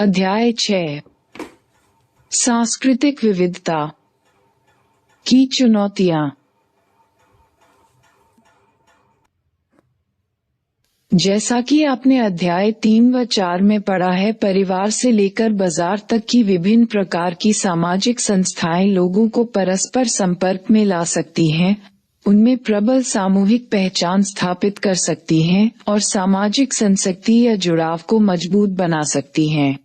अध्याय 6 सांस्कृतिक विविधता की चुनौतियां। जैसा कि आपने अध्याय 3 व 4 में पढ़ा है, परिवार से लेकर बाजार तक की विभिन्न प्रकार की सामाजिक संस्थाएं लोगों को परस्पर संपर्क में ला सकती हैं, उनमें प्रबल सामूहिक पहचान स्थापित कर सकती हैं और सामाजिक संसक्ति या जुड़ाव को मजबूत बना सकती हैं।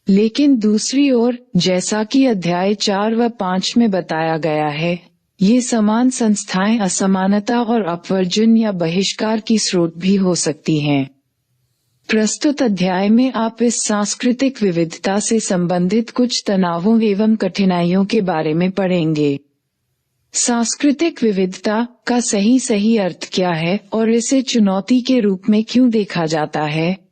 लेकिन दूसरी ओर, जैसा कि अध्याय 4 व 5 में बताया गया है, ये समान संस्थाएं असमानता और अपवर्जन या बहिष्कार की स्रोत भी हो सकती हैं। प्रस्तुत अध्याय में आप इस सांस्कृतिक विविधता से संबंधित कुछ तनावों एवं कठिनाइयों के बारे में पढ़ेंगे। सांस्कृतिक विविधता का सही अर्थ क्या है और इसे चुनौती के रूप में क्यों देखा जाता है?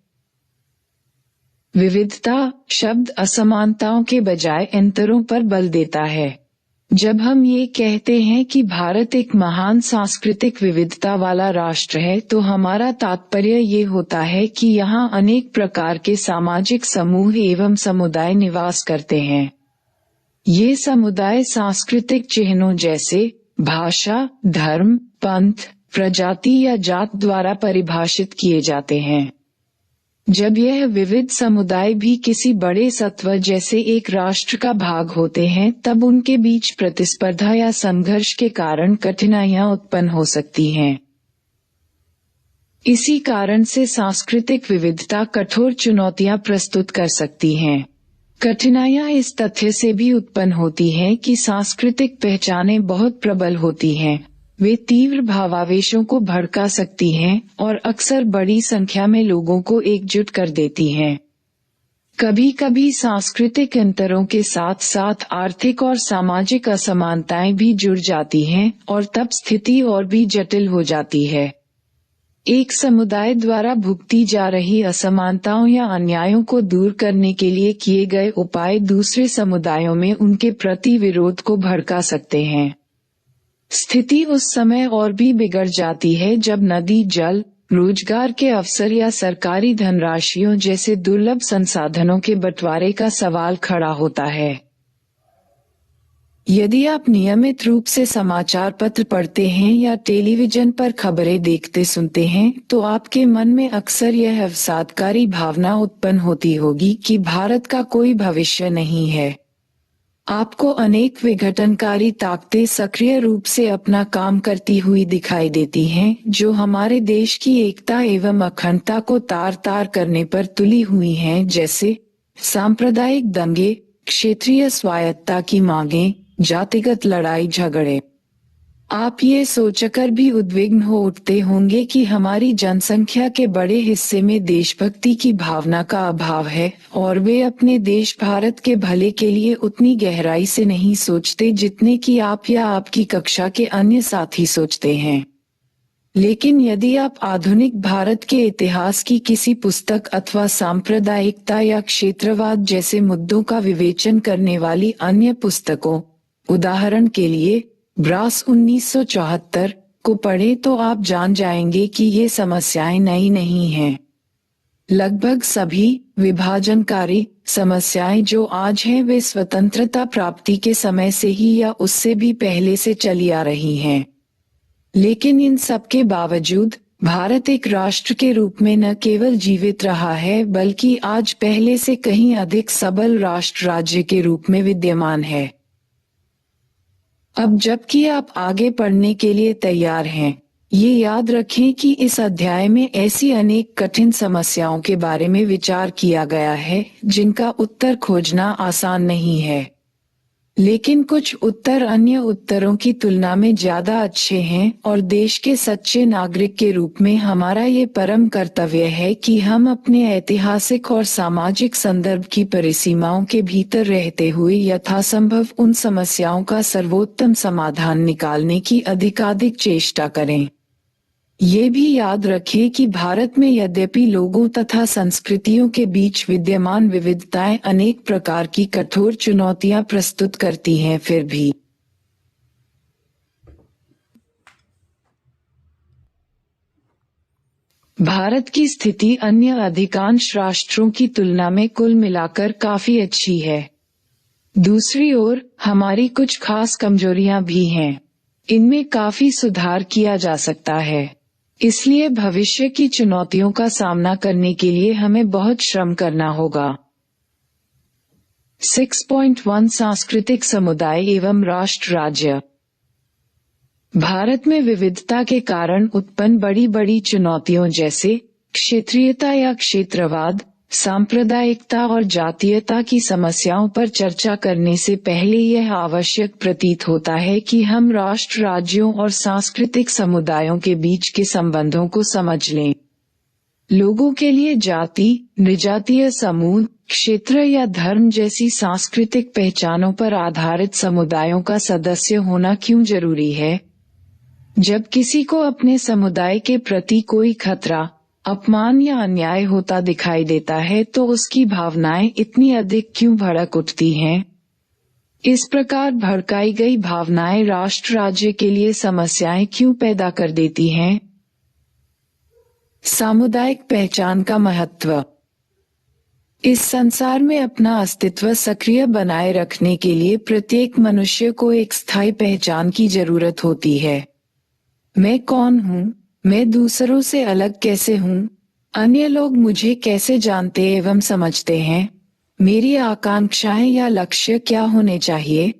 विविधता शब्द असमानताओं के बजाय अंतरों पर बल देता है। जब हम ये कहते हैं कि भारत एक महान सांस्कृतिक विविधता वाला राष्ट्र है, तो हमारा तात्पर्य ये होता है कि यहाँ अनेक प्रकार के सामाजिक समूह एवं समुदाय निवास करते हैं। ये समुदाय सांस्कृतिक चिन्हों जैसे भाषा, धर्म, पंथ, प्रजाति या जात द्वारा परिभाषित किए जाते हैं। जब यह विविध समुदाय भी किसी बड़े सत्व जैसे एक राष्ट्र का भाग होते हैं, तब उनके बीच प्रतिस्पर्धा या संघर्ष के कारण कठिनाइयां उत्पन्न हो सकती हैं। इसी कारण से सांस्कृतिक विविधता कठोर चुनौतियां प्रस्तुत कर सकती हैं। कठिनाइयां इस तथ्य से भी उत्पन्न होती हैं कि सांस्कृतिक पहचानें बहुत प्रबल होती हैं। वे तीव्र भावावेशों को भड़का सकती हैं और अक्सर बड़ी संख्या में लोगों को एकजुट कर देती हैं। कभी-कभी सांस्कृतिक अंतरों के साथ साथ आर्थिक और सामाजिक असमानताएं भी जुड़ जाती हैं और तब स्थिति और भी जटिल हो जाती है। एक समुदाय द्वारा भुगती जा रही असमानताओं या अन्यायों को दूर करने के लिए किए गए उपाय दूसरे समुदायों में उनके प्रति विरोध को भड़का सकते हैं। स्थिति उस समय और भी बिगड़ जाती है जब नदी जल, रोजगार के अवसर या सरकारी धनराशियों जैसे दुर्लभ संसाधनों के बंटवारे का सवाल खड़ा होता है। यदि आप नियमित रूप से समाचार पत्र पढ़ते हैं या टेलीविजन पर खबरें देखते सुनते हैं, तो आपके मन में अक्सर यह अवसादकारी भावना उत्पन्न होती होगी कि भारत का कोई भविष्य नहीं है। आपको अनेक विघटनकारी ताकतें सक्रिय रूप से अपना काम करती हुई दिखाई देती हैं, जो हमारे देश की एकता एवं अखंडता को तार-तार करने पर तुली हुई हैं, जैसे सांप्रदायिक दंगे, क्षेत्रीय स्वायत्तता की मांगें, जातिगत लड़ाई झगड़े। आप ये सोचकर भी उद्विग्न हो उठते होंगे कि हमारी जनसंख्या के बड़े हिस्से में देशभक्ति की भावना का अभाव है और वे अपने देश भारत के भले के लिए उतनी गहराई से नहीं सोचते जितने कि आप या आपकी कक्षा के अन्य साथी सोचते हैं। लेकिन यदि आप आधुनिक भारत के इतिहास की किसी पुस्तक अथवा सांप्रदायिकता या क्षेत्रवाद जैसे मुद्दों का विवेचन करने वाली अन्य पुस्तकों, उदाहरण के लिए ब्रास 1974 को पढ़ें, तो आप जान जाएंगे कि ये समस्याएं नई नहीं हैं। लगभग सभी विभाजनकारी समस्याएं जो आज हैं, वे स्वतंत्रता प्राप्ति के समय से ही या उससे भी पहले से चली आ रही हैं। लेकिन इन सब के बावजूद भारत एक राष्ट्र के रूप में न केवल जीवित रहा है, बल्कि आज पहले से कहीं अधिक सबल राष्ट्र राज्य के रूप में विद्यमान है। अब जबकि आप आगे पढ़ने के लिए तैयार हैं, ये याद रखें कि इस अध्याय में ऐसी अनेक कठिन समस्याओं के बारे में विचार किया गया है जिनका उत्तर खोजना आसान नहीं है। लेकिन कुछ उत्तर अन्य उत्तरों की तुलना में ज्यादा अच्छे हैं और देश के सच्चे नागरिक के रूप में हमारा ये परम कर्तव्य है कि हम अपने ऐतिहासिक और सामाजिक संदर्भ की परिसीमाओं के भीतर रहते हुए यथासंभव उन समस्याओं का सर्वोत्तम समाधान निकालने की अधिकाधिक चेष्टा करें। ये भी याद रखें कि भारत में यद्यपि लोगों तथा संस्कृतियों के बीच विद्यमान विविधताएं अनेक प्रकार की कठोर चुनौतियां प्रस्तुत करती हैं, फिर भी भारत की स्थिति अन्य अधिकांश राष्ट्रों की तुलना में कुल मिलाकर काफी अच्छी है। दूसरी ओर, हमारी कुछ खास कमजोरियां भी हैं। इनमें काफी सुधार किया जा सकता है। इसलिए भविष्य की चुनौतियों का सामना करने के लिए हमें बहुत श्रम करना होगा। 6.1 सांस्कृतिक समुदाय एवं राष्ट्र राज्य। भारत में विविधता के कारण उत्पन्न बड़ी बड़ी चुनौतियों जैसे क्षेत्रीयता या क्षेत्रवाद, सांप्रदायिकता और जातीयता की समस्याओं पर चर्चा करने से पहले यह आवश्यक प्रतीत होता है कि हम राष्ट्र राज्यों और सांस्कृतिक समुदायों के बीच के संबंधों को समझ लें। लोगों के लिए जाति, नृजातीय समूह, क्षेत्र या धर्म जैसी सांस्कृतिक पहचानों पर आधारित समुदायों का सदस्य होना क्यों जरूरी है? जब किसी को अपने समुदाय के प्रति कोई खतरा, अपमान या अन्याय होता दिखाई देता है तो उसकी भावनाएं इतनी अधिक क्यों भड़क उठती हैं? इस प्रकार भड़काई गई भावनाएं राष्ट्र राज्य के लिए समस्याएं क्यों पैदा कर देती हैं? सामुदायिक पहचान का महत्व। इस संसार में अपना अस्तित्व सक्रिय बनाए रखने के लिए प्रत्येक मनुष्य को एक स्थायी पहचान की जरूरत होती है। मैं कौन हूँ? मैं दूसरों से अलग कैसे हूँ? अन्य लोग मुझे कैसे जानते एवं समझते हैं? मेरी आकांक्षाएं या लक्ष्य क्या होने चाहिए?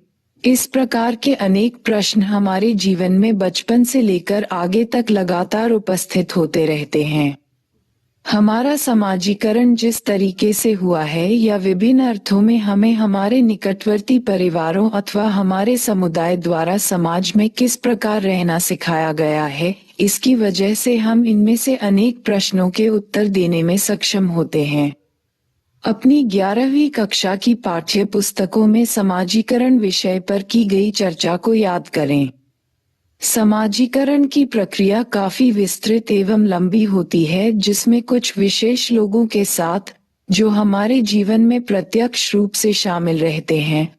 इस प्रकार के अनेक प्रश्न हमारे जीवन में बचपन से लेकर आगे तक लगातार उपस्थित होते रहते हैं। हमारा समाजीकरण जिस तरीके से हुआ है या विभिन्न अर्थों में हमें हमारे निकटवर्ती परिवारों अथवा हमारे समुदाय द्वारा समाज में किस प्रकार रहना सिखाया गया है, इसकी वजह से हम इनमें से अनेक प्रश्नों के उत्तर देने में सक्षम होते हैं। अपनी 11वीं कक्षा की पाठ्य पुस्तकों में समाजीकरण विषय पर की गई चर्चा को याद करें। समाजीकरण की प्रक्रिया काफी विस्तृत एवं लंबी होती है, जिसमें कुछ विशेष लोगों के साथ, जो हमारे जीवन में प्रत्यक्ष रूप से शामिल रहते हैं,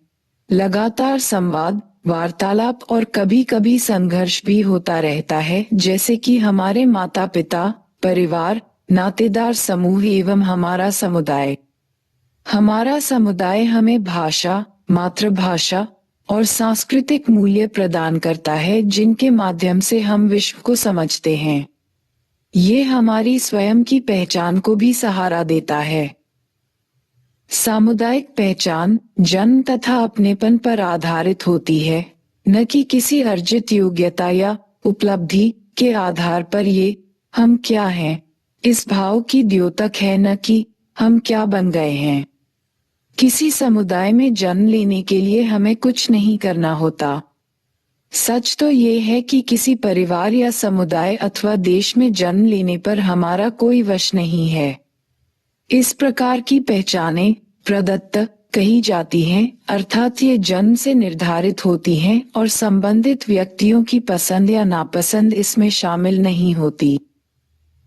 लगातार संवाद, वार्तालाप और कभी-कभी संघर्ष भी होता रहता है, जैसे कि हमारे माता-पिता, परिवार, नातेदार समूह एवं हमारा समुदाय। हमारा समुदाय हमें भाषा, मातृभाषा और सांस्कृतिक मूल्य प्रदान करता है, जिनके माध्यम से हम विश्व को समझते हैं। ये हमारी स्वयं की पहचान को भी सहारा देता है। सामुदायिक पहचान जन्म तथा अपनेपन पर आधारित होती है, न कि किसी अर्जित योग्यता या उपलब्धि के आधार पर। ये हम क्या हैं, इस भाव की द्योतक है, न कि हम क्या बन गए हैं। किसी समुदाय में जन्म लेने के लिए हमें कुछ नहीं करना होता। सच तो ये है कि किसी परिवार या समुदाय अथवा देश में जन्म लेने पर हमारा कोई वश नहीं है। इस प्रकार की पहचानें प्रदत्त कही जाती हैं, अर्थात ये जन्म से निर्धारित होती हैं और संबंधित व्यक्तियों की पसंद या नापसंद इसमें शामिल नहीं होती।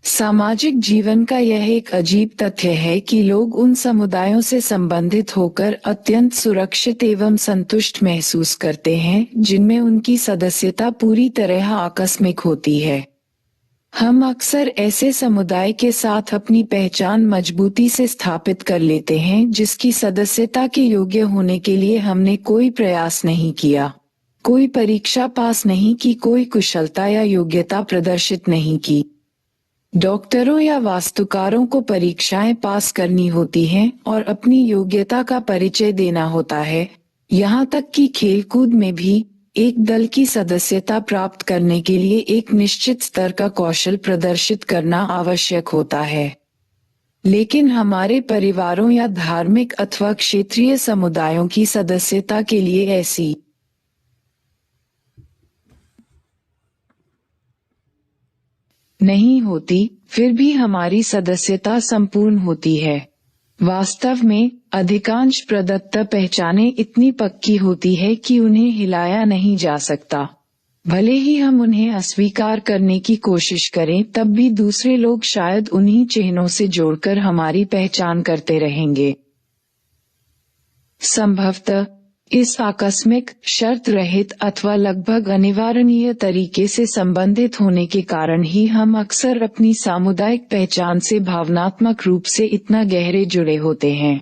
सामाजिक जीवन का यह एक अजीब तथ्य है कि लोग उन समुदायों से संबंधित होकर अत्यंत सुरक्षित एवं संतुष्ट महसूस करते हैं, जिनमें उनकी सदस्यता पूरी तरह आकस्मिक होती है। हम अक्सर ऐसे समुदाय के साथ अपनी पहचान मजबूती से स्थापित कर लेते हैं, जिसकी सदस्यता के योग्य होने के लिए हमने कोई प्रयास नहीं किया, कोई परीक्षा पास नहीं की, कोई कुशलता या योग्यता प्रदर्शित नहीं की। डॉक्टरों या वास्तुकारों को परीक्षाएं पास करनी होती हैं और अपनी योग्यता का परिचय देना होता है। यहाँ तक कि खेलकूद में भी एक दल की सदस्यता प्राप्त करने के लिए एक निश्चित स्तर का कौशल प्रदर्शित करना आवश्यक होता है। लेकिन हमारे परिवारों या धार्मिक अथवा क्षेत्रीय समुदायों की सदस्यता के लिए ऐसी नहीं होती, फिर भी हमारी सदस्यता संपूर्ण होती है। वास्तव में अधिकांश प्रदत्त पहचानें इतनी पक्की होती है कि उन्हें हिलाया नहीं जा सकता। भले ही हम उन्हें अस्वीकार करने की कोशिश करें, तब भी दूसरे लोग शायद उन्हीं चिन्हों से जोड़कर हमारी पहचान करते रहेंगे। संभवतः इस आकस्मिक, शर्त रहित अथवा लगभग अनिवार्य तरीके से संबंधित होने के कारण ही हम अक्सर अपनी सामुदायिक पहचान से भावनात्मक रूप से इतना गहरे जुड़े होते हैं।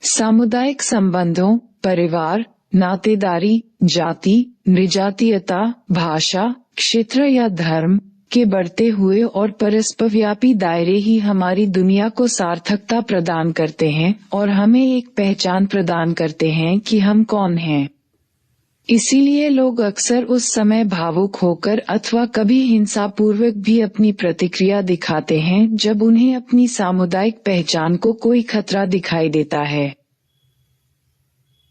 सामुदायिक संबंधों, परिवार, नातेदारी, जाति, नृजातीयता, भाषा, क्षेत्र या धर्म के बढ़ते हुए और परस्परव्यापी दायरे ही हमारी दुनिया को सार्थकता प्रदान करते हैं और हमें एक पहचान प्रदान करते हैं कि हम कौन हैं। इसीलिए लोग अक्सर उस समय भावुक होकर अथवा कभी हिंसापूर्वक भी अपनी प्रतिक्रिया दिखाते हैं जब उन्हें अपनी सामुदायिक पहचान को कोई खतरा दिखाई देता है।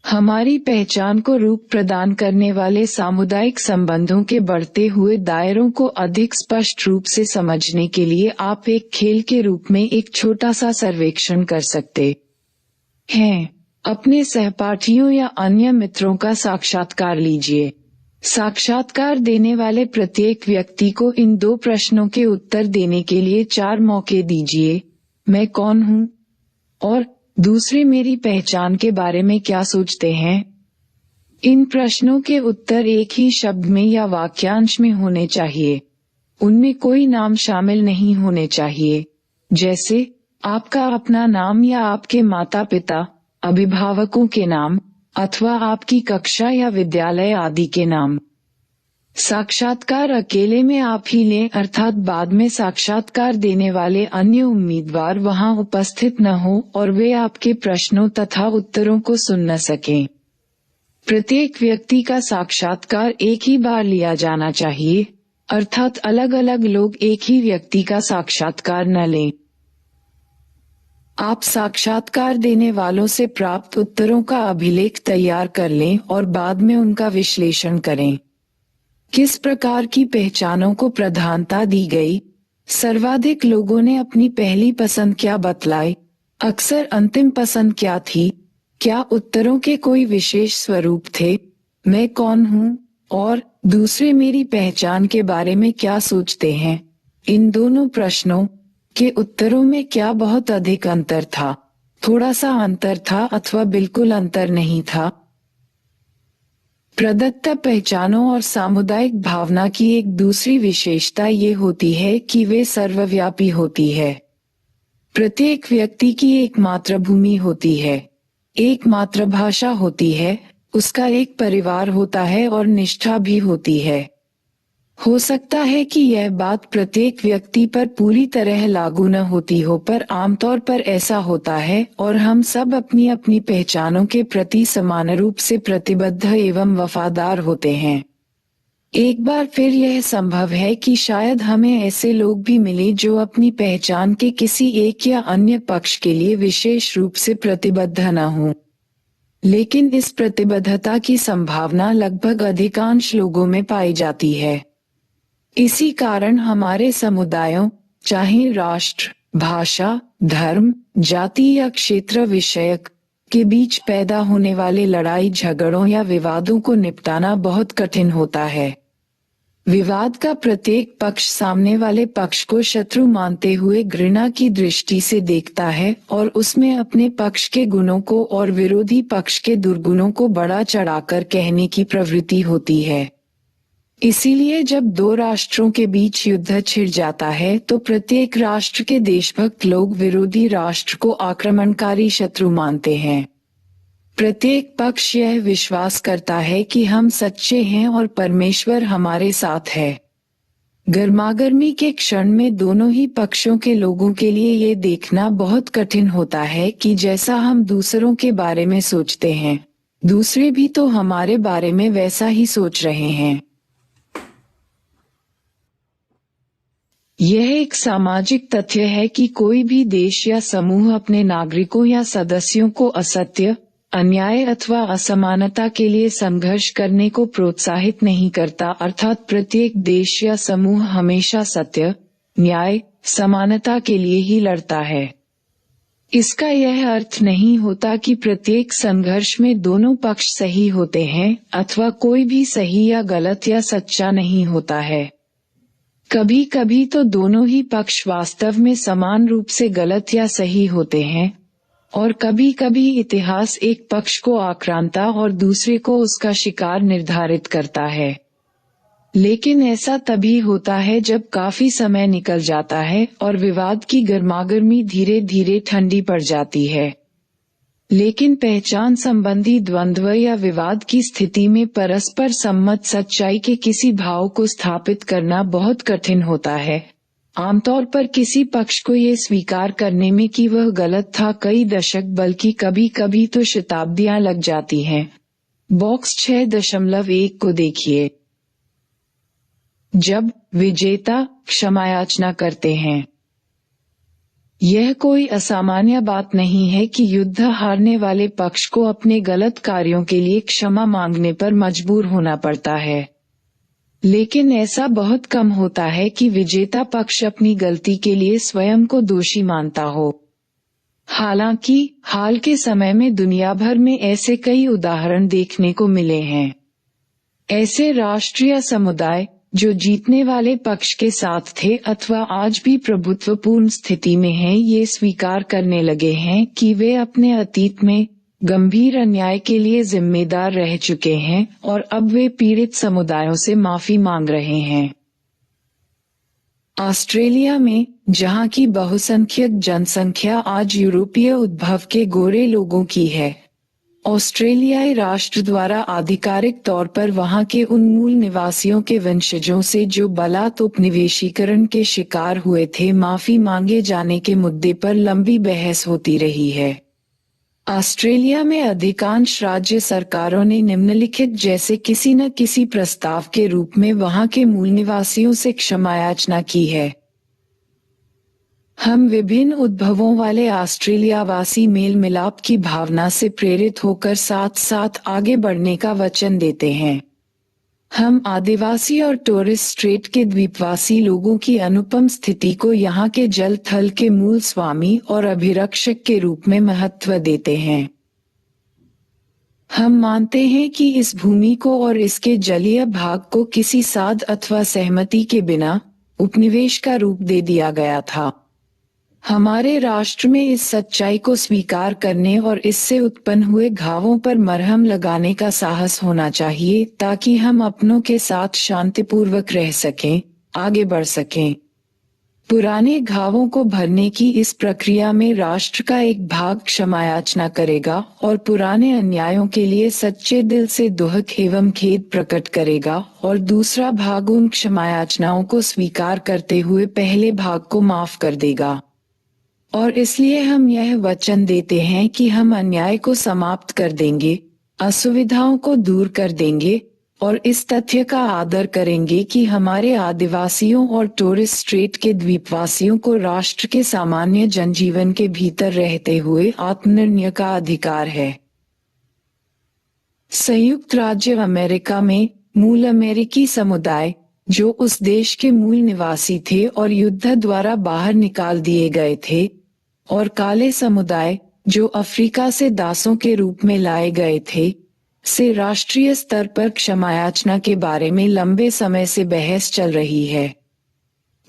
हमारी पहचान को रूप प्रदान करने वाले सामुदायिक संबंधों के बढ़ते हुए दायरों को अधिक स्पष्ट रूप से समझने के लिए आप एक खेल के रूप में एक छोटा सा सर्वेक्षण कर सकते हैं। अपने सहपाठियों या अन्य मित्रों का साक्षात्कार लीजिए। साक्षात्कार देने वाले प्रत्येक व्यक्ति को इन 2 प्रश्नों के उत्तर देने के लिए 4 मौके दीजिए। मैं कौन हूँ? और दूसरे मेरी पहचान के बारे में क्या सोचते हैं? इन प्रश्नों के उत्तर एक ही शब्द में या वाक्यांश में होने चाहिए। उनमें कोई नाम शामिल नहीं होने चाहिए, जैसे आपका अपना नाम या आपके माता-पिता, अभिभावकों के नाम, अथवा आपकी कक्षा या विद्यालय आदि के नाम। साक्षात्कार अकेले में आप ही लें, अर्थात बाद में साक्षात्कार देने वाले अन्य उम्मीदवार वहां उपस्थित न हो और वे आपके प्रश्नों तथा उत्तरों को सुन न सकें। प्रत्येक व्यक्ति का साक्षात्कार एक ही बार लिया जाना चाहिए, अर्थात अलग अलग लोग एक ही व्यक्ति का साक्षात्कार न लें। आप साक्षात्कार देने वालों से प्राप्त उत्तरों का अभिलेख तैयार कर लें और बाद में उनका विश्लेषण करें। किस प्रकार की पहचानों को प्रधानता दी गई? सर्वाधिक लोगों ने अपनी पहली पसंद क्या बतलाई? अक्सर अंतिम पसंद क्या थी? क्या उत्तरों के कोई विशेष स्वरूप थे? मैं कौन हूँ? और दूसरे मेरी पहचान के बारे में क्या सोचते हैं? इन दोनों प्रश्नों के उत्तरों में क्या बहुत अधिक अंतर था, थोड़ा सा अंतर था अथवा बिल्कुल अंतर नहीं था? प्रदत्त पहचानों और सामुदायिक भावना की एक दूसरी विशेषता ये होती है कि वे सर्वव्यापी होती है। प्रत्येक व्यक्ति की एक मातृभूमि होती है, एक मातृभाषा होती है, उसका एक परिवार होता है और निष्ठा भी होती है। हो सकता है कि यह बात प्रत्येक व्यक्ति पर पूरी तरह लागू न होती हो, पर आमतौर पर ऐसा होता है और हम सब अपनी अपनी पहचानों के प्रति समान रूप से प्रतिबद्ध एवं वफादार होते हैं। एक बार फिर यह संभव है कि शायद हमें ऐसे लोग भी मिले जो अपनी पहचान के किसी एक या अन्य पक्ष के लिए विशेष रूप से प्रतिबद्ध न हों, लेकिन इस प्रतिबद्धता की संभावना लगभग अधिकांश लोगों में पाई जाती है। इसी कारण हमारे समुदायों, चाहे राष्ट्र, भाषा, धर्म, जाति या क्षेत्र विषयक, के बीच पैदा होने वाले लड़ाई झगड़ों या विवादों को निपटाना बहुत कठिन होता है। विवाद का प्रत्येक पक्ष सामने वाले पक्ष को शत्रु मानते हुए घृणा की दृष्टि से देखता है और उसमें अपने पक्ष के गुणों को और विरोधी पक्ष के दुर्गुणों को बढ़ा चढ़ाकर कहने की प्रवृत्ति होती है। इसीलिए जब 2 राष्ट्रों के बीच युद्ध छिड़ जाता है तो प्रत्येक राष्ट्र के देशभक्त लोग विरोधी राष्ट्र को आक्रमणकारी शत्रु मानते हैं। प्रत्येक पक्ष यह विश्वास करता है कि हम सच्चे हैं और परमेश्वर हमारे साथ है। गर्मागर्मी के क्षण में दोनों ही पक्षों के लोगों के लिए ये देखना बहुत कठिन होता है कि जैसा हम दूसरों के बारे में सोचते हैं, दूसरे भी तो हमारे बारे में वैसा ही सोच रहे हैं। यह एक सामाजिक तथ्य है कि कोई भी देश या समूह अपने नागरिकों या सदस्यों को असत्य, अन्याय अथवा असमानता के लिए संघर्ष करने को प्रोत्साहित नहीं करता, अर्थात प्रत्येक देश या समूह हमेशा सत्य, न्याय, समानता के लिए ही लड़ता है। इसका यह अर्थ नहीं होता कि प्रत्येक संघर्ष में दोनों पक्ष सही होते हैं अथवा कोई भी सही या गलत या सच्चा नहीं होता है। कभी कभी तो दोनों ही पक्ष वास्तव में समान रूप से गलत या सही होते हैं। और कभी कभी इतिहास एक पक्ष को आक्रांता और दूसरे को उसका शिकार निर्धारित करता है। लेकिन ऐसा तभी होता है जब काफी समय निकल जाता है और विवाद की गर्मागर्मी धीरे धीरे ठंडी पड़ जाती है। लेकिन पहचान संबंधी द्वंद्व या विवाद की स्थिति में परस्पर सम्मत सच्चाई के किसी भाव को स्थापित करना बहुत कठिन होता है। आमतौर पर किसी पक्ष को ये स्वीकार करने में कि वह गलत था कई दशक बल्कि कभी कभी तो शताब्दियां लग जाती हैं। बॉक्स 6.1 को देखिए। जब विजेता क्षमायाचना करते हैं। यह कोई असामान्य बात नहीं है कि युद्ध हारने वाले पक्ष को अपने गलत कार्यों के लिए क्षमा मांगने पर मजबूर होना पड़ता है। लेकिन ऐसा बहुत कम होता है कि विजेता पक्ष अपनी गलती के लिए स्वयं को दोषी मानता हो। हालांकि हाल के समय में दुनिया भर में ऐसे कई उदाहरण देखने को मिले हैं। ऐसे राष्ट्रीय समुदाय जो जीतने वाले पक्ष के साथ थे अथवा आज भी प्रभुत्वपूर्ण स्थिति में हैं, ये स्वीकार करने लगे हैं कि वे अपने अतीत में गंभीर अन्याय के लिए जिम्मेदार रह चुके हैं और अब वे पीड़ित समुदायों से माफी मांग रहे हैं। ऑस्ट्रेलिया में, जहां की बहुसंख्यक जनसंख्या आज यूरोपीय उद्भव के गोरे लोगों की है, ऑस्ट्रेलियाई राष्ट्र द्वारा आधिकारिक तौर पर वहां के उन मूल निवासियों के वंशजों से जो बलात् उपनिवेशीकरण के शिकार हुए थे माफी मांगे जाने के मुद्दे पर लंबी बहस होती रही है। ऑस्ट्रेलिया में अधिकांश राज्य सरकारों ने निम्नलिखित जैसे किसी न किसी प्रस्ताव के रूप में वहां के मूल निवासियों से क्षमायाचना की है। हम विभिन्न उद्भवों वाले ऑस्ट्रेलियावासी मेल मिलाप की भावना से प्रेरित होकर साथ साथ आगे बढ़ने का वचन देते हैं। हम आदिवासी और टोरेस स्ट्रेट के द्वीपवासी लोगों की अनुपम स्थिति को यहाँ के जल थल के मूल स्वामी और अभिरक्षक के रूप में महत्व देते हैं। हम मानते हैं कि इस भूमि को और इसके जलीय भाग को किसी साध अथवा सहमति के बिना उपनिवेश का रूप दे दिया गया था। हमारे राष्ट्र में इस सच्चाई को स्वीकार करने और इससे उत्पन्न हुए घावों पर मरहम लगाने का साहस होना चाहिए ताकि हम अपनों के साथ शांतिपूर्वक रह सकें, आगे बढ़ सकें। पुराने घावों को भरने की इस प्रक्रिया में राष्ट्र का एक भाग क्षमायाचना करेगा और पुराने अन्यायों के लिए सच्चे दिल से दुख एवं खेद प्रकट करेगा और दूसरा भाग उन क्षमायाचनाओं को स्वीकार करते हुए पहले भाग को माफ कर देगा। और इसलिए हम यह वचन देते हैं कि हम अन्याय को समाप्त कर देंगे, असुविधाओं को दूर कर देंगे और इस तथ्य का आदर करेंगे कि हमारे आदिवासियों और टोरेस स्ट्रेट के द्वीपवासियों को राष्ट्र के सामान्य जनजीवन के भीतर रहते हुए आत्मनिर्णय का अधिकार है। संयुक्त राज्य अमेरिका में मूल अमेरिकी समुदाय जो उस देश के मूल निवासी थे और युद्ध द्वारा बाहर निकाल दिए गए थे, और काले समुदाय जो अफ्रीका से दासों के रूप में लाए गए थे, से राष्ट्रीय स्तर पर क्षमायाचना के बारे में लंबे समय से बहस चल रही है।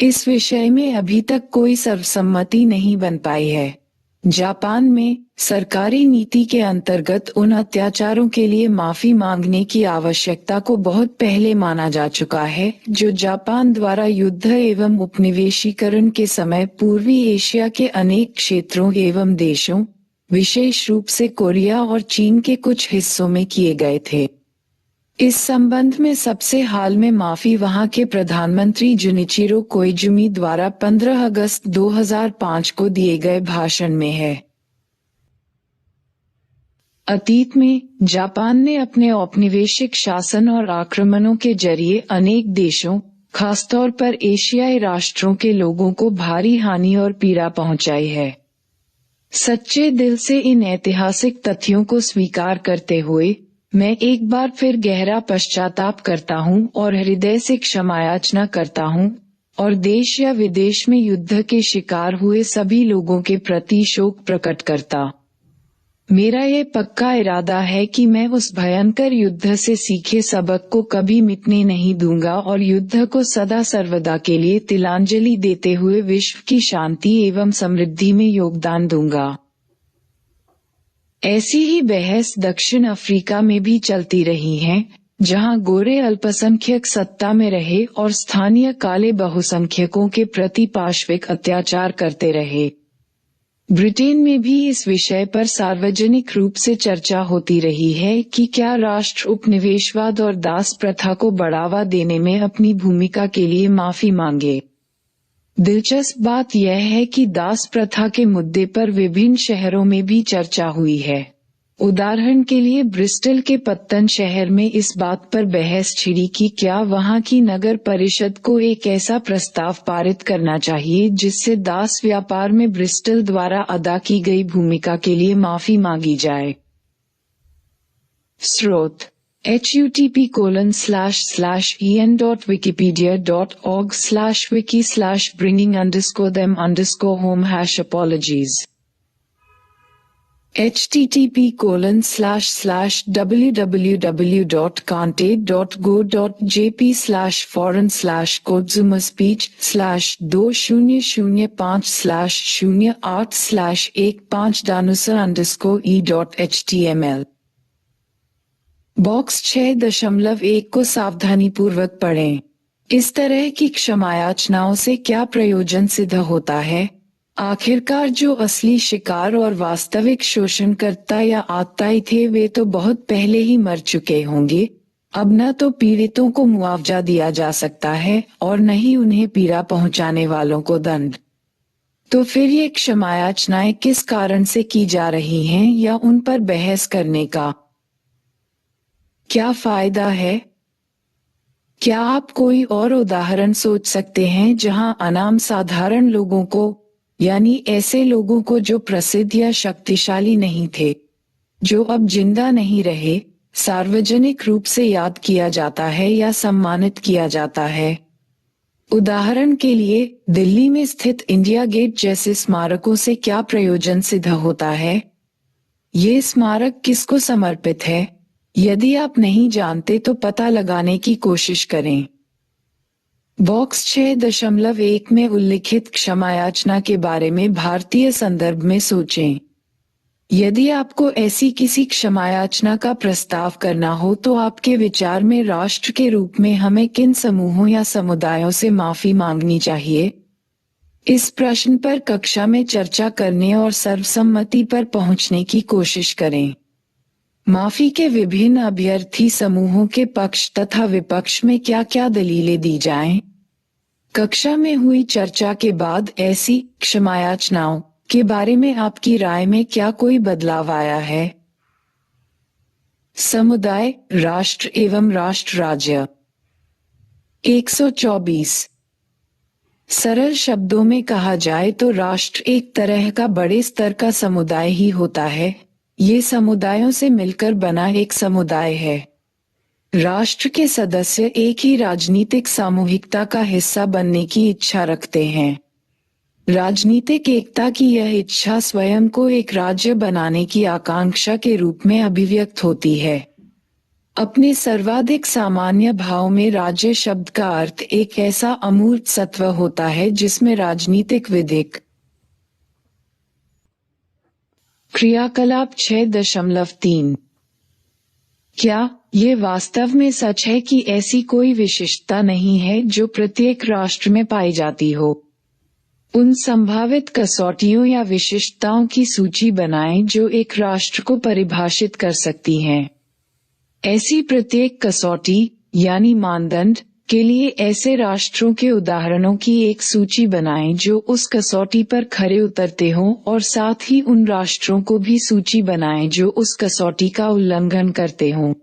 इस विषय में अभी तक कोई सर्वसम्मति नहीं बन पाई है। जापान में सरकारी नीति के अंतर्गत उन अत्याचारों के लिए माफी मांगने की आवश्यकता को बहुत पहले माना जा चुका है जो जापान द्वारा युद्ध एवं उपनिवेशीकरण के समय पूर्वी एशिया के अनेक क्षेत्रों एवं देशों, विशेष रूप से कोरिया और चीन के कुछ हिस्सों में किए गए थे। इस संबंध में सबसे हाल में माफी वहां के प्रधानमंत्री जुनिचिरो कोइजुमी द्वारा 15 अगस्त 2005 को दिए गए भाषण में है। अतीत में जापान ने अपने औपनिवेशिक शासन और आक्रमणों के जरिए अनेक देशों, खासतौर पर एशियाई राष्ट्रों के लोगों को भारी हानि और पीड़ा पहुंचाई है। सच्चे दिल से इन ऐतिहासिक तथ्यों को स्वीकार करते हुए मैं एक बार फिर गहरा पश्चाताप करता हूं और हृदय से क्षमायाचना करता हूं और देश या विदेश में युद्ध के शिकार हुए सभी लोगों के प्रति शोक प्रकट करता। मेरा ये पक्का इरादा है कि मैं उस भयंकर युद्ध से सीखे सबक को कभी मिटने नहीं दूंगा और युद्ध को सदा सर्वदा के लिए तिलांजलि देते हुए विश्व की शांति एवं समृद्धि में योगदान दूंगा। ऐसी ही बहस दक्षिण अफ्रीका में भी चलती रही है, जहां गोरे अल्पसंख्यक सत्ता में रहे और स्थानीय काले बहुसंख्यकों के प्रति पाशविक अत्याचार करते रहे। ब्रिटेन में भी इस विषय पर सार्वजनिक रूप से चर्चा होती रही है कि क्या राष्ट्र उपनिवेशवाद और दास प्रथा को बढ़ावा देने में अपनी भूमिका के लिए माफी मांगे। दिलचस्प बात यह है कि दास प्रथा के मुद्दे पर विभिन्न शहरों में भी चर्चा हुई है। उदाहरण के लिए ब्रिस्टल के पत्तन शहर में इस बात पर बहस छिड़ी कि क्या वहां की नगर परिषद को एक ऐसा प्रस्ताव पारित करना चाहिए जिससे दास व्यापार में ब्रिस्टल द्वारा अदा की गई भूमिका के लिए माफी मांगी जाए। स्रोत http://en.wikipediaorg/wiki/bringing_them_home/apologies http://www.kante.go.jp/foreign/codsummer/2008/15-e.html बॉक्स 6.1 को सावधानीपूर्वक पढ़ें। इस तरह की क्षमायाचनाओं से क्या प्रयोजन सिद्ध होता है? आखिरकार जो असली शिकार और वास्तविक शोषणकर्ता या आतताई थे वे तो बहुत पहले ही मर चुके होंगे। अब न तो पीड़ितों को मुआवजा दिया जा सकता है और न ही उन्हें पीड़ा पहुंचाने वालों को दंड। तो फिर ये क्षमायाचनाएं किस कारण से की जा रही हैं या उन पर बहस करने का क्या फायदा है? क्या आप कोई और उदाहरण सोच सकते हैं जहां अनाम साधारण लोगों को, यानी ऐसे लोगों को जो प्रसिद्ध या शक्तिशाली नहीं थे, जो अब जिंदा नहीं रहे, सार्वजनिक रूप से याद किया जाता है या सम्मानित किया जाता है? उदाहरण के लिए दिल्ली में स्थित इंडिया गेट जैसे स्मारकों से क्या प्रयोजन सिद्ध होता है? ये स्मारक किसको समर्पित है? यदि आप नहीं जानते तो पता लगाने की कोशिश करें। बॉक्स 6.1 में उल्लिखित क्षमायाचना के बारे में भारतीय संदर्भ में सोचें। यदि आपको ऐसी किसी क्षमायाचना का प्रस्ताव करना हो तो आपके विचार में राष्ट्र के रूप में हमें किन समूहों या समुदायों से माफी मांगनी चाहिए? इस प्रश्न पर कक्षा में चर्चा करने और सर्वसम्मति पर पहुंचने की कोशिश करें। माफी के विभिन्न अभ्यर्थी समूहों के पक्ष तथा विपक्ष में क्या क्या दलीलें दी जाएं? कक्षा में हुई चर्चा के बाद ऐसी क्षमायाचनाओं के बारे में आपकी राय में क्या कोई बदलाव आया है? समुदाय, राष्ट्र एवं राष्ट्र राज्य। 124। सरल शब्दों में कहा जाए तो राष्ट्र एक तरह का बड़े स्तर का समुदाय ही होता है। ये समुदायों से मिलकर बना एक समुदाय है। राष्ट्र के सदस्य एक ही राजनीतिक सामूहिकता का हिस्सा बनने की इच्छा रखते हैं। राजनीतिक एकता की यह इच्छा स्वयं को एक राज्य बनाने की आकांक्षा के रूप में अभिव्यक्त होती है। अपने सर्वाधिक सामान्य भाव में राज्य शब्द का अर्थ एक ऐसा अमूर्त सत्व होता है जिसमें राजनीतिक विधिक क्रियाकलाप 6.3। क्या ये वास्तव में सच है कि ऐसी कोई विशिष्टता नहीं है जो प्रत्येक राष्ट्र में पाई जाती हो? उन संभावित कसौटियों या विशिष्टताओं की सूची बनाएं जो एक राष्ट्र को परिभाषित कर सकती हैं। ऐसी प्रत्येक कसौटी यानी मानदंड के लिए ऐसे राष्ट्रों के उदाहरणों की एक सूची बनाएं जो उस कसौटी पर खरे उतरते हों और साथ ही उन राष्ट्रों को भी सूची बनाएं जो उस कसौटी का उल्लंघन करते हों।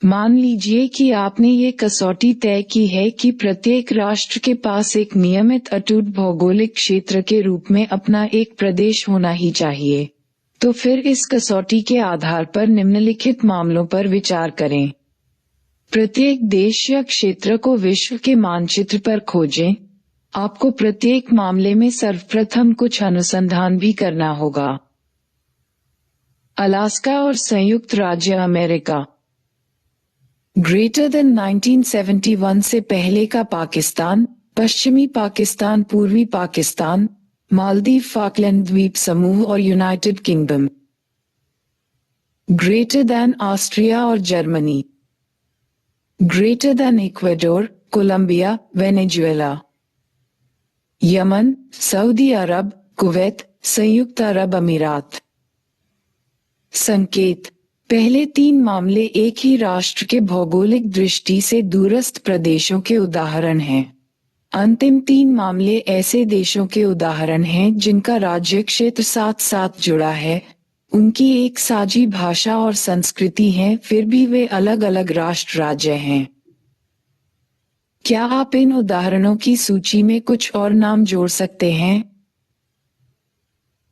मान लीजिए कि आपने ये कसौटी तय की है कि प्रत्येक राष्ट्र के पास एक नियमित अटूट भौगोलिक क्षेत्र के रूप में अपना एक प्रदेश होना ही चाहिए। तो फिर इस कसौटी के आधार पर निम्नलिखित मामलों पर विचार करें। प्रत्येक देश या क्षेत्र को विश्व के मानचित्र पर खोजें। आपको प्रत्येक मामले में सर्वप्रथम कुछ अनुसंधान भी करना होगा। अलास्का और संयुक्त राज्य अमेरिका। ग्रेटर देन 1971 से पहले का पाकिस्तान, पश्चिमी पाकिस्तान, पूर्वी पाकिस्तान, मालदीव, फाकलैंड द्वीप समूह और United Kingdom. Greater than Austria और Germany, greater than Ecuador, Colombia, Venezuela, Yemen, सऊदी अरब, कुवैत, संयुक्त अरब अमीरात। संकेत: पहले 3 मामले एक ही राष्ट्र के भौगोलिक दृष्टि से दूरस्थ प्रदेशों के उदाहरण हैं। अंतिम 3 मामले ऐसे देशों के उदाहरण हैं जिनका राज्य क्षेत्र साथ साथ जुड़ा है, उनकी एक साझी भाषा और संस्कृति है, फिर भी वे अलग अलग राष्ट्र राज्य हैं। क्या आप इन उदाहरणों की सूची में कुछ और नाम जोड़ सकते हैं?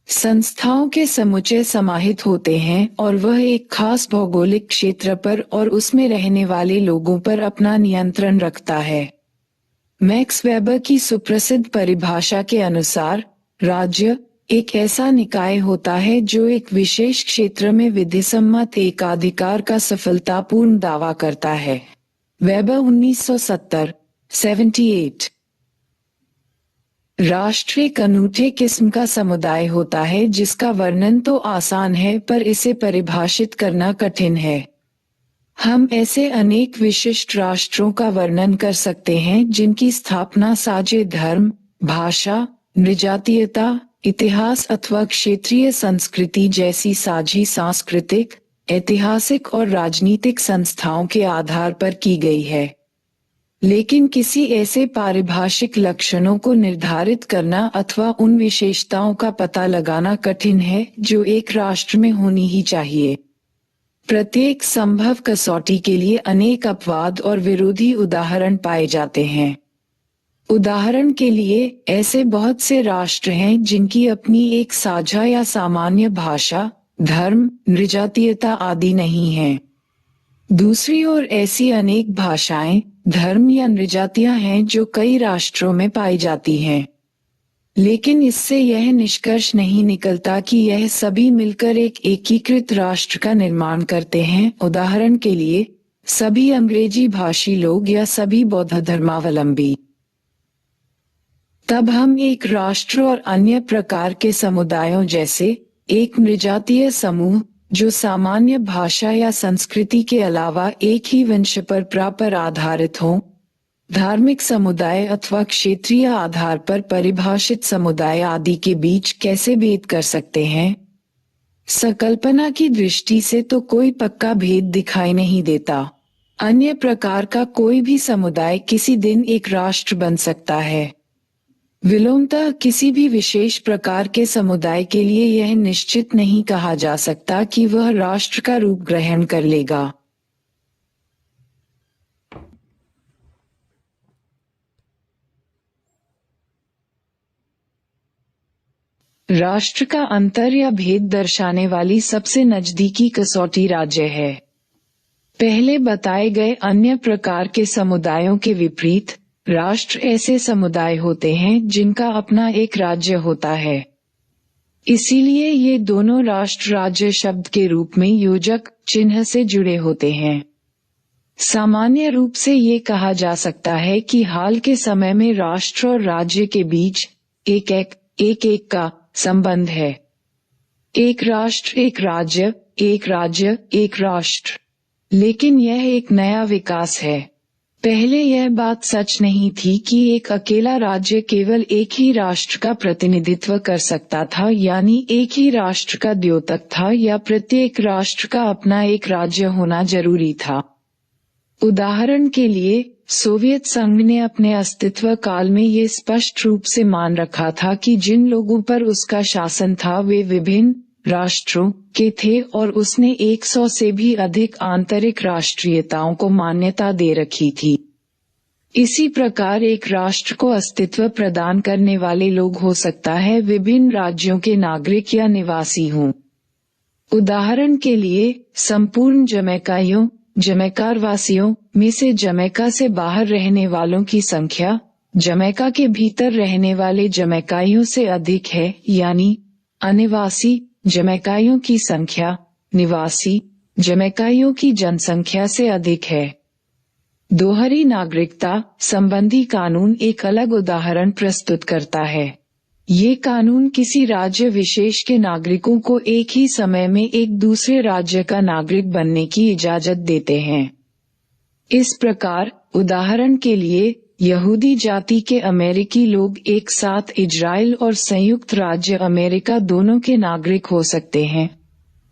संस्थाओं के समुच्चय समाहित होते हैं और वह एक खास भौगोलिक क्षेत्र पर और उसमें रहने वाले लोगों पर अपना नियंत्रण रखता है। मैक्स वेबर की सुप्रसिद्ध परिभाषा के अनुसार, राज्य एक ऐसा निकाय होता है जो एक विशेष क्षेत्र में विधिसम्मत एकाधिकार का सफलतापूर्ण दावा करता है। वेबर 1970, 78। राष्ट्र एक अनूठे किस्म का समुदाय होता है जिसका वर्णन तो आसान है पर इसे परिभाषित करना कठिन है। हम ऐसे अनेक विशिष्ट राष्ट्रों का वर्णन कर सकते हैं जिनकी स्थापना साझे धर्म, भाषा, नृजातीयता, इतिहास अथवा क्षेत्रीय संस्कृति जैसी साझी सांस्कृतिक, ऐतिहासिक और राजनीतिक संस्थाओं के आधार पर की गई है। लेकिन किसी ऐसे पारिभाषिक लक्षणों को निर्धारित करना अथवा उन विशेषताओं का पता लगाना कठिन है जो एक राष्ट्र में होनी ही चाहिए। प्रत्येक संभव कसौटी के लिए अनेक अपवाद और विरोधी उदाहरण पाए जाते हैं। उदाहरण के लिए, ऐसे बहुत से राष्ट्र हैं जिनकी अपनी एक साझा या सामान्य भाषा, धर्म, नृजातीयता आदि नहीं है। दूसरी ओर ऐसी अनेक भाषाएं, धर्म या नृजातियां हैं जो कई राष्ट्रों में पाई जाती हैं। लेकिन इससे यह निष्कर्ष नहीं निकलता कि यह सभी मिलकर एक एकीकृत राष्ट्र का निर्माण करते हैं। उदाहरण के लिए, सभी अंग्रेजी भाषी लोग या सभी बौद्ध धर्मावलंबी। तब हम एक राष्ट्र और अन्य प्रकार के समुदायों जैसे एक नृजातीय समूह जो सामान्य भाषा या संस्कृति के अलावा एक ही वंश पर आधारित हो, धार्मिक समुदाय अथवा क्षेत्रीय आधार पर परिभाषित समुदाय आदि के बीच कैसे भेद कर सकते हैं? संकल्पना की दृष्टि से तो कोई पक्का भेद दिखाई नहीं देता। अन्य प्रकार का कोई भी समुदाय किसी दिन एक राष्ट्र बन सकता है। विलोमतः किसी भी विशेष प्रकार के समुदाय के लिए यह निश्चित नहीं कहा जा सकता कि वह राष्ट्र का रूप ग्रहण कर लेगा। राष्ट्र का अंतर या भेद दर्शाने वाली सबसे नजदीकी कसौटी राज्य है। पहले बताए गए अन्य प्रकार के समुदायों के विपरीत, राष्ट्र ऐसे समुदाय होते हैं जिनका अपना एक राज्य होता है। इसीलिए ये दोनों राष्ट्र राज्य शब्द के रूप में योजक चिन्ह से जुड़े होते हैं। सामान्य रूप से ये कहा जा सकता है कि हाल के समय में राष्ट्र और राज्य के बीच एक का संबंध है। एक राष्ट्र, एक राज्य, एक राज्य, एक राष्ट्र। लेकिन यह एक नया विकास है। पहले यह बात सच नहीं थी कि एक अकेला राज्य केवल एक ही राष्ट्र का प्रतिनिधित्व कर सकता था, यानी एक ही राष्ट्र का द्योतक था, या प्रत्येक राष्ट्र का अपना एक राज्य होना जरूरी था। उदाहरण के लिए, सोवियत संघ ने अपने अस्तित्व काल में ये स्पष्ट रूप से मान रखा था कि जिन लोगों पर उसका शासन था वे विभिन्न राष्ट्रों के थे और उसने 100 से भी अधिक आंतरिक राष्ट्रीयताओं को मान्यता दे रखी थी। इसी प्रकार एक राष्ट्र को अस्तित्व प्रदान करने वाले लोग हो सकता है विभिन्न राज्यों के नागरिक या निवासी हों। उदाहरण के लिए, संपूर्ण जमैकार वासियों में से जमैका से बाहर रहने वालों की संख्या जमैका के भीतर रहने वाले जमैकाइयों से अधिक है, यानी अनिवासी जमैकाइयों की संख्या निवासी जमैकाइयों की जनसंख्या से अधिक है। दोहरी नागरिकता संबंधी कानून एक अलग उदाहरण प्रस्तुत करता है। ये कानून किसी राज्य विशेष के नागरिकों को एक ही समय में एक दूसरे राज्य का नागरिक बनने की इजाजत देते हैं। इस प्रकार, उदाहरण के लिए, यहूदी जाति के अमेरिकी लोग एक साथ इजराइल और संयुक्त राज्य अमेरिका दोनों के नागरिक हो सकते हैं,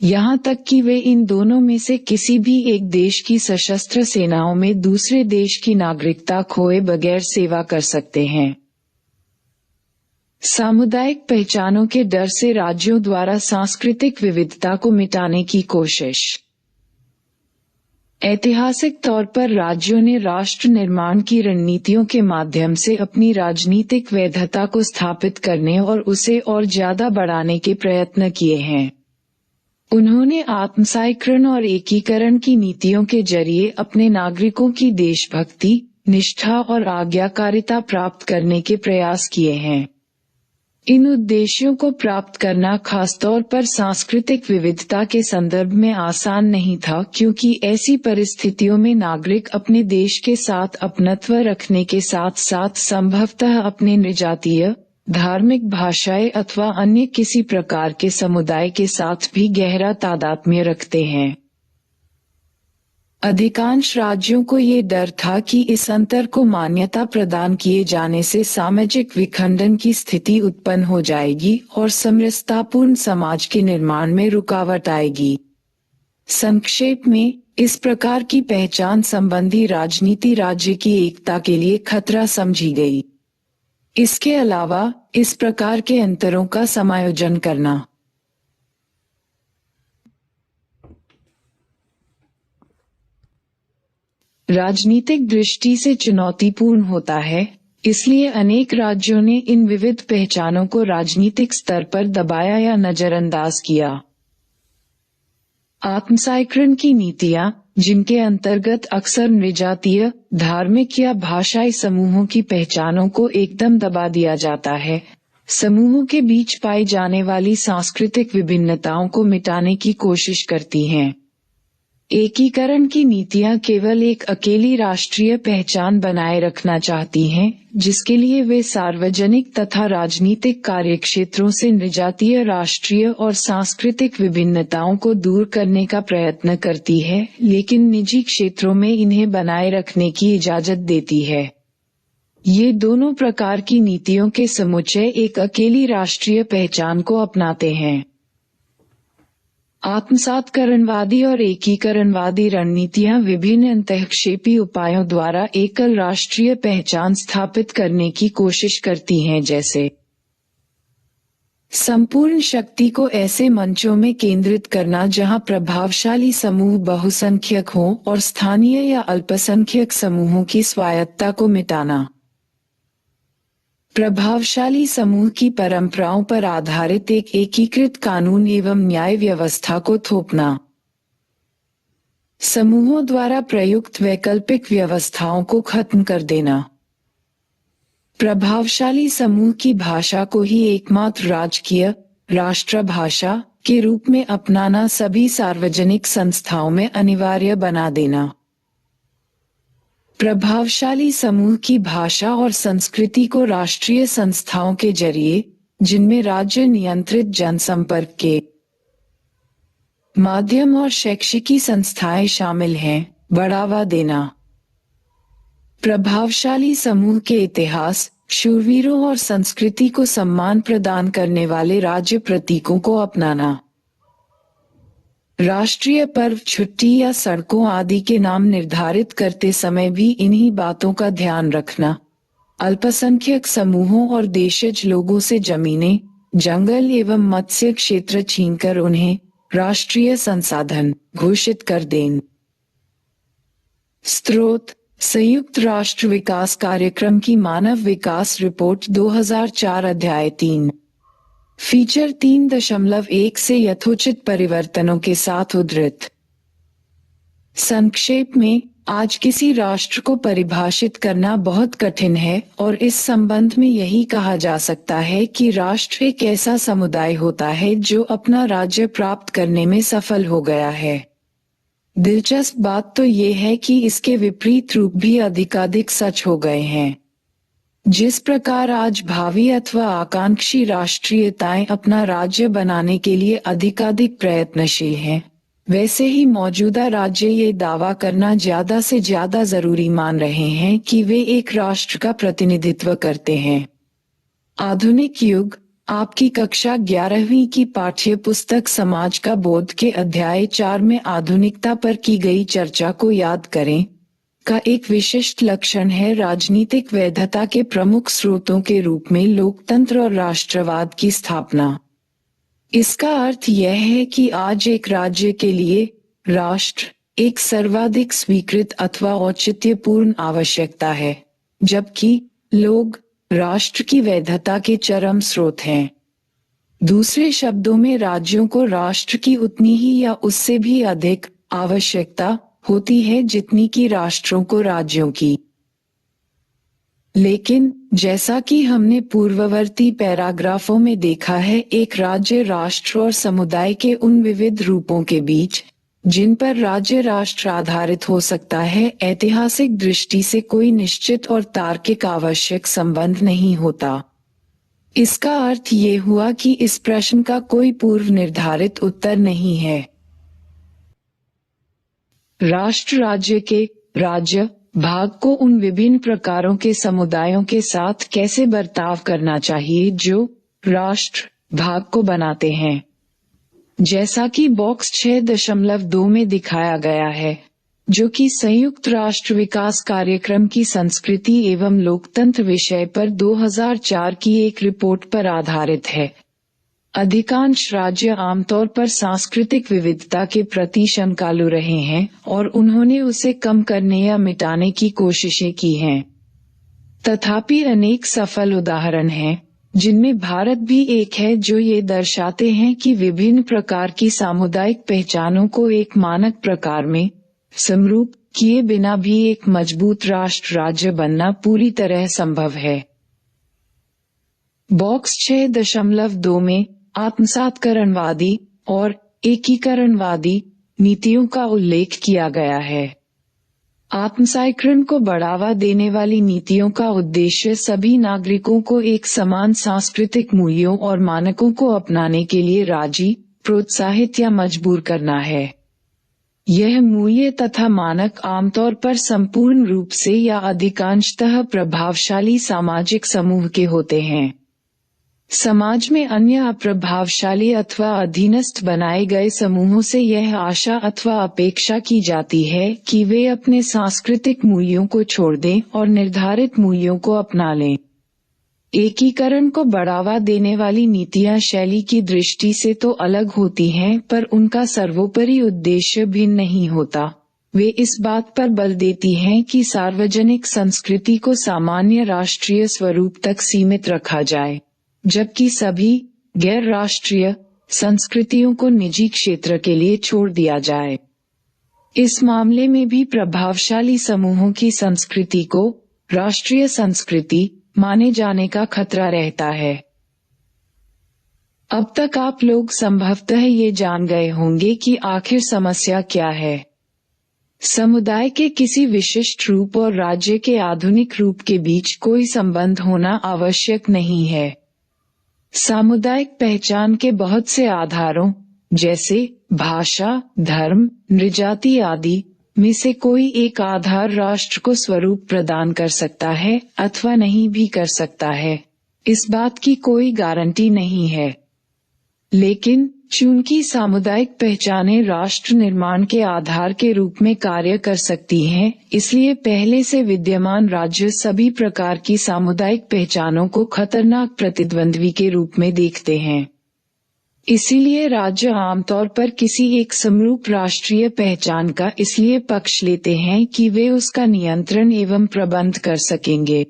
यहाँ तक कि वे इन दोनों में से किसी भी एक देश की सशस्त्र सेनाओं में दूसरे देश की नागरिकता खोए बगैर सेवा कर सकते हैं। सामुदायिक पहचानों के डर से राज्यों द्वारा सांस्कृतिक विविधता को मिटाने की कोशिश। ऐतिहासिक तौर पर राज्यों ने राष्ट्र निर्माण की रणनीतियों के माध्यम से अपनी राजनीतिक वैधता को स्थापित करने और उसे और ज्यादा बढ़ाने के प्रयत्न किए हैं। उन्होंने आत्मसाईकरण और एकीकरण की नीतियों के जरिए अपने नागरिकों की देशभक्ति, निष्ठा और आज्ञाकारिता प्राप्त करने के प्रयास किए हैं। इन उद्देश्यों को प्राप्त करना खासतौर पर सांस्कृतिक विविधता के संदर्भ में आसान नहीं था, क्योंकि ऐसी परिस्थितियों में नागरिक अपने देश के साथ अपनत्व रखने के साथ साथ संभवतः अपने निजातीय, धार्मिक, भाषाई अथवा अन्य किसी प्रकार के समुदाय के साथ भी गहरा तादात्म्य रखते हैं। अधिकांश राज्यों को ये डर था कि इस अंतर को मान्यता प्रदान किए जाने से सामाजिक विखंडन की स्थिति उत्पन्न हो जाएगी और समरसतापूर्ण समाज के निर्माण में रुकावट आएगी। संक्षेप में, इस प्रकार की पहचान संबंधी राजनीति राज्य की एकता के लिए खतरा समझी गई। इसके अलावा, इस प्रकार के अंतरों का समायोजन करना राजनीतिक दृष्टि से चुनौतीपूर्ण होता है, इसलिए अनेक राज्यों ने इन विविध पहचानों को राजनीतिक स्तर पर दबाया या नजरअंदाज किया। आत्मसाईकरण की नीतियां, जिनके अंतर्गत अक्सर निजातीय, धार्मिक या भाषाई समूहों की पहचानों को एकदम दबा दिया जाता है, समूहों के बीच पाई जाने वाली सांस्कृतिक विभिन्नताओं को मिटाने की कोशिश करती हैं। एकीकरण की नीतियां केवल एक अकेली राष्ट्रीय पहचान बनाए रखना चाहती हैं, जिसके लिए वे सार्वजनिक तथा राजनीतिक कार्यक्षेत्रों से निजातीय, राष्ट्रीय और सांस्कृतिक विभिन्नताओं को दूर करने का प्रयत्न करती है, लेकिन निजी क्षेत्रों में इन्हें बनाए रखने की इजाजत देती है। ये दोनों प्रकार की नीतियों के समुच्चय एक अकेली राष्ट्रीय पहचान को अपनाते हैं। आत्मसातकरणवादी और एकीकरणवादी रणनीतियां विभिन्न अंतःक्षेपी उपायों द्वारा एकल राष्ट्रीय पहचान स्थापित करने की कोशिश करती हैं, जैसे संपूर्ण शक्ति को ऐसे मंचों में केंद्रित करना जहां प्रभावशाली समूह बहुसंख्यक हों और स्थानीय या अल्पसंख्यक समूहों की स्वायत्तता को मिटाना। प्रभावशाली समूह की परंपराओं पर आधारित एक एकीकृत कानून एवं न्याय व्यवस्था को थोपना। समूहों द्वारा प्रयुक्त वैकल्पिक व्यवस्थाओं को खत्म कर देना। प्रभावशाली समूह की भाषा को ही एकमात्र राजकीय, राष्ट्रभाषा के रूप में अपनाना सभी सार्वजनिक संस्थाओं में अनिवार्य बना देना। प्रभावशाली समूह की भाषा और संस्कृति को राष्ट्रीय संस्थाओं के जरिए, जिनमें राज्य नियंत्रित जनसंपर्क के माध्यम और शैक्षिकी संस्थाएं शामिल हैं, बढ़ावा देना। प्रभावशाली समूह के इतिहास, शूरवीरों और संस्कृति को सम्मान प्रदान करने वाले राज्य प्रतीकों को अपनाना। राष्ट्रीय पर्व, छुट्टी या सड़कों आदि के नाम निर्धारित करते समय भी इन्हीं बातों का ध्यान रखना। अल्पसंख्यक समूहों और देशज लोगों से जमीनें, जंगल एवं मत्स्य क्षेत्र छीनकर उन्हें राष्ट्रीय संसाधन घोषित कर दें। स्रोत: संयुक्त राष्ट्र विकास कार्यक्रम की मानव विकास रिपोर्ट 2004 अध्याय 3। फीचर 3.1 से यथोचित परिवर्तनों के साथ उद्धृत। संक्षेप में, आज किसी राष्ट्र को परिभाषित करना बहुत कठिन है और इस संबंध में यही कहा जा सकता है कि राष्ट्र एक ऐसा समुदाय होता है जो अपना राज्य प्राप्त करने में सफल हो गया है। दिलचस्प बात तो ये है कि इसके विपरीत रूप भी अधिकाधिक सच हो गए हैं। जिस प्रकार आज भावी अथवा आकांक्षी राष्ट्रीयताएं अपना राज्य बनाने के लिए अधिकाधिक प्रयत्नशील हैं, वैसे ही मौजूदा राज्य ये दावा करना ज्यादा से ज्यादा जरूरी मान रहे हैं कि वे एक राष्ट्र का प्रतिनिधित्व करते हैं। आधुनिक युग, आपकी कक्षा 11वीं की पाठ्य पुस्तक समाज का बोध के अध्याय 4 में आधुनिकता पर की गई चर्चा को याद करें, का एक विशिष्ट लक्षण है राजनीतिक वैधता के प्रमुख स्रोतों के रूप में लोकतंत्र और राष्ट्रवाद की स्थापना। इसका अर्थ यह है कि आज एक राज्य के लिए राष्ट्र एक सर्वाधिक स्वीकृत अथवा औचित्यपूर्ण आवश्यकता है, जबकि लोग राष्ट्र की वैधता के चरम स्रोत हैं। दूसरे शब्दों में राज्यों को राष्ट्र की उतनी ही या उससे भी अधिक आवश्यकता होती है जितनी कि राष्ट्रों को राज्यों की। लेकिन जैसा कि हमने पूर्ववर्ती पैराग्राफों में देखा है, एक राज्य राष्ट्र और समुदाय के उन विविध रूपों के बीच जिन पर राज्य राष्ट्र आधारित हो सकता है, ऐतिहासिक दृष्टि से कोई निश्चित और तार्किक आवश्यक संबंध नहीं होता। इसका अर्थ ये हुआ कि इस प्रश्न का कोई पूर्व निर्धारित उत्तर नहीं है। राष्ट्र राज्य के राज्य भाग को उन विभिन्न प्रकारों के समुदायों के साथ कैसे बर्ताव करना चाहिए जो राष्ट्र भाग को बनाते हैं, जैसा कि बॉक्स 6.2 में दिखाया गया है, जो कि संयुक्त राष्ट्र विकास कार्यक्रम की संस्कृति एवं लोकतंत्र विषय पर 2004 की एक रिपोर्ट पर आधारित है। अधिकांश राज्य आमतौर पर सांस्कृतिक विविधता के प्रति शंकालु रहे हैं और उन्होंने उसे कम करने या मिटाने की कोशिशें की हैं। तथापि अनेक सफल उदाहरण हैं, जिनमें भारत भी एक है, जो ये दर्शाते हैं कि विभिन्न प्रकार की सामुदायिक पहचानों को एक मानक प्रकार में समरूप किए बिना भी एक मजबूत राष्ट्र राज्य बनना पूरी तरह संभव है। बॉक्स 6.2 में आत्मसातकरणवादी और एकीकरणवादी नीतियों का उल्लेख किया गया है। आत्मसातीकरण को बढ़ावा देने वाली नीतियों का उद्देश्य सभी नागरिकों को एक समान सांस्कृतिक मूल्यों और मानकों को अपनाने के लिए राजी, प्रोत्साहित या मजबूर करना है। यह मूल्य तथा मानक आमतौर पर संपूर्ण रूप से या अधिकांशतः प्रभावशाली सामाजिक समूह के होते हैं। समाज में अन्य अप्रभावशाली अथवा अधीनस्थ बनाए गए समूहों से यह आशा अथवा अपेक्षा की जाती है कि वे अपने सांस्कृतिक मूल्यों को छोड़ दें और निर्धारित मूल्यों को अपना लें। एकीकरण को बढ़ावा देने वाली नीतियां शैली की दृष्टि से तो अलग होती हैं, पर उनका सर्वोपरि उद्देश्य भिन्न नहीं होता। वे इस बात पर बल देती हैं कि सार्वजनिक संस्कृति को सामान्य राष्ट्रीय स्वरूप तक सीमित रखा जाए, जबकि सभी गैर राष्ट्रीय संस्कृतियों को निजी क्षेत्र के लिए छोड़ दिया जाए। इस मामले में भी प्रभावशाली समूहों की संस्कृति को राष्ट्रीय संस्कृति माने जाने का खतरा रहता है। अब तक आप लोग संभवतः ये जान गए होंगे कि आखिर समस्या क्या है। समुदाय के किसी विशिष्ट रूप और राज्य के आधुनिक रूप के बीच कोई संबंध होना आवश्यक नहीं है। सामुदायिक पहचान के बहुत से आधारों, जैसे भाषा, धर्म, नृजाति आदि में से कोई एक आधार राष्ट्र को स्वरूप प्रदान कर सकता है अथवा नहीं भी कर सकता है। इस बात की कोई गारंटी नहीं है। लेकिन चूंकि सामुदायिक पहचानें राष्ट्र निर्माण के आधार के रूप में कार्य कर सकती हैं, इसलिए पहले से विद्यमान राज्य सभी प्रकार की सामुदायिक पहचानों को खतरनाक प्रतिद्वंद्वी के रूप में देखते हैं। इसीलिए राज्य आमतौर पर किसी एक समरूप राष्ट्रीय पहचान का इसलिए पक्ष लेते हैं कि वे उसका नियंत्रण एवं प्रबंध कर सकेंगे।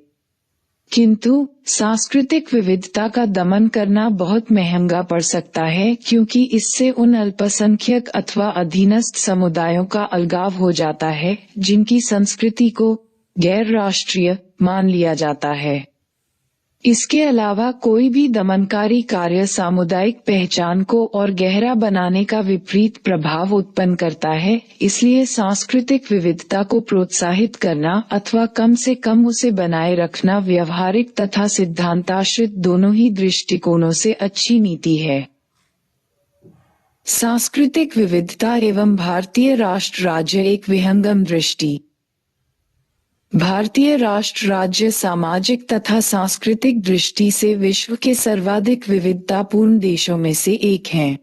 किंतु सांस्कृतिक विविधता का दमन करना बहुत महंगा पड़ सकता है, क्योंकि इससे उन अल्पसंख्यक अथवा अधीनस्थ समुदायों का अलगाव हो जाता है जिनकी संस्कृति को गैर राष्ट्रीय मान लिया जाता है। इसके अलावा कोई भी दमनकारी कार्य सामुदायिक पहचान को और गहरा बनाने का विपरीत प्रभाव उत्पन्न करता है, इसलिए सांस्कृतिक विविधता को प्रोत्साहित करना अथवा कम से कम उसे बनाए रखना व्यवहारिक तथा सिद्धांताश्रित दोनों ही दृष्टिकोणों से अच्छी नीति है। सांस्कृतिक विविधता एवं भारतीय राष्ट्र राज्य एक विहंगम दृष्टि। भारतीय राष्ट्र राज्य सामाजिक तथा सांस्कृतिक दृष्टि से विश्व के सर्वाधिक विविधतापूर्ण देशों में से एक है।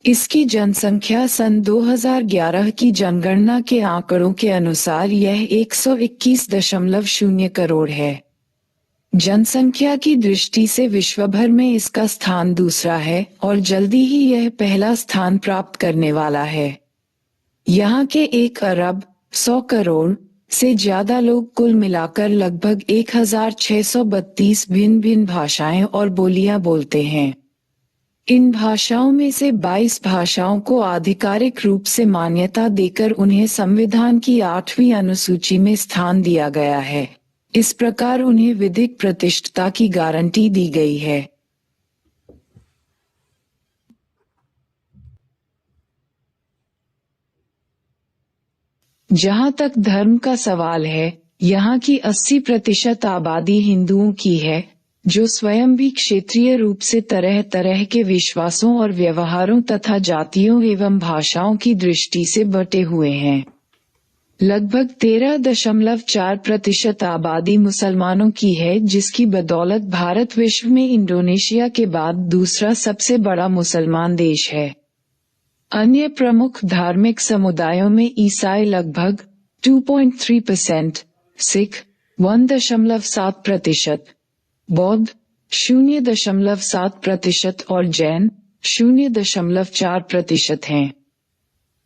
इसकी जनसंख्या सन 2011 की जनगणना के आंकड़ों के अनुसार यह 121.0 करोड़ है। जनसंख्या की दृष्टि से विश्व भर में इसका स्थान दूसरा है और जल्दी ही यह पहला स्थान प्राप्त करने वाला है। यहाँ के 1 अरब 100 करोड़ से ज्यादा लोग कुल मिलाकर लगभग 1632 भिन्न भिन्न भाषाएं और बोलियां बोलते हैं। इन भाषाओं में से 22 भाषाओं को आधिकारिक रूप से मान्यता देकर उन्हें संविधान की 8वीं अनुसूची में स्थान दिया गया है। इस प्रकार उन्हें विधिक प्रतिष्ठता की गारंटी दी गई है। जहाँ तक धर्म का सवाल है, यहाँ की 80% आबादी हिंदुओं की है, जो स्वयं भी क्षेत्रीय रूप से तरह तरह के विश्वासों और व्यवहारों तथा जातियों एवं भाषाओं की दृष्टि से बटे हुए हैं। लगभग 13.4% आबादी मुसलमानों की है, जिसकी बदौलत भारत विश्व में इंडोनेशिया के बाद दूसरा सबसे बड़ा मुसलमान देश है। अन्य प्रमुख धार्मिक समुदायों में ईसाई लगभग 2.3%, सिख 1.7%, बौद्ध 0.7% और जैन 0.4% हैं।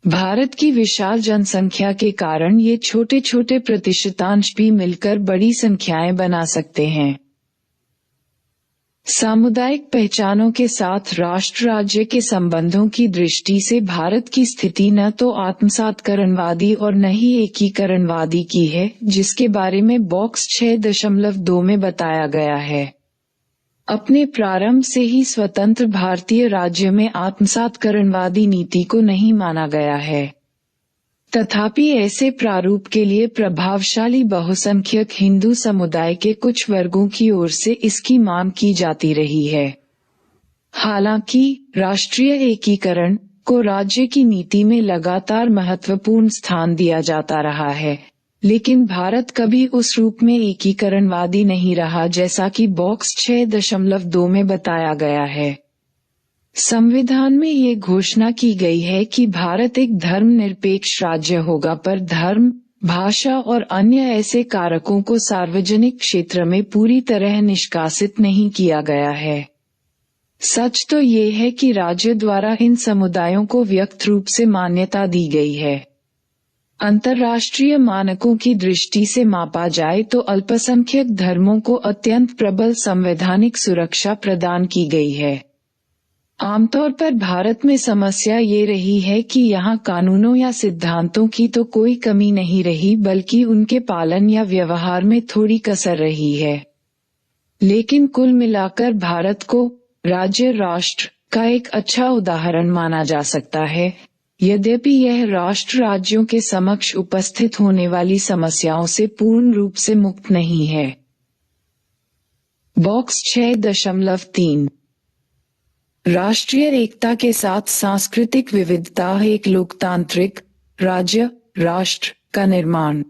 भारत की विशाल जनसंख्या के कारण ये छोटे छोटे प्रतिशतांश भी मिलकर बड़ी संख्याएं बना सकते हैं। सामुदायिक पहचानों के साथ राष्ट्र राज्य के संबंधों की दृष्टि से भारत की स्थिति न तो आत्मसातकरणवादी और न ही एकीकरणवादी की है, जिसके बारे में बॉक्स 6.2 में बताया गया है। अपने प्रारंभ से ही स्वतंत्र भारतीय राज्य में आत्मसातकरणवादी नीति को नहीं माना गया है। तथापि ऐसे प्रारूप के लिए प्रभावशाली बहुसंख्यक हिंदू समुदाय के कुछ वर्गों की ओर से इसकी मांग की जाती रही है। हालांकि राष्ट्रीय एकीकरण को राज्य की नीति में लगातार महत्वपूर्ण स्थान दिया जाता रहा है, लेकिन भारत कभी उस रूप में एकीकरणवादी नहीं रहा जैसा कि बॉक्स 6.2 में बताया गया है। संविधान में ये घोषणा की गई है कि भारत एक धर्मनिरपेक्ष राज्य होगा, पर धर्म, भाषा और अन्य ऐसे कारकों को सार्वजनिक क्षेत्र में पूरी तरह निष्कासित नहीं किया गया है। सच तो ये है कि राज्य द्वारा इन समुदायों को व्यक्त रूप से मान्यता दी गई है। अंतर्राष्ट्रीय मानकों की दृष्टि से मापा जाए तो अल्पसंख्यक धर्मों को अत्यंत प्रबल संवैधानिक सुरक्षा प्रदान की गई है। आमतौर पर भारत में समस्या ये रही है कि यहाँ कानूनों या सिद्धांतों की तो कोई कमी नहीं रही, बल्कि उनके पालन या व्यवहार में थोड़ी कसर रही है। लेकिन कुल मिलाकर भारत को राज्य राष्ट्र का एक अच्छा उदाहरण माना जा सकता है, यद्यपि यह राष्ट्र राज्यों के समक्ष उपस्थित होने वाली समस्याओं से पूर्ण रूप से मुक्त नहीं है। बॉक्स 6.3 राष्ट्रीय एकता के साथ सांस्कृतिक विविधता एक लोकतांत्रिक राज्य राष्ट्र का निर्माण।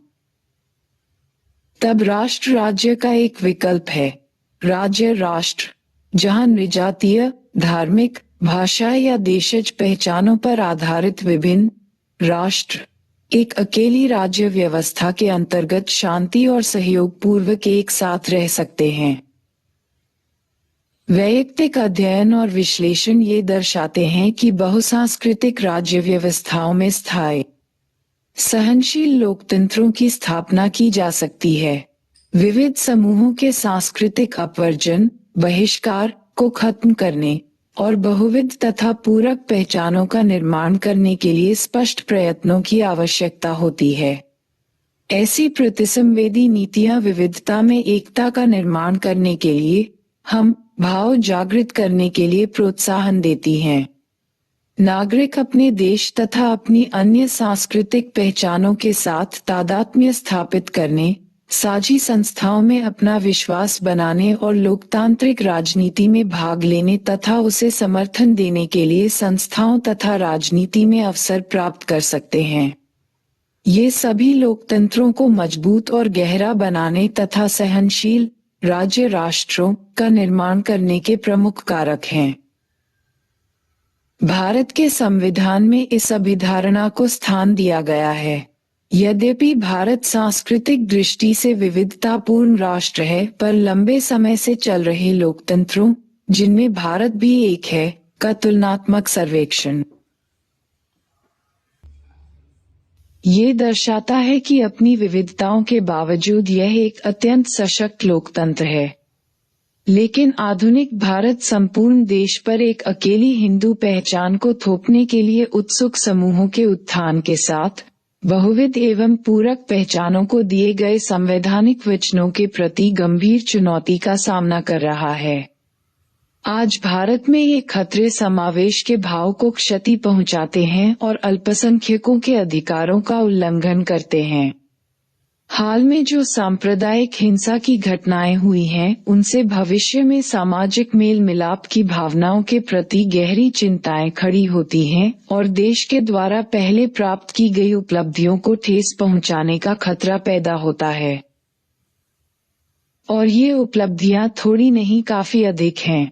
तब राष्ट्र राज्य का एक विकल्प है राज्य राष्ट्र, जहां नृजातीय, धार्मिक, भाषा या देशज पहचानों पर आधारित विभिन्न राष्ट्र एक अकेली राज्य व्यवस्था के अंतर्गत शांति और सहयोग पूर्वक एक साथ रह सकते हैं। वैयक्तिक अध्ययन और विश्लेषण ये दर्शाते हैं कि बहुसांस्कृतिक राज्य व्यवस्थाओं में स्थायी सहनशील लोकतंत्रों की स्थापना की जा सकती है। विविध समूहों के सांस्कृतिक अपवर्जन, बहिष्कार को खत्म करने और बहुविध तथा पूरक पहचानों का निर्माण करने के लिए स्पष्ट प्रयत्नों की आवश्यकता होती है। ऐसी प्रतिसंवेदी नीतियां विविधता में एकता का निर्माण करने के लिए हम भाव जागृत करने के लिए प्रोत्साहन देती हैं। नागरिक अपने देश तथा अपनी अन्य सांस्कृतिक पहचानों के साथ तादात्म्य स्थापित करने, साझी संस्थाओं में अपना विश्वास बनाने और लोकतांत्रिक राजनीति में भाग लेने तथा उसे समर्थन देने के लिए संस्थाओं तथा राजनीति में अवसर प्राप्त कर सकते हैं। ये सभी लोकतंत्रों को मजबूत और गहरा बनाने तथा सहनशील राज्य राष्ट्रों का निर्माण करने के प्रमुख कारक हैं। भारत के संविधान में इस अभिधारणा को स्थान दिया गया है। यद्यपि भारत सांस्कृतिक दृष्टि से विविधतापूर्ण राष्ट्र है, पर लंबे समय से चल रहे लोकतंत्रों, जिनमें भारत भी एक है, का तुलनात्मक सर्वेक्षण ये दर्शाता है कि अपनी विविधताओं के बावजूद यह एक अत्यंत सशक्त लोकतंत्र है। लेकिन आधुनिक भारत संपूर्ण देश पर एक अकेली हिंदू पहचान को थोपने के लिए उत्सुक समूहों के उत्थान के साथ बहुविध एवं पूरक पहचानों को दिए गए संवैधानिक वचनों के प्रति गंभीर चुनौती का सामना कर रहा है। आज भारत में ये खतरे समावेश के भाव को क्षति पहुंचाते हैं और अल्पसंख्यकों के अधिकारों का उल्लंघन करते हैं। हाल में जो सांप्रदायिक हिंसा की घटनाएं हुई हैं, उनसे भविष्य में सामाजिक मेल मिलाप की भावनाओं के प्रति गहरी चिंताएं खड़ी होती हैं और देश के द्वारा पहले प्राप्त की गई उपलब्धियों को ठेस पहुंचाने का खतरा पैदा होता है। और ये उपलब्धियां थोड़ी नहीं, काफी अधिक हैं।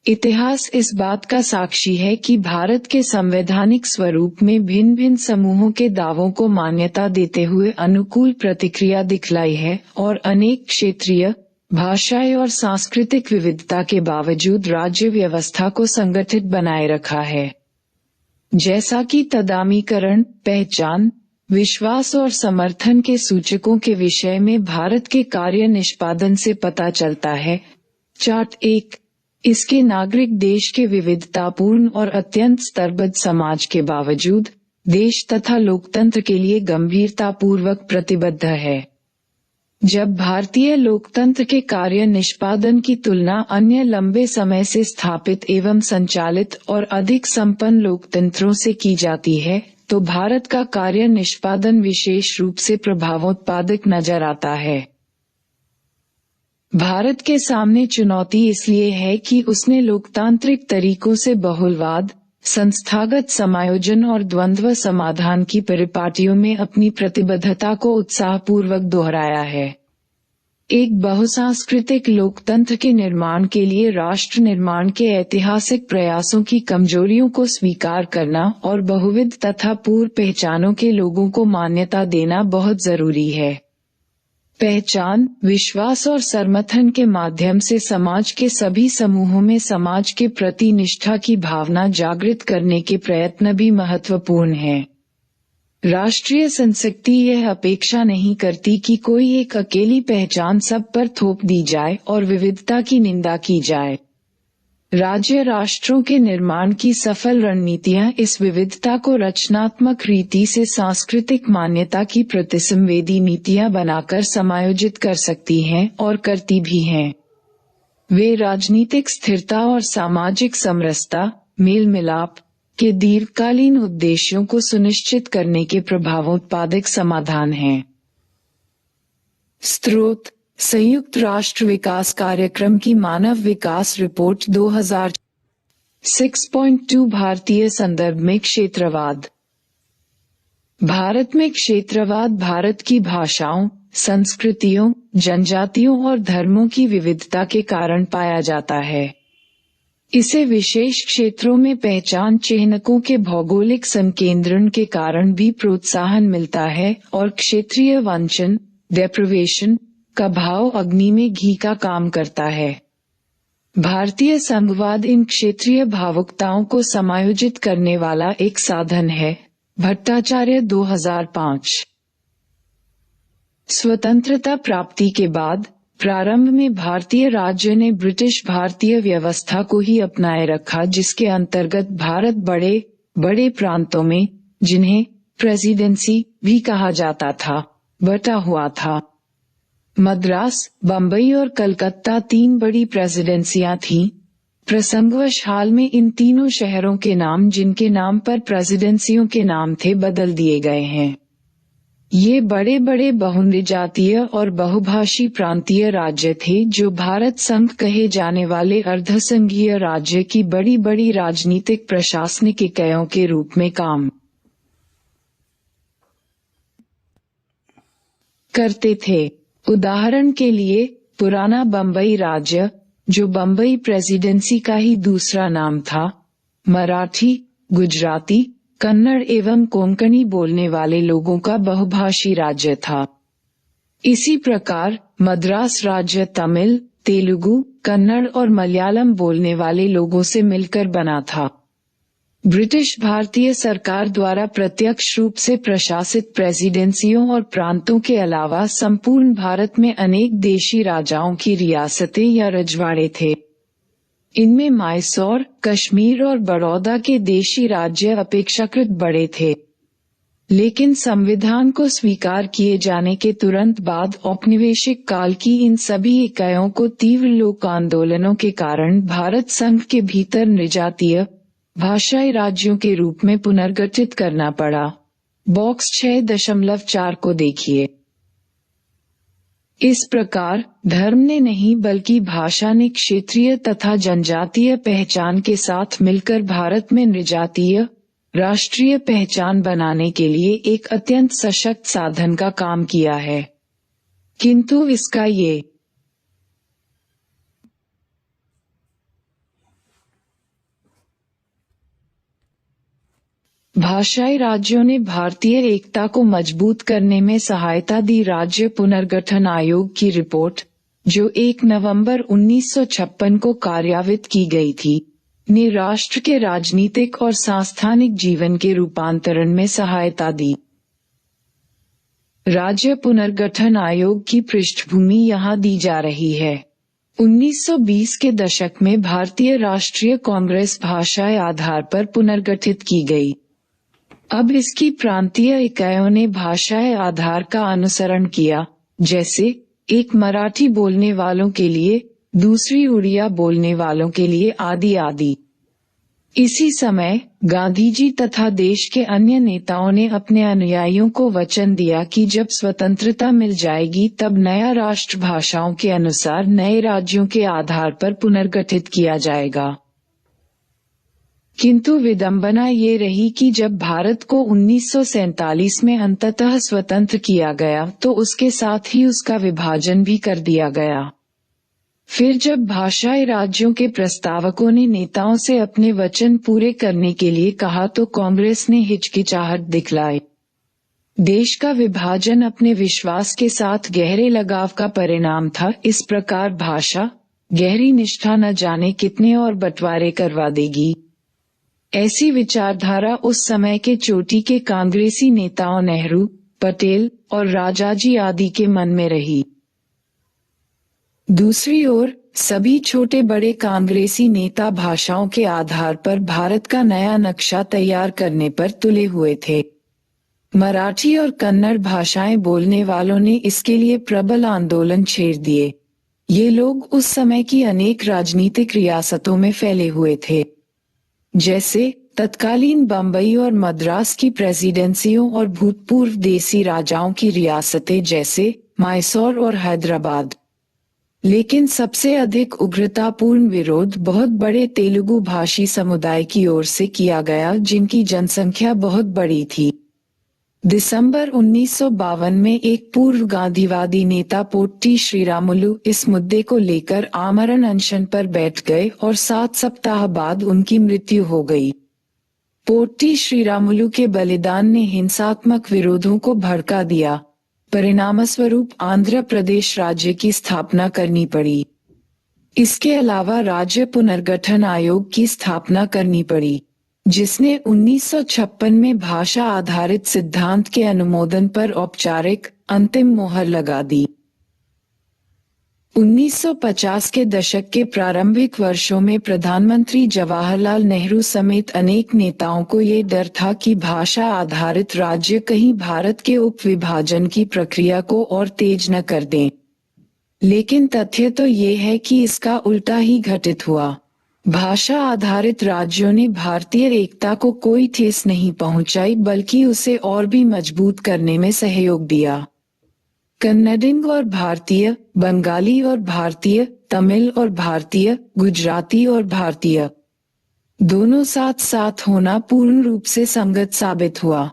इतिहास इस बात का साक्षी है कि भारत के संवैधानिक स्वरूप में भिन्न भिन्न समूहों के दावों को मान्यता देते हुए अनुकूल प्रतिक्रिया दिखलाई है और अनेक क्षेत्रीय, भाषाई और सांस्कृतिक विविधता के बावजूद राज्य व्यवस्था को संगठित बनाए रखा है। जैसा कि तदामीकरण, पहचान, विश्वास और समर्थन के सूचकों के विषय में भारत के कार्य निष्पादन से पता चलता है। चार्ट 1 इसके नागरिक देश के विविधतापूर्ण और अत्यंत स्तरबद्ध समाज के बावजूद देश तथा लोकतंत्र के लिए गंभीरतापूर्वक प्रतिबद्ध है। जब भारतीय लोकतंत्र के कार्य निष्पादन की तुलना अन्य लंबे समय से स्थापित एवं संचालित और अधिक संपन्न लोकतंत्रों से की जाती है, तो भारत का कार्य निष्पादन विशेष रूप से प्रभावोत्पादक नजर आता है। भारत के सामने चुनौती इसलिए है कि उसने लोकतांत्रिक तरीकों से बहुलवाद, संस्थागत समायोजन और द्वंद्व समाधान की परिपाटियों में अपनी प्रतिबद्धता को उत्साहपूर्वक दोहराया है। एक बहुसांस्कृतिक लोकतंत्र के निर्माण के लिए राष्ट्र निर्माण के ऐतिहासिक प्रयासों की कमजोरियों को स्वीकार करना और बहुविध तथा पूर्व पहचानों के लोगों को मान्यता देना बहुत जरूरी है। पहचान, विश्वास और समर्थन के माध्यम से समाज के सभी समूहों में समाज के प्रति निष्ठा की भावना जागृत करने के प्रयत्न भी महत्वपूर्ण हैं। राष्ट्रीय संस्कृति यह अपेक्षा नहीं करती कि कोई एक अकेली पहचान सब पर थोप दी जाए और विविधता की निंदा की जाए। राज्य राष्ट्रों के निर्माण की सफल रणनीतियां इस विविधता को रचनात्मक रीति से सांस्कृतिक मान्यता की प्रतिसंवेदी नीतियां बनाकर समायोजित कर सकती हैं और करती भी हैं। वे राजनीतिक स्थिरता और सामाजिक समरसता, मेल मिलाप के दीर्घकालीन उद्देश्यों को सुनिश्चित करने के प्रभावोत्पादक समाधान हैं। स्रोत: संयुक्त राष्ट्र विकास कार्यक्रम की मानव विकास रिपोर्ट 2000। 6.2 भारतीय संदर्भ में क्षेत्रवाद। भारत में क्षेत्रवाद भारत की भाषाओं, संस्कृतियों, जनजातियों और धर्मों की विविधता के कारण पाया जाता है। इसे विशेष क्षेत्रों में पहचान चिह्नकों के भौगोलिक संकेंद्रण के कारण भी प्रोत्साहन मिलता है और क्षेत्रीय वंचन, डेप्रिवेशन का भाव अग्नि में घी का काम करता है। भारतीय संघवाद इन क्षेत्रीय भावुकताओं को समायोजित करने वाला एक साधन है। भट्टाचार्य 2005। स्वतंत्रता प्राप्ति के बाद प्रारंभ में भारतीय राज्य ने ब्रिटिश भारतीय व्यवस्था को ही अपनाए रखा, जिसके अंतर्गत भारत बड़े प्रांतों में, जिन्हें प्रेसिडेंसी भी कहा जाता था, बटा हुआ था। मद्रास, बम्बई और कलकत्ता 3 बड़ी प्रेसिडेंसियां थीं। प्रसंगवश हाल में इन तीनों शहरों के नाम जिनके नाम पर प्रेसिडेंसियों के नाम थे बदल दिए गए हैं। ये बड़े बड़े बहुनिजातीय और बहुभाषी प्रांतीय राज्य थे जो भारत संघ कहे जाने वाले अर्धसंघीय राज्य की बड़ी बड़ी राजनीतिक प्रशासनिक इकाइयों के रूप में काम करते थे। उदाहरण के लिए, पुराना बम्बई राज्य, जो बम्बई प्रेसिडेंसी का ही दूसरा नाम था, मराठी, गुजराती, कन्नड़ एवं कोंकणी बोलने वाले लोगों का बहुभाषी राज्य था। इसी प्रकार मद्रास राज्य तमिल, तेलुगु, कन्नड़ और मलयालम बोलने वाले लोगों से मिलकर बना था। ब्रिटिश भारतीय सरकार द्वारा प्रत्यक्ष रूप से प्रशासित प्रेसिडेंसियों और प्रांतों के अलावा संपूर्ण भारत में अनेक देशी राजाओं की रियासतें या रजवाड़े थे। इनमें मैसूर, कश्मीर और बड़ौदा के देशी राज्य अपेक्षाकृत बड़े थे। लेकिन संविधान को स्वीकार किए जाने के तुरंत बाद औपनिवेशिक काल की इन सभी इकाइयों को तीव्र लोक आंदोलनों के कारण भारत संघ के भीतर निजातीय भाषाई राज्यों के रूप में पुनर्गठित करना पड़ा। बॉक्स 6.4 को देखिए। इस प्रकार धर्म ने नहीं बल्कि भाषा ने क्षेत्रीय तथा जनजातीय पहचान के साथ मिलकर भारत में निजातीय राष्ट्रीय पहचान बनाने के लिए एक अत्यंत सशक्त साधन का काम किया है। किंतु इसका ये भाषाई राज्यों ने भारतीय एकता को मजबूत करने में सहायता दी। राज्य पुनर्गठन आयोग की रिपोर्ट, जो 1 नवंबर 1956 को कार्यान्वित की गई थी, ने राष्ट्र के राजनीतिक और सांस्थानिक जीवन के रूपांतरण में सहायता दी। राज्य पुनर्गठन आयोग की पृष्ठभूमि यहाँ दी जा रही है। 1920 के दशक में भारतीय राष्ट्रीय कांग्रेस भाषाई आधार पर पुनर्गठित की गई। अब इसकी प्रांतीय इकाइयों ने भाषाई आधार का अनुसरण किया, जैसे एक मराठी बोलने वालों के लिए, दूसरी उड़िया बोलने वालों के लिए आदि आदि। इसी समय गांधी जी तथा देश के अन्य नेताओं ने अपने अनुयायियों को वचन दिया कि जब स्वतंत्रता मिल जाएगी तब नया राष्ट्र भाषाओं के अनुसार नए राज्यों के आधार पर पुनर्गठित किया जाएगा। किंतु विडंबना ये रही कि जब भारत को 1947 में अंततः स्वतंत्र किया गया तो उसके साथ ही उसका विभाजन भी कर दिया गया। फिर जब भाषाई राज्यों के प्रस्तावकों ने नेताओं से अपने वचन पूरे करने के लिए कहा तो कांग्रेस ने हिचकिचाहट दिखलाई। देश का विभाजन अपने विश्वास के साथ गहरे लगाव का परिणाम था। इस प्रकार भाषा गहरी निष्ठा न जाने कितने और बंटवारे करवा देगी। ऐसी विचारधारा उस समय के चोटी के कांग्रेसी नेताओं नेहरू, पटेल और राजाजी आदि के मन में रही। दूसरी ओर सभी छोटे बड़े कांग्रेसी नेता भाषाओं के आधार पर भारत का नया नक्शा तैयार करने पर तुले हुए थे। मराठी और कन्नड़ भाषाएं बोलने वालों ने इसके लिए प्रबल आंदोलन छेड़ दिए। ये लोग उस समय की अनेक राजनीतिक रियासतों में फैले हुए थे, जैसे तत्कालीन बम्बई और मद्रास की प्रेसिडेंसियों और भूतपूर्व देसी राजाओं की रियासतें जैसे मैसूर और हैदराबाद। लेकिन सबसे अधिक उग्रतापूर्ण विरोध बहुत बड़े तेलुगु भाषी समुदाय की ओर से किया गया, जिनकी जनसंख्या बहुत बड़ी थी। दिसंबर 1952 में एक पूर्व गांधीवादी नेता पोट्टी श्रीरामुलु इस मुद्दे को लेकर आमरण अनशन पर बैठ गए और 7 सप्ताह बाद उनकी मृत्यु हो गई। पोट्टी श्रीरामुलु के बलिदान ने हिंसात्मक विरोधों को भड़का दिया। परिणामस्वरूप आंध्र प्रदेश राज्य की स्थापना करनी पड़ी। इसके अलावा राज्य पुनर्गठन आयोग की स्थापना करनी पड़ी, जिसने 1956 में भाषा आधारित सिद्धांत के अनुमोदन पर औपचारिक अंतिम मोहर लगा दी। 1950 के दशक के प्रारंभिक वर्षों में प्रधानमंत्री जवाहरलाल नेहरू समेत अनेक नेताओं को ये डर था कि भाषा आधारित राज्य कहीं भारत के उपविभाजन की प्रक्रिया को और तेज न कर दें। लेकिन तथ्य तो ये है कि इसका उल्टा ही घटित हुआ। भाषा आधारित राज्यों ने भारतीय एकता को कोई ठेस नहीं पहुंचाई, बल्कि उसे और भी मजबूत करने में सहयोग दिया। कन्नडिग और भारतीय, बंगाली और भारतीय, तमिल और भारतीय, गुजराती और भारतीय दोनों साथ साथ होना पूर्ण रूप से संगत साबित हुआ।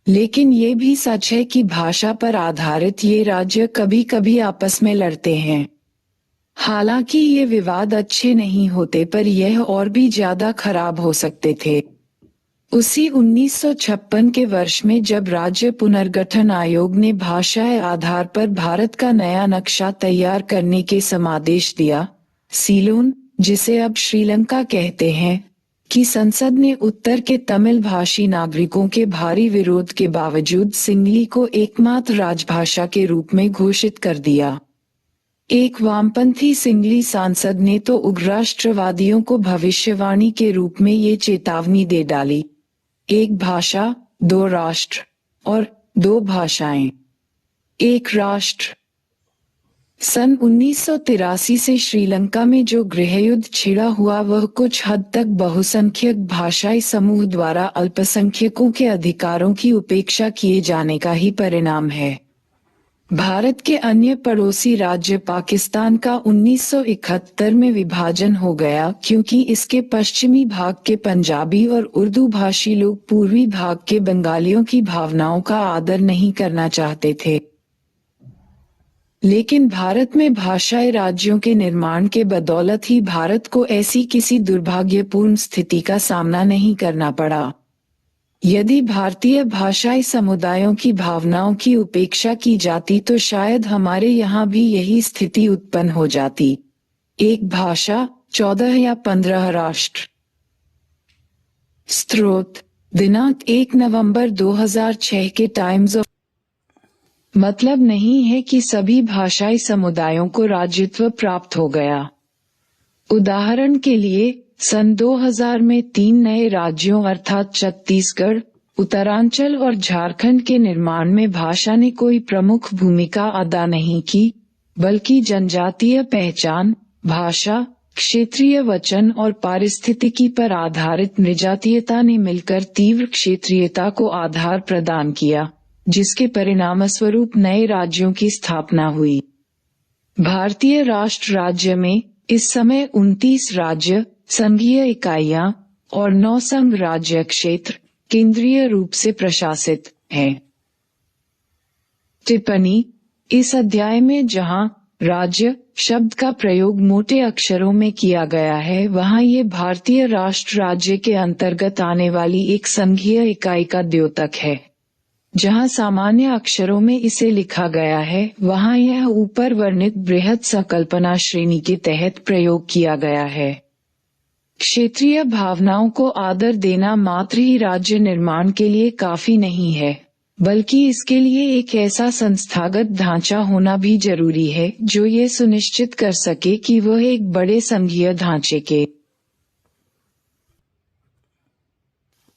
लेकिन ये भी सच है कि भाषा पर आधारित ये राज्य कभी कभी आपस में लड़ते हैं। हालांकि ये विवाद अच्छे नहीं होते, पर यह और भी ज्यादा खराब हो सकते थे। उसी 1956 के वर्ष में जब राज्य पुनर्गठन आयोग ने भाषाई आधार पर भारत का नया नक्शा तैयार करने के समादेश दिया, सीलोन, जिसे अब श्रीलंका कहते हैं, कि संसद ने उत्तर के तमिल भाषी नागरिकों के भारी विरोध के बावजूद सिंगली को एकमात्र राजभाषा के रूप में घोषित कर दिया। एक वामपंथी सिंगली सांसद ने तो उग्र राष्ट्रवादियों को भविष्यवाणी के रूप में ये चेतावनी दे डाली, एक भाषा, दो राष्ट्र और दो भाषाएं, एक राष्ट्र। सन 1983 से श्रीलंका में जो गृहयुद्ध छिड़ा हुआ वह कुछ हद तक बहुसंख्यक भाषाई समूह द्वारा अल्पसंख्यकों के अधिकारों की उपेक्षा किए जाने का ही परिणाम है। भारत के अन्य पड़ोसी राज्य पाकिस्तान का 1971 में विभाजन हो गया क्योंकि इसके पश्चिमी भाग के पंजाबी और उर्दू भाषी लोग पूर्वी भाग के बंगालियों की भावनाओं का आदर नहीं करना चाहते थे। लेकिन भारत में भाषाई राज्यों के निर्माण के बदौलत ही भारत को ऐसी किसी दुर्भाग्यपूर्ण स्थिति का सामना नहीं करना पड़ा। यदि भारतीय भाषाई समुदायों की भावनाओं की उपेक्षा की जाती तो शायद हमारे यहाँ भी यही स्थिति उत्पन्न हो जाती, एक भाषा, 14 या 15 राष्ट्र। स्रोत: दिनांक 1 नवंबर 2006 के टाइम्स ऑफ। मतलब नहीं है कि सभी भाषाई समुदायों को राज्यत्व प्राप्त हो गया। उदाहरण के लिए, सन 2000 में 3 नए राज्यों अर्थात छत्तीसगढ़, उत्तरांचल और झारखंड के निर्माण में भाषा ने कोई प्रमुख भूमिका अदा नहीं की, बल्कि जनजातीय पहचान, भाषा, क्षेत्रीय वचन और पारिस्थितिकी पर आधारित नृजातीयता ने मिलकर तीव्र क्षेत्रीयता को आधार प्रदान किया, जिसके परिणामस्वरूप नए राज्यों की स्थापना हुई। भारतीय राष्ट्र राज्य में इस समय 29 राज्य, संघीय इकाइयां और 9 संघ राज्य क्षेत्र केंद्रीय रूप से प्रशासित हैं। टिप्पणी: इस अध्याय में जहां राज्य शब्द का प्रयोग मोटे अक्षरों में किया गया है, वहां ये भारतीय राष्ट्र राज्य के अंतर्गत आने वाली एक संघीय इकाई का द्योतक है। जहां सामान्य अक्षरों में इसे लिखा गया है, वहां यह ऊपर वर्णित बृहद संकल्पना श्रेणी के तहत प्रयोग किया गया है। क्षेत्रीय भावनाओं को आदर देना मात्र ही राज्य निर्माण के लिए काफी नहीं है, बल्कि इसके लिए एक ऐसा संस्थागत ढांचा होना भी जरूरी है जो ये सुनिश्चित कर सके कि वह एक बड़े संघीय ढांचे के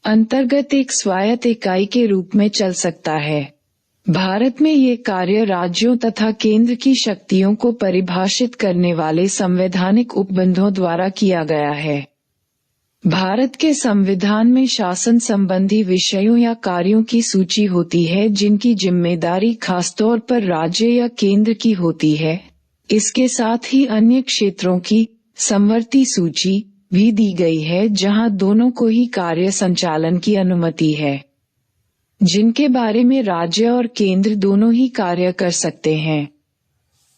अंतर्गत एक स्वायत्त इकाई के रूप में चल सकता है। भारत में ये कार्य राज्यों तथा केंद्र की शक्तियों को परिभाषित करने वाले संवैधानिक उपबंधों द्वारा किया गया है। भारत के संविधान में शासन संबंधी विषयों या कार्यों की सूची होती है जिनकी जिम्मेदारी खासतौर पर राज्य या केंद्र की होती है। इसके साथ ही अन्य क्षेत्रों की समवर्ती सूची भी दी गई है जहां दोनों को ही कार्य संचालन की अनुमति है, जिनके बारे में राज्य और केंद्र दोनों ही कार्य कर सकते हैं।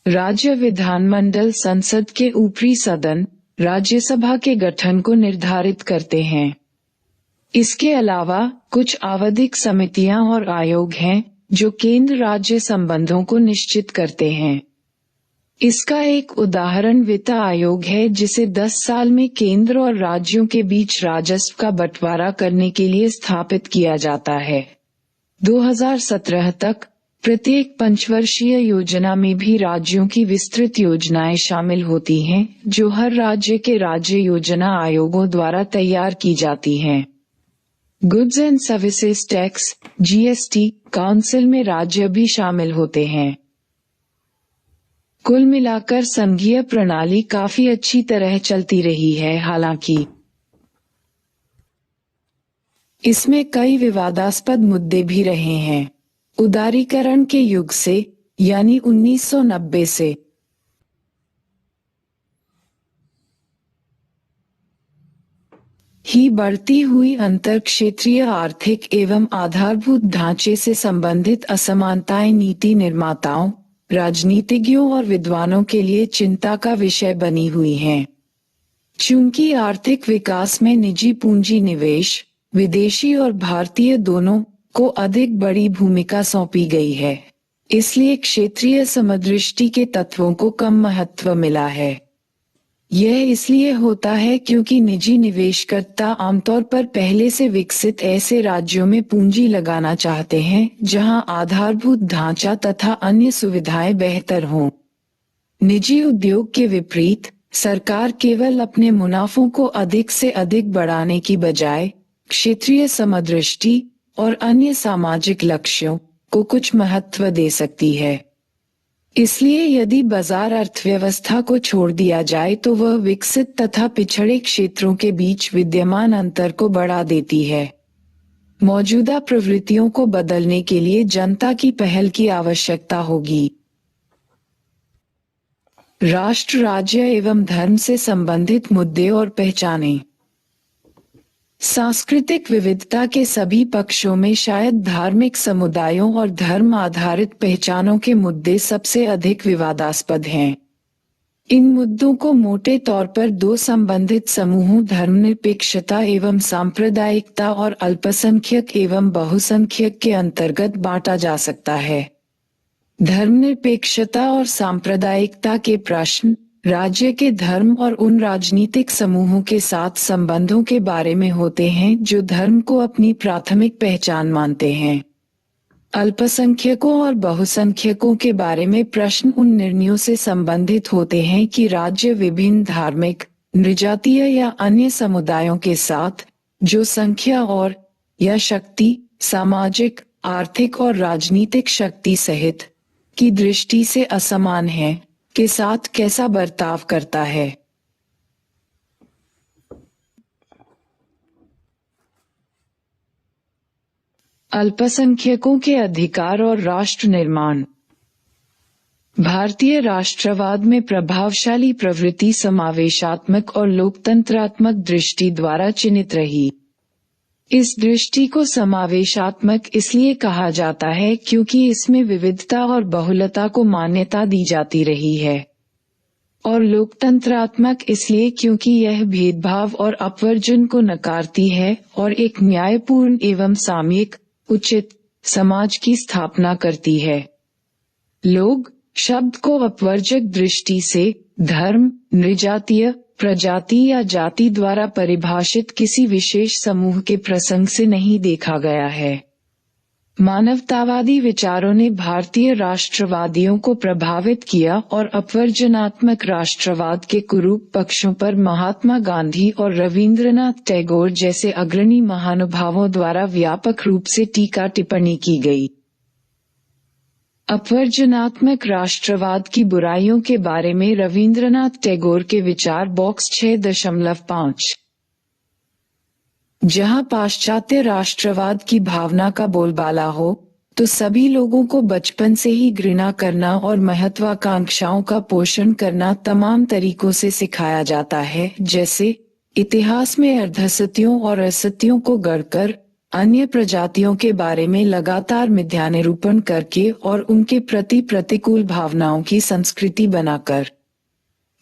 राज्य विधानमंडल संसद के ऊपरी सदन राज्यसभा के गठन को निर्धारित करते हैं। इसके अलावा कुछ आवधिक समितियां और आयोग हैं जो केंद्र राज्य संबंधों को निश्चित करते हैं। इसका एक उदाहरण वित्त आयोग है जिसे 10 साल में केंद्र और राज्यों के बीच राजस्व का बंटवारा करने के लिए स्थापित किया जाता है। 2017 तक प्रत्येक पंचवर्षीय योजना में भी राज्यों की विस्तृत योजनाएं शामिल होती हैं, जो हर राज्य के राज्य योजना आयोगों द्वारा तैयार की जाती हैं। Goods and services tax (GST) council में राज्य भी शामिल होते हैं। कुल मिलाकर संघीय प्रणाली काफी अच्छी तरह चलती रही है, हालांकि इसमें कई विवादास्पद मुद्दे भी रहे हैं। उदारीकरण के युग से, यानी 1990 से ही बढ़ती हुई अंतरक्षेत्रीय आर्थिक एवं आधारभूत ढांचे से संबंधित असमानताएं नीति निर्माताओं, राजनीतिज्ञों और विद्वानों के लिए चिंता का विषय बनी हुई हैं। चूंकि आर्थिक विकास में निजी पूंजी निवेश, विदेशी और भारतीय दोनों, को अधिक बड़ी भूमिका सौंपी गई है, इसलिए क्षेत्रीय समदृष्टि के तत्वों को कम महत्व मिला है। यह इसलिए होता है क्योंकि निजी निवेशकर्ता आमतौर पर पहले से विकसित ऐसे राज्यों में पूंजी लगाना चाहते हैं जहां आधारभूत ढांचा तथा अन्य सुविधाएं बेहतर हों। निजी उद्योग के विपरीत, सरकार केवल अपने मुनाफों को अधिक से अधिक बढ़ाने की बजाय क्षेत्रीय समदृष्टि और अन्य सामाजिक लक्ष्यों को कुछ महत्व दे सकती है। इसलिए यदि बाजार अर्थव्यवस्था को छोड़ दिया जाए तो वह विकसित तथा पिछड़े क्षेत्रों के बीच विद्यमान अंतर को बढ़ा देती है। मौजूदा प्रवृत्तियों को बदलने के लिए जनता की पहल की आवश्यकता होगी। राष्ट्र, राज्य एवं धर्म से संबंधित मुद्दे और पहचानें। सांस्कृतिक विविधता के सभी पक्षों में शायद धार्मिक समुदायों और धर्म आधारित पहचानों के मुद्दे सबसे अधिक विवादास्पद हैं। इन मुद्दों को मोटे तौर पर दो संबंधित समूहों धर्मनिरपेक्षता एवं सांप्रदायिकता और अल्पसंख्यक एवं बहुसंख्यक के अंतर्गत बांटा जा सकता है। धर्मनिरपेक्षता और सांप्रदायिकता के प्रश्न राज्य के धर्म और उन राजनीतिक समूहों के साथ संबंधों के बारे में होते हैं जो धर्म को अपनी प्राथमिक पहचान मानते हैं। अल्पसंख्यकों और बहुसंख्यकों के बारे में प्रश्न उन निर्णयों से संबंधित होते हैं कि राज्य विभिन्न धार्मिक, नृजातीय या अन्य समुदायों के साथ, जो संख्या और या शक्ति, सामाजिक, आर्थिक और राजनीतिक शक्ति सहित की दृष्टि से असमान है, के साथ कैसा बर्ताव करता है। अल्पसंख्यकों के अधिकार और राष्ट्र निर्माण। भारतीय राष्ट्रवाद में प्रभावशाली प्रवृत्ति समावेशात्मक और लोकतंत्रात्मक दृष्टि द्वारा चिन्हित रही। इस दृष्टि को समावेशात्मक इसलिए कहा जाता है क्योंकि इसमें विविधता और बहुलता को मान्यता दी जाती रही है, और लोकतंत्रात्मक इसलिए क्योंकि यह भेदभाव और अपवर्जन को नकारती है और एक न्यायपूर्ण एवं सामयिक, उचित समाज की स्थापना करती है। लोग शब्द को अपवर्जक दृष्टि से धर्म, नृजातीय, प्रजाति या जाति द्वारा परिभाषित किसी विशेष समूह के प्रसंग से नहीं देखा गया है। मानवतावादी विचारों ने भारतीय राष्ट्रवादियों को प्रभावित किया और अपवर्जनात्मक राष्ट्रवाद के कुरूप पक्षों पर महात्मा गांधी और रवींद्रनाथ टैगोर जैसे अग्रणी महानुभावों द्वारा व्यापक रूप से टीका टिप्पणी की गई। अपवर्जनात्मक राष्ट्रवाद की बुराइयों के बारे में रवींद्रनाथ टैगोर के विचार बॉक्स 6.5। जहां पाश्चात्य राष्ट्रवाद की भावना का बोलबाला हो, तो सभी लोगों को बचपन से ही घृणा करना और महत्वाकांक्षाओं का पोषण करना तमाम तरीकों से सिखाया जाता है, जैसे इतिहास में अर्धसत्यों और असत्यों को गढ़कर, अन्य प्रजातियों के बारे में लगातार मिथ्या निरूपण करके और उनके प्रति प्रतिकूल भावनाओं की संस्कृति बनाकर।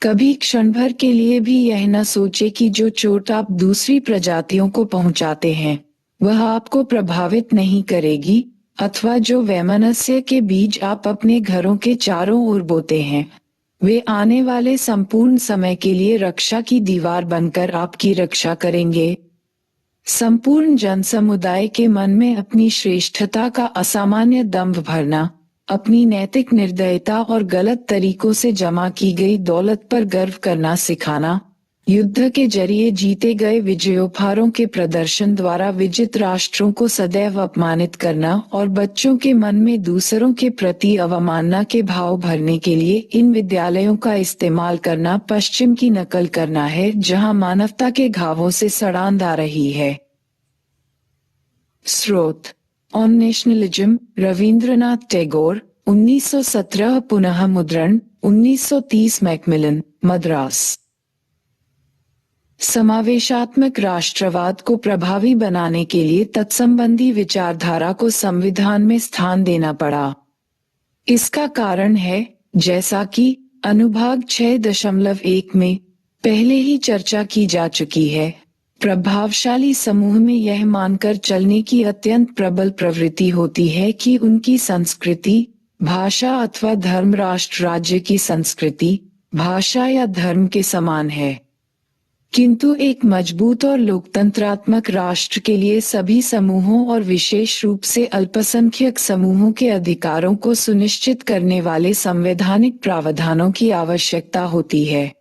कभी क्षण भर के लिए भी यह न सोचे कि जो चोट आप दूसरी प्रजातियों को पहुंचाते हैं, वह आपको प्रभावित नहीं करेगी, अथवा जो वैमनस्य के बीज आप अपने घरों के चारों ओर बोते हैं, वे आने वाले संपूर्ण समय के लिए रक्षा की दीवार बनकर आपकी रक्षा करेंगे। संपूर्ण जन समुदाय के मन में अपनी श्रेष्ठता का असामान्य दंभ भरना, अपनी नैतिक निर्दयता और गलत तरीकों से जमा की गई दौलत पर गर्व करना सिखाना, युद्ध के जरिए जीते गए विजयोपहारों के प्रदर्शन द्वारा विजित राष्ट्रों को सदैव अपमानित करना और बच्चों के मन में दूसरों के प्रति अवमानना के भाव भरने के लिए इन विद्यालयों का इस्तेमाल करना पश्चिम की नकल करना है, जहां मानवता के घावों से सड़ांध आ रही है। स्रोत: ऑन नेशनलिज्म, रविंद्रनाथ टैगोर, 1917, पुनः मुद्रण 1930, मैकमिलन, मद्रास। समावेशात्मक राष्ट्रवाद को प्रभावी बनाने के लिए तत्संबंधी विचारधारा को संविधान में स्थान देना पड़ा। इसका कारण है, जैसा कि अनुभाग 6.1 में पहले ही चर्चा की जा चुकी है, प्रभावशाली समूह में यह मानकर चलने की अत्यंत प्रबल प्रवृत्ति होती है कि उनकी संस्कृति, भाषा अथवा धर्म राष्ट्र राज्य की संस्कृति, भाषा या धर्म के समान है। किंतु एक मजबूत और लोकतंत्रात्मक राष्ट्र के लिए सभी समूहों और विशेष रूप से अल्पसंख्यक समूहों के अधिकारों को सुनिश्चित करने वाले संवैधानिक प्रावधानों की आवश्यकता होती है।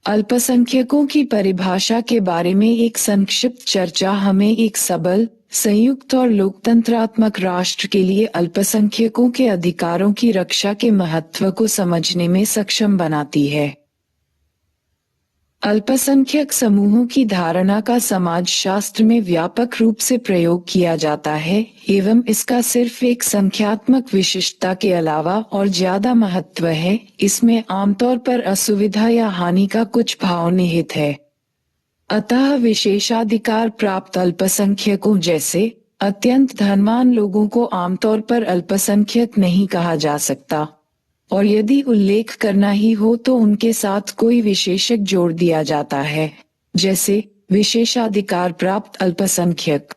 अल्पसंख्यकों की परिभाषा के बारे में एक संक्षिप्त चर्चा हमें एक सबल, संयुक्त और लोकतंत्रात्मक राष्ट्र के लिए अल्पसंख्यकों के अधिकारों की रक्षा के महत्व को समझने में सक्षम बनाती है। अल्पसंख्यक समूहों की धारणा का समाजशास्त्र में व्यापक रूप से प्रयोग किया जाता है एवं इसका सिर्फ एक संख्यात्मक विशिष्टता के अलावा और ज्यादा महत्व है। इसमें आमतौर पर असुविधा या हानि का कुछ भाव निहित है। अतः विशेषाधिकार प्राप्त अल्पसंख्यकों जैसे अत्यंत धनवान लोगों को आमतौर पर अल्पसंख्यक नहीं कहा जा सकता, और यदि उल्लेख करना ही हो तो उनके साथ कोई विशेषक जोड़ दिया जाता है, जैसे विशेषाधिकार प्राप्त अल्पसंख्यक।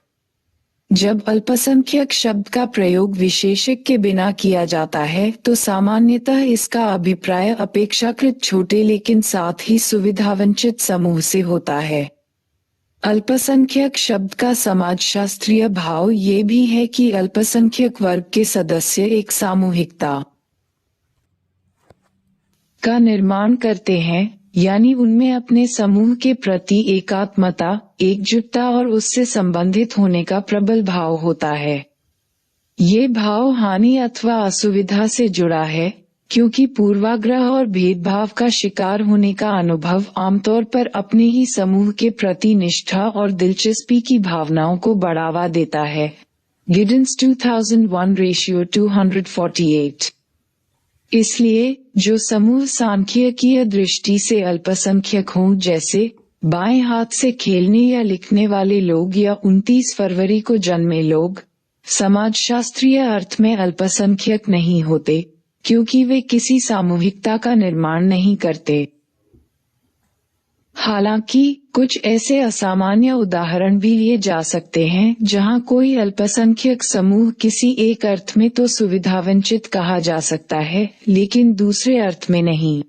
जब अल्पसंख्यक शब्द का प्रयोग विशेषक के बिना किया जाता है तो सामान्यतः इसका अभिप्राय अपेक्षाकृत छोटे लेकिन साथ ही सुविधावंचित समूह से होता है। अल्पसंख्यक शब्द का समाजशास्त्रीय भाव ये भी है कि अल्पसंख्यक वर्ग के सदस्य एक सामूहिकता का निर्माण करते हैं, यानी उनमें अपने समूह के प्रति एकात्मता, एकजुटता और उससे संबंधित होने का प्रबल भाव होता है। ये भाव हानि अथवा असुविधा से जुड़ा है, क्योंकि पूर्वाग्रह और भेदभाव का शिकार होने का अनुभव आमतौर पर अपने ही समूह के प्रति निष्ठा और दिलचस्पी की भावनाओं को बढ़ावा देता है। गिडन्स 2001:248। इसलिए जो समूह सांख्यिकीय दृष्टि से अल्पसंख्यक हों, जैसे बाएं हाथ से खेलने या लिखने वाले लोग या 29 फरवरी को जन्मे लोग, समाजशास्त्रीय अर्थ में अल्पसंख्यक नहीं होते, क्योंकि वे किसी सामूहिकता का निर्माण नहीं करते। हालांकि कुछ ऐसे असामान्य उदाहरण भी लिए जा सकते हैं जहां कोई अल्पसंख्यक समूह किसी एक अर्थ में तो सुविधावंचित कहा जा सकता है, लेकिन दूसरे अर्थ में नहीं।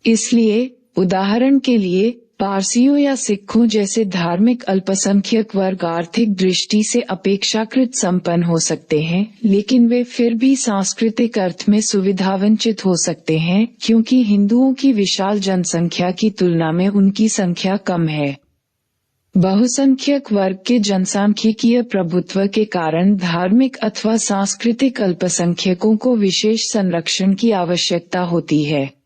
इसलिए उदाहरण के लिए पारसियों या सिखों जैसे धार्मिक अल्पसंख्यक वर्ग आर्थिक दृष्टि से अपेक्षाकृत संपन्न हो सकते हैं, लेकिन वे फिर भी सांस्कृतिक अर्थ में सुविधावंचित हो सकते हैं, क्योंकि हिंदुओं की विशाल जनसंख्या की तुलना में उनकी संख्या कम है। बहुसंख्यक वर्ग के जनसांख्यिकीय प्रभुत्व के कारण धार्मिक अथवा सांस्कृतिक अल्पसंख्यकों को विशेष संरक्षण की आवश्यकता होती है।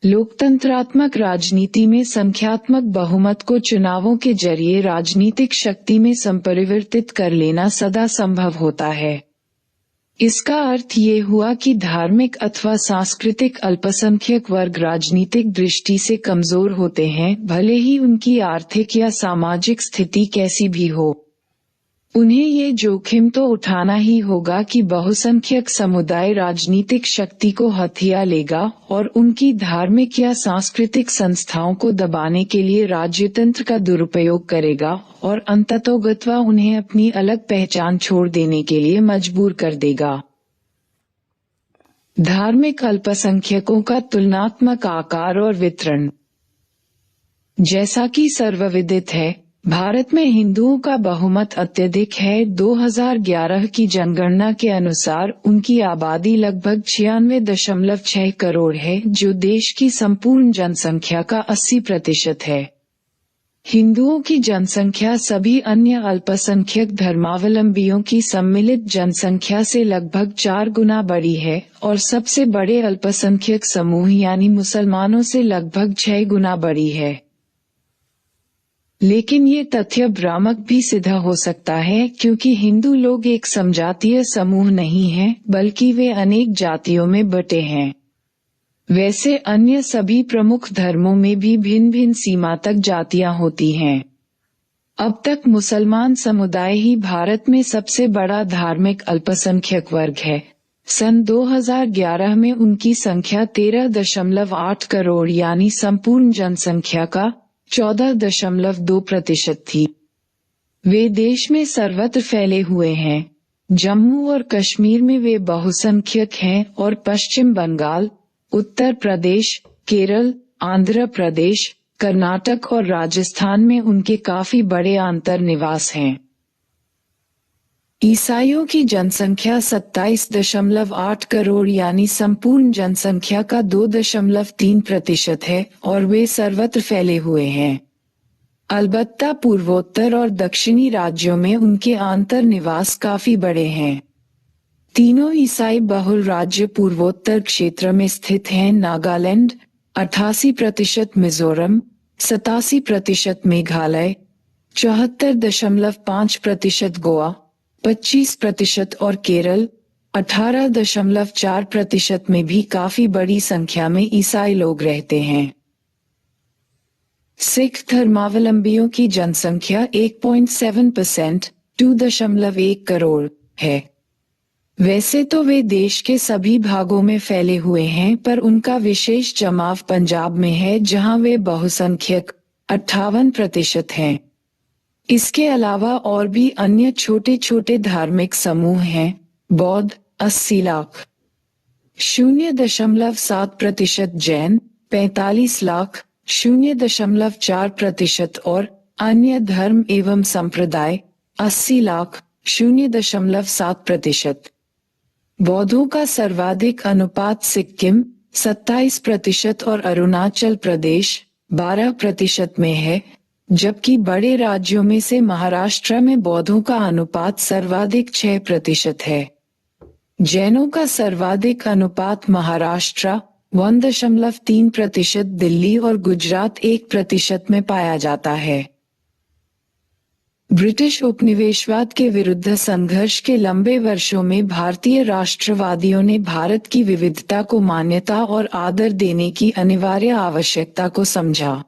लोकतंत्रात्मक राजनीति में संख्यात्मक बहुमत को चुनावों के जरिए राजनीतिक शक्ति में संपरिवर्तित कर लेना सदा संभव होता है। इसका अर्थ ये हुआ कि धार्मिक अथवा सांस्कृतिक अल्पसंख्यक वर्ग राजनीतिक दृष्टि से कमजोर होते हैं, भले ही उनकी आर्थिक या सामाजिक स्थिति कैसी भी हो। उन्हें ये जोखिम तो उठाना ही होगा कि बहुसंख्यक समुदाय राजनीतिक शक्ति को हथिया लेगा और उनकी धार्मिक या सांस्कृतिक संस्थाओं को दबाने के लिए राज्यतंत्र का दुरुपयोग करेगा और अंततोगत्वा उन्हें अपनी अलग पहचान छोड़ देने के लिए मजबूर कर देगा। धार्मिक अल्पसंख्यकों का तुलनात्मक आकार और वितरण। जैसा कि सर्वविदित है, भारत में हिंदुओं का बहुमत अत्यधिक है। 2011 की जनगणना के अनुसार उनकी आबादी लगभग 96.6 करोड़ है, जो देश की संपूर्ण जनसंख्या का 80% है। हिंदुओं की जनसंख्या सभी अन्य अल्पसंख्यक धर्मावलंबियों की सम्मिलित जनसंख्या से लगभग 4 गुना बड़ी है और सबसे बड़े अल्पसंख्यक समूह यानी मुसलमानों से लगभग 6 गुना बड़ी है। लेकिन ये तथ्य भ्रामक भी सिद्ध हो सकता है, क्योंकि हिंदू लोग एक समजातीय समूह नहीं हैं, बल्कि वे अनेक जातियों में बटे हैं। वैसे अन्य सभी प्रमुख धर्मों में भी भिन्न भिन्न सीमा तक जातियां होती हैं। अब तक मुसलमान समुदाय ही भारत में सबसे बड़ा धार्मिक अल्पसंख्यक वर्ग है। सन 2011 में उनकी संख्या 13.8 करोड़ यानी संपूर्ण जनसंख्या का 14.2% थी। वे देश में सर्वत्र फैले हुए हैं। जम्मू और कश्मीर में वे बहुसंख्यक हैं और पश्चिम बंगाल, उत्तर प्रदेश, केरल, आंध्र प्रदेश, कर्नाटक और राजस्थान में उनके काफी बड़े अंतर्निवास हैं। ईसाइयों की जनसंख्या 27.8 करोड़ यानी संपूर्ण जनसंख्या का 2.3% है और वे सर्वत्र फैले हुए हैं। अलबत्ता पूर्वोत्तर और दक्षिणी राज्यों में उनके अंतर्निवास काफी बड़े हैं। तीनों ईसाई बहुल राज्य पूर्वोत्तर क्षेत्र में स्थित हैं। नागालैंड 88%, मिजोरम 87%, मेघालय 74.5%, गोवा 25% और केरल 18.4% में भी काफी बड़ी संख्या में ईसाई लोग रहते हैं। सिख धर्मावलंबियों की जनसंख्या 1.7%, 2.1 करोड़ है। वैसे तो वे देश के सभी भागों में फैले हुए हैं, पर उनका विशेष जमाव पंजाब में है, जहां वे बहुसंख्यक 58% हैं। इसके अलावा और भी अन्य छोटे छोटे धार्मिक समूह हैं। बौद्ध 80 लाख, 0.7%, जैन 45 लाख, 0.4% और अन्य धर्म एवं संप्रदाय 80 लाख, 0.7%। बौद्धों का सर्वाधिक अनुपात सिक्किम 27% और अरुणाचल प्रदेश 12% में है, जबकि बड़े राज्यों में से महाराष्ट्र में बौद्धों का अनुपात सर्वाधिक 6% है। जैनों का सर्वाधिक अनुपात महाराष्ट्र 1.3%, दिल्ली और गुजरात 1% में पाया जाता है। ब्रिटिश उपनिवेशवाद के विरुद्ध संघर्ष के लंबे वर्षों में भारतीय राष्ट्रवादियों ने भारत की विविधता को मान्यता और आदर देने की अनिवार्य आवश्यकता को समझा।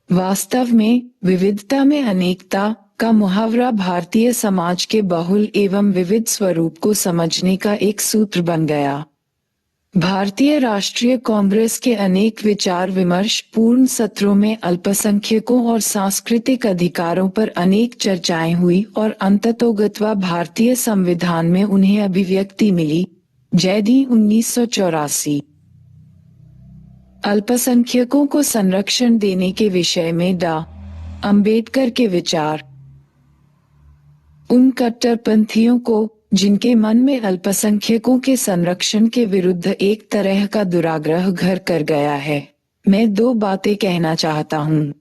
वास्तव में विविधता में अनेकता का मुहावरा भारतीय समाज के बहुल एवं विविध स्वरूप को समझने का एक सूत्र बन गया। भारतीय राष्ट्रीय कांग्रेस के अनेक विचार विमर्श पूर्ण सत्रों में अल्पसंख्यकों और सांस्कृतिक अधिकारों पर अनेक चर्चाएं हुई और अंततोगत्वा भारतीय संविधान में उन्हें अभिव्यक्ति मिली। जैदी 1984। अल्पसंख्यकों को संरक्षण देने के विषय में डॉ. अंबेडकर के विचार उन कट्टरपंथियों को, जिनके मन में अल्पसंख्यकों के संरक्षण के विरुद्ध एक तरह का दुराग्रह घर कर गया है, मैं 2 बातें कहना चाहता हूँ।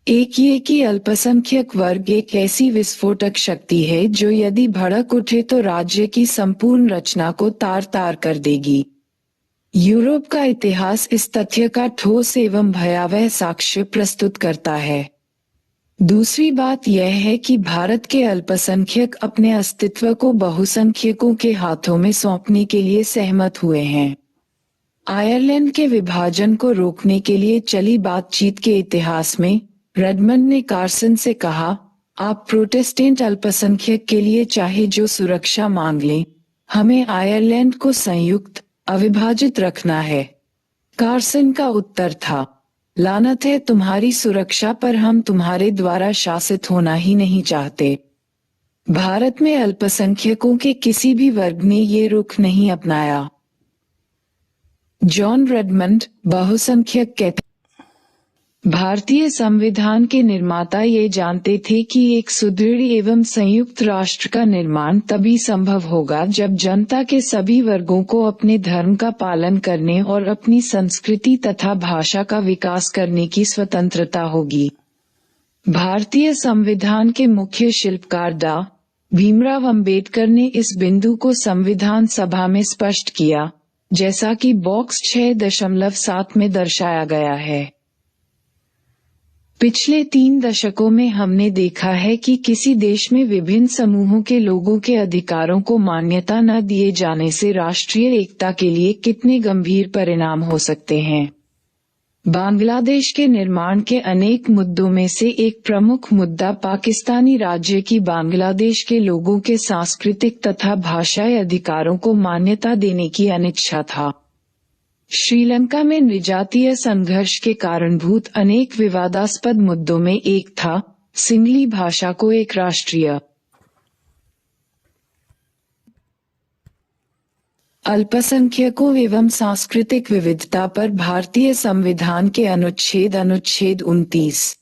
एक ये कि अल्पसंख्यक वर्ग एक ऐसी विस्फोटक शक्ति है जो यदि भड़क उठे तो राज्य की संपूर्ण रचना को तार-तार कर देगी। यूरोप का इतिहास इस तथ्य का ठोस एवं भयावह साक्ष्य प्रस्तुत करता है। दूसरी बात यह है कि भारत के अल्पसंख्यक अपने अस्तित्व को बहुसंख्यकों के हाथों में सौंपने के लिए सहमत हुए हैं। आयरलैंड के विभाजन को रोकने के लिए चली बातचीत के इतिहास में रेडमंड ने कार्सन से कहा, आप प्रोटेस्टेंट अल्पसंख्यक के लिए चाहे जो सुरक्षा मांग लें, हमें आयरलैंड को संयुक्त, अविभाजित रखना है। कार्सन का उत्तर था, लानत है तुम्हारी सुरक्षा पर, हम तुम्हारे द्वारा शासित होना ही नहीं चाहते। भारत में अल्पसंख्यकों के किसी भी वर्ग ने ये रुख नहीं अपनाया। जॉन रेडमंड बहुसंख्यक कहते भारतीय संविधान के निर्माता ये जानते थे कि एक सुदृढ़ एवं संयुक्त राष्ट्र का निर्माण तभी संभव होगा जब जनता के सभी वर्गों को अपने धर्म का पालन करने और अपनी संस्कृति तथा भाषा का विकास करने की स्वतंत्रता होगी। भारतीय संविधान के मुख्य शिल्पकार डॉ. भीमराव अंबेडकर ने इस बिंदु को संविधान सभा में स्पष्ट किया, जैसा कि बॉक्स 6.7 में दर्शाया गया है। पिछले 3 दशकों में हमने देखा है कि किसी देश में विभिन्न समूहों के लोगों के अधिकारों को मान्यता न दिए जाने से राष्ट्रीय एकता के लिए कितने गंभीर परिणाम हो सकते हैं। बांग्लादेश के निर्माण के अनेक मुद्दों में से एक प्रमुख मुद्दा पाकिस्तानी राज्य की बांग्लादेश के लोगों के सांस्कृतिक तथा भाषाई अधिकारों को मान्यता देने की अनिच्छा था। श्रीलंका में निजातीय संघर्ष के कारणभूत अनेक विवादास्पद मुद्दों में एक था सिंगली भाषा को एक राष्ट्रीय अल्पसंख्यकों एवं सांस्कृतिक विविधता पर भारतीय संविधान के अनुच्छेद 29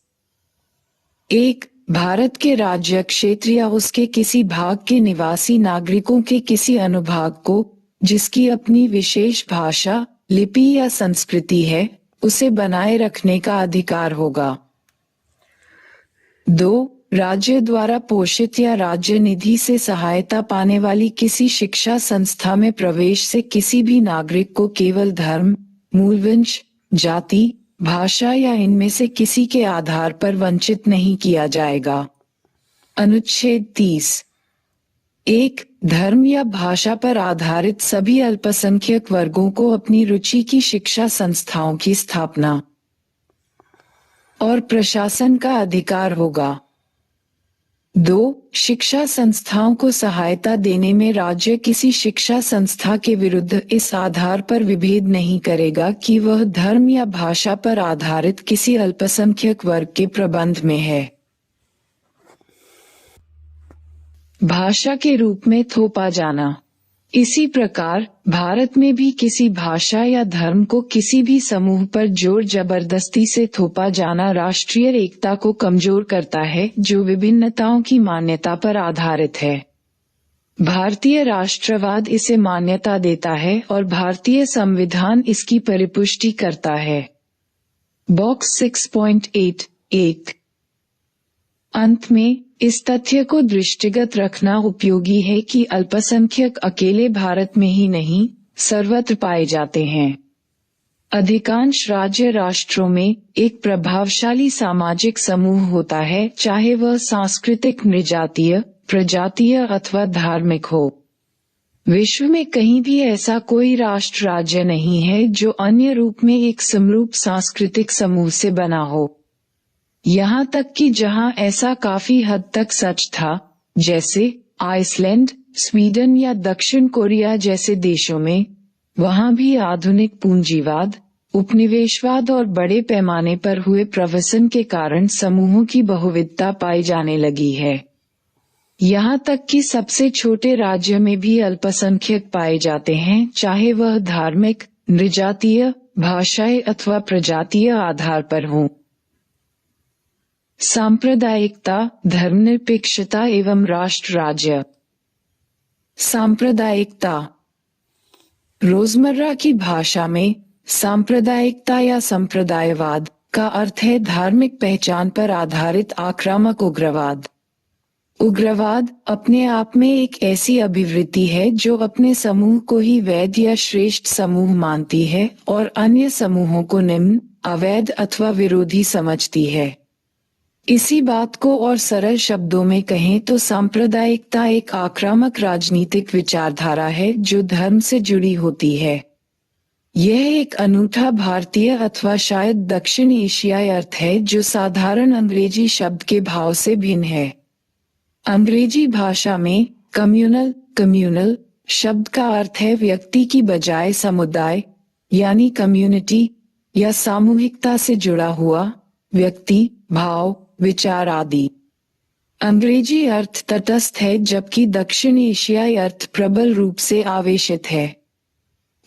1. भारत के राज्य क्षेत्र या उसके किसी भाग के निवासी नागरिकों के किसी अनुभाग को, जिसकी अपनी विशेष भाषा, लिपि या संस्कृति है, उसे बनाए रखने का अधिकार होगा। 2. राज्य द्वारा पोषित या राज्य निधि से सहायता पाने वाली किसी शिक्षा संस्था में प्रवेश से किसी भी नागरिक को केवल धर्म, मूलवंश, जाति, भाषा या इनमें से किसी के आधार पर वंचित नहीं किया जाएगा। अनुच्छेद 30 1. धर्म या भाषा पर आधारित सभी अल्पसंख्यक वर्गों को अपनी रुचि की शिक्षा संस्थाओं की स्थापना और प्रशासन का अधिकार होगा। 2. शिक्षा संस्थाओं को सहायता देने में राज्य किसी शिक्षा संस्था के विरुद्ध इस आधार पर विभेद नहीं करेगा कि वह धर्म या भाषा पर आधारित किसी अल्पसंख्यक वर्ग के प्रबंध में है। भाषा के रूप में थोपा जाना। इसी प्रकार भारत में भी किसी भाषा या धर्म को किसी भी समूह पर जोर जबरदस्ती से थोपा जाना राष्ट्रीय एकता को कमजोर करता है, जो विभिन्नताओं की मान्यता पर आधारित है। भारतीय राष्ट्रवाद इसे मान्यता देता है और भारतीय संविधान इसकी परिपुष्टि करता है। बॉक्स 6.8 अंत में इस तथ्य को दृष्टिगत रखना उपयोगी है कि अल्पसंख्यक अकेले भारत में ही नहीं, सर्वत्र पाए जाते हैं। अधिकांश राज्य राष्ट्रों में एक प्रभावशाली सामाजिक समूह होता है, चाहे वह सांस्कृतिक, नृजातीय, प्रजातीय अथवा धार्मिक हो। विश्व में कहीं भी ऐसा कोई राष्ट्र राज्य नहीं है जो अन्य रूप में एक समरूप सांस्कृतिक समूह से बना हो। यहाँ तक कि जहाँ ऐसा काफी हद तक सच था, जैसे आइसलैंड, स्वीडन या दक्षिण कोरिया जैसे देशों में, वहाँ भी आधुनिक पूंजीवाद, उपनिवेशवाद और बड़े पैमाने पर हुए प्रवसन के कारण समूहों की बहुविधता पाई जाने लगी है। यहाँ तक कि सबसे छोटे राज्य में भी अल्पसंख्यक पाए जाते हैं, चाहे वह धार्मिक, नृजातीय, भाषाई अथवा प्रजातीय आधार पर हों। सांप्रदायिकता, धर्मनिरपेक्षता एवं राष्ट्र राज्य। सांप्रदायिकता। रोजमर्रा की भाषा में सांप्रदायिकता या संप्रदायवाद का अर्थ है धार्मिक पहचान पर आधारित आक्रामक उग्रवाद। उग्रवाद अपने आप में एक ऐसी अभिवृत्ति है जो अपने समूह को ही वैध या श्रेष्ठ समूह मानती है और अन्य समूहों को निम्न, अवैध अथवा विरोधी समझती है। इसी बात को और सरल शब्दों में कहें तो सांप्रदायिकता एक आक्रामक राजनीतिक विचारधारा है जो धर्म से जुड़ी होती है। यह एक अनूठा भारतीय अथवा शायद दक्षिण एशियाई अर्थ है जो साधारण अंग्रेजी शब्द के भाव से भिन्न है। अंग्रेजी भाषा में कम्युनल शब्द का अर्थ है व्यक्ति की बजाय समुदाय, यानी कम्युनिटी, या सामूहिकता से जुड़ा हुआ व्यक्ति, भाव, विचार आदि। अंग्रेजी अर्थ तटस्थ है जबकि दक्षिण एशियाई अर्थ प्रबल रूप से आवेशित है।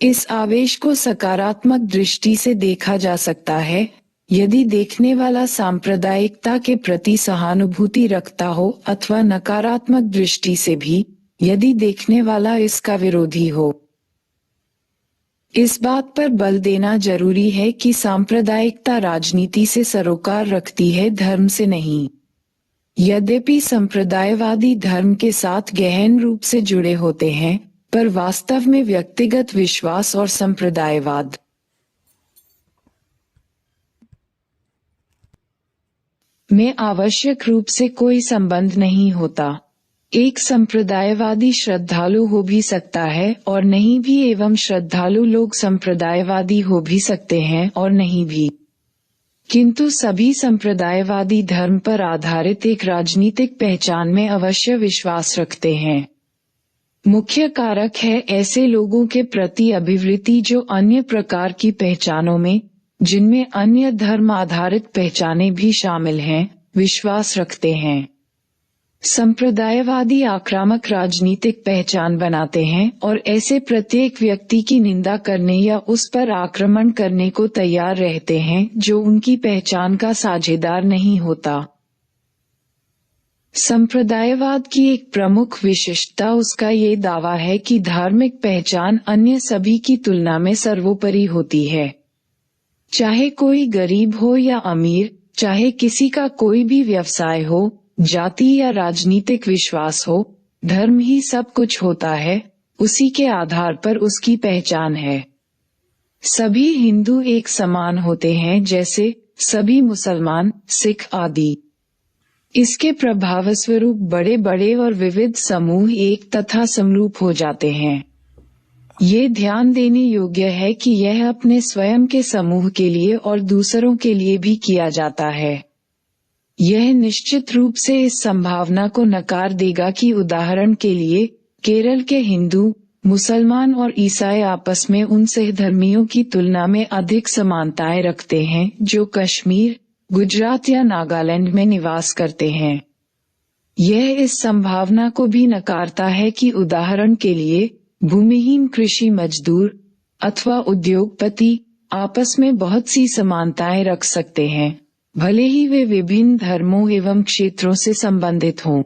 इस आवेश को सकारात्मक दृष्टि से देखा जा सकता है, यदि देखने वाला सांप्रदायिकता के प्रति सहानुभूति रखता हो अथवा नकारात्मक दृष्टि से भी, यदि देखने वाला इसका विरोधी हो। इस बात पर बल देना जरूरी है कि सांप्रदायिकता राजनीति से सरोकार रखती है, धर्म से नहीं। यद्यपि संप्रदायवादी धर्म के साथ गहन रूप से जुड़े होते हैं, पर वास्तव में व्यक्तिगत विश्वास और संप्रदायवाद में आवश्यक रूप से कोई संबंध नहीं होता। एक संप्रदायवादी श्रद्धालु हो भी सकता है और नहीं भी, एवं श्रद्धालु लोग संप्रदायवादी हो भी सकते हैं और नहीं भी। किंतु सभी संप्रदायवादी धर्म पर आधारित एक राजनीतिक पहचान में अवश्य विश्वास रखते हैं। मुख्य कारक है ऐसे लोगों के प्रति अभिवृत्ति जो अन्य प्रकार की पहचानों में, जिनमें अन्य धर्म आधारित पहचानें भी शामिल हैं, विश्वास रखते हैं। संप्रदायवादी आक्रामक राजनीतिक पहचान बनाते हैं और ऐसे प्रत्येक व्यक्ति की निंदा करने या उस पर आक्रमण करने को तैयार रहते हैं जो उनकी पहचान का साझेदार नहीं होता। संप्रदायवाद की एक प्रमुख विशिष्टता उसका ये दावा है कि धार्मिक पहचान अन्य सभी की तुलना में सर्वोपरि होती है। चाहे कोई गरीब हो या अमीर, चाहे किसी का कोई भी व्यवसाय हो, जाति या राजनीतिक विश्वास हो, धर्म ही सब कुछ होता है, उसी के आधार पर उसकी पहचान है। सभी हिंदू एक समान होते हैं, जैसे सभी मुसलमान, सिख आदि। इसके प्रभावस्वरूप बड़े बड़े और विविध समूह एक तथा समरूप हो जाते हैं। ये ध्यान देने योग्य है कि यह अपने स्वयं के समूह के लिए और दूसरों के लिए भी किया जाता है। यह निश्चित रूप से इस संभावना को नकार देगा कि उदाहरण के लिए केरल के हिंदू, मुसलमान और ईसाई आपस में उन सहधर्मियों की तुलना में अधिक समानताएं रखते हैं जो कश्मीर, गुजरात या नागालैंड में निवास करते हैं। यह इस संभावना को भी नकारता है कि उदाहरण के लिए भूमिहीन कृषि मजदूर अथवा उद्योगपति आपस में बहुत सी समानताएं रख सकते हैं, भले ही वे विभिन्न धर्मों एवं क्षेत्रों से संबंधित हों।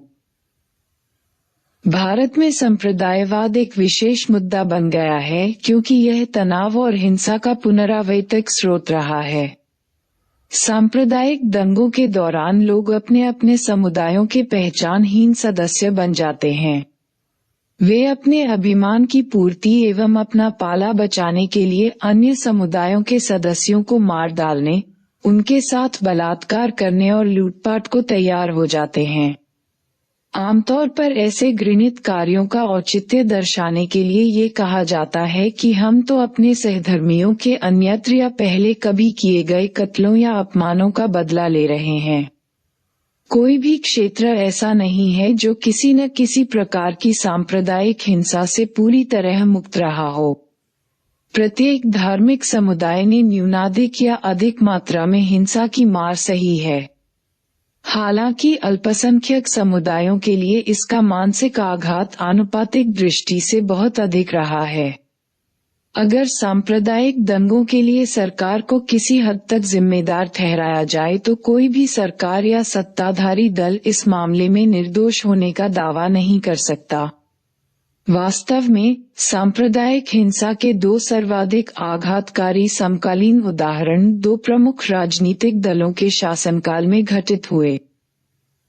भारत में संप्रदायवाद एक विशेष मुद्दा बन गया है क्योंकि यह तनाव और हिंसा का पुनरावृत्त स्रोत रहा है। सांप्रदायिक दंगों के दौरान लोग अपने अपने समुदायों के पहचानहीन सदस्य बन जाते हैं। वे अपने अभिमान की पूर्ति एवं अपना पाला बचाने के लिए अन्य समुदायों के सदस्यों को मार डालने, उनके साथ बलात्कार करने और लूटपाट को तैयार हो जाते हैं। आमतौर पर ऐसे घृणित कार्यों का औचित्य दर्शाने के लिए ये कहा जाता है कि हम तो अपने सहधर्मियों के अन्यत्र या पहले कभी किए गए कत्लों या अपमानों का बदला ले रहे हैं। कोई भी क्षेत्र ऐसा नहीं है जो किसी न किसी प्रकार की सांप्रदायिक हिंसा से पूरी तरह मुक्त रहा हो। प्रत्येक धार्मिक समुदाय ने न्यूनाधिक या अधिक मात्रा में हिंसा की मार सही है। हालांकि अल्पसंख्यक समुदायों के लिए इसका मानसिक आघात आनुपातिक दृष्टि से बहुत अधिक रहा है। अगर सांप्रदायिक दंगों के लिए सरकार को किसी हद तक जिम्मेदार ठहराया जाए तो कोई भी सरकार या सत्ताधारी दल इस मामले में निर्दोष होने का दावा नहीं कर सकता। वास्तव में सांप्रदायिक हिंसा के दो सर्वाधिक आघातकारी समकालीन उदाहरण दो प्रमुख राजनीतिक दलों के शासनकाल में घटित हुए।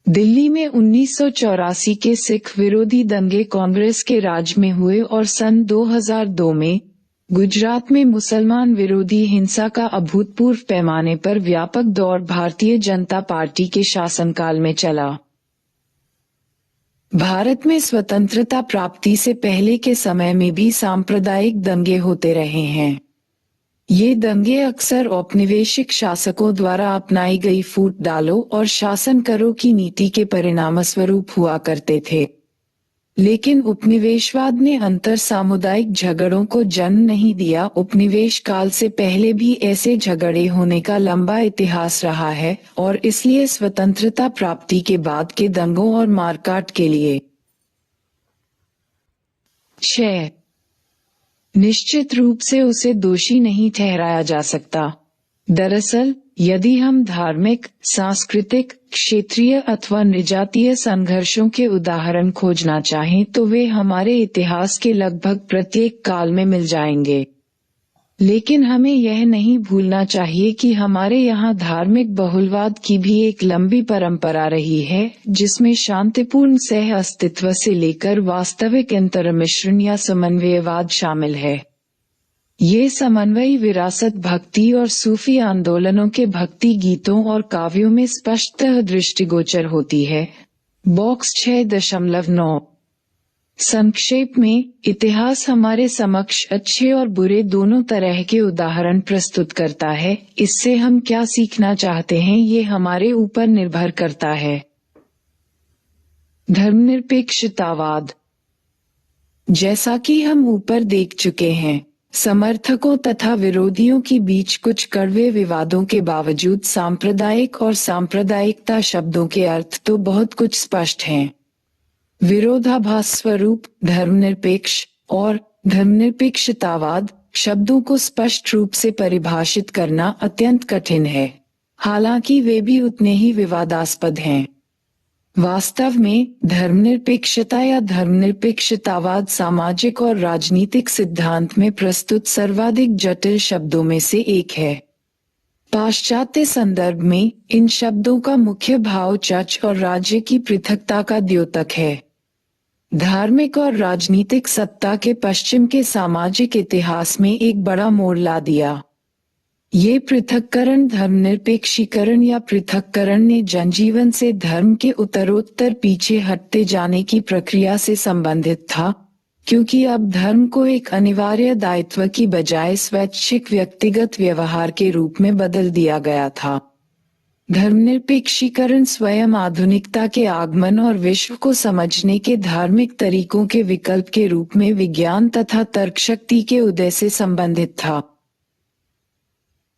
दिल्ली में 1984 के सिख विरोधी दंगे कांग्रेस के राज में हुए और सन 2002 में गुजरात में मुसलमान विरोधी हिंसा का अभूतपूर्व पैमाने पर व्यापक दौर भारतीय जनता पार्टी के शासनकाल में चला। भारत में स्वतंत्रता प्राप्ति से पहले के समय में भी सांप्रदायिक दंगे होते रहे हैं। ये दंगे अक्सर औपनिवेशिक शासकों द्वारा अपनाई गई फूट डालो और शासन करो की नीति के परिणामस्वरूप हुआ करते थे। लेकिन उपनिवेशवाद ने अंतर सामुदायिक झगड़ों को जन्म नहीं दिया। उपनिवेश काल से पहले भी ऐसे झगड़े होने का लंबा इतिहास रहा है और इसलिए स्वतंत्रता प्राप्ति के बाद के दंगों और मारकाट के लिए 6 निश्चित रूप से उसे दोषी नहीं ठहराया जा सकता। दरअसल यदि हम धार्मिक, सांस्कृतिक, क्षेत्रीय अथवा निजातीय संघर्षों के उदाहरण खोजना चाहें तो वे हमारे इतिहास के लगभग प्रत्येक काल में मिल जाएंगे। लेकिन हमें यह नहीं भूलना चाहिए कि हमारे यहाँ धार्मिक बहुलवाद की भी एक लंबी परंपरा रही है, जिसमें शांतिपूर्ण सह अस्तित्व से लेकर वास्तविक अंतर्मिश्रण या समन्वयवाद शामिल है। ये समन्वयी विरासत भक्ति और सूफी आंदोलनों के भक्ति गीतों और काव्यों में स्पष्टतः दृष्टिगोचर होती है। बॉक्स 6.9। संक्षेप में, इतिहास हमारे समक्ष अच्छे और बुरे दोनों तरह के उदाहरण प्रस्तुत करता है। इससे हम क्या सीखना चाहते हैं ये हमारे ऊपर निर्भर करता है। धर्मनिरपेक्षतावाद। जैसा कि हम ऊपर देख चुके हैं, समर्थकों तथा विरोधियों के बीच कुछ कड़वे विवादों के बावजूद सांप्रदायिक और सांप्रदायिकता शब्दों के अर्थ तो बहुत कुछ स्पष्ट हैं। विरोधाभास स्वरूप धर्मनिरपेक्ष और धर्मनिरपेक्षतावाद शब्दों को स्पष्ट रूप से परिभाषित करना अत्यंत कठिन है, हालांकि वे भी उतने ही विवादास्पद हैं। वास्तव में धर्मनिरपेक्षता या धर्मनिरपेक्षतावाद सामाजिक और राजनीतिक सिद्धांत में प्रस्तुत सर्वाधिक जटिल शब्दों में से एक है। पाश्चात्य संदर्भ में इन शब्दों का मुख्य भाव चर्च और राज्य की पृथकता का द्योतक है। धार्मिक और राजनीतिक सत्ता के पश्चिम के सामाजिक इतिहास में एक बड़ा मोड़ ला दिया। ये पृथक्करण धर्मनिरपेक्षीकरण या पृथक्करण ने जनजीवन से धर्म के उत्तरोत्तर पीछे हटते जाने की प्रक्रिया से संबंधित था, क्योंकि अब धर्म को एक अनिवार्य दायित्व की बजाय स्वैच्छिक व्यक्तिगत व्यवहार के रूप में बदल दिया गया था। धर्मनिरपेक्षीकरण स्वयं आधुनिकता के आगमन और विश्व को समझने के धार्मिक तरीकों के विकल्प के रूप में विज्ञान तथा तर्कशक्ति के उदय से संबंधित था।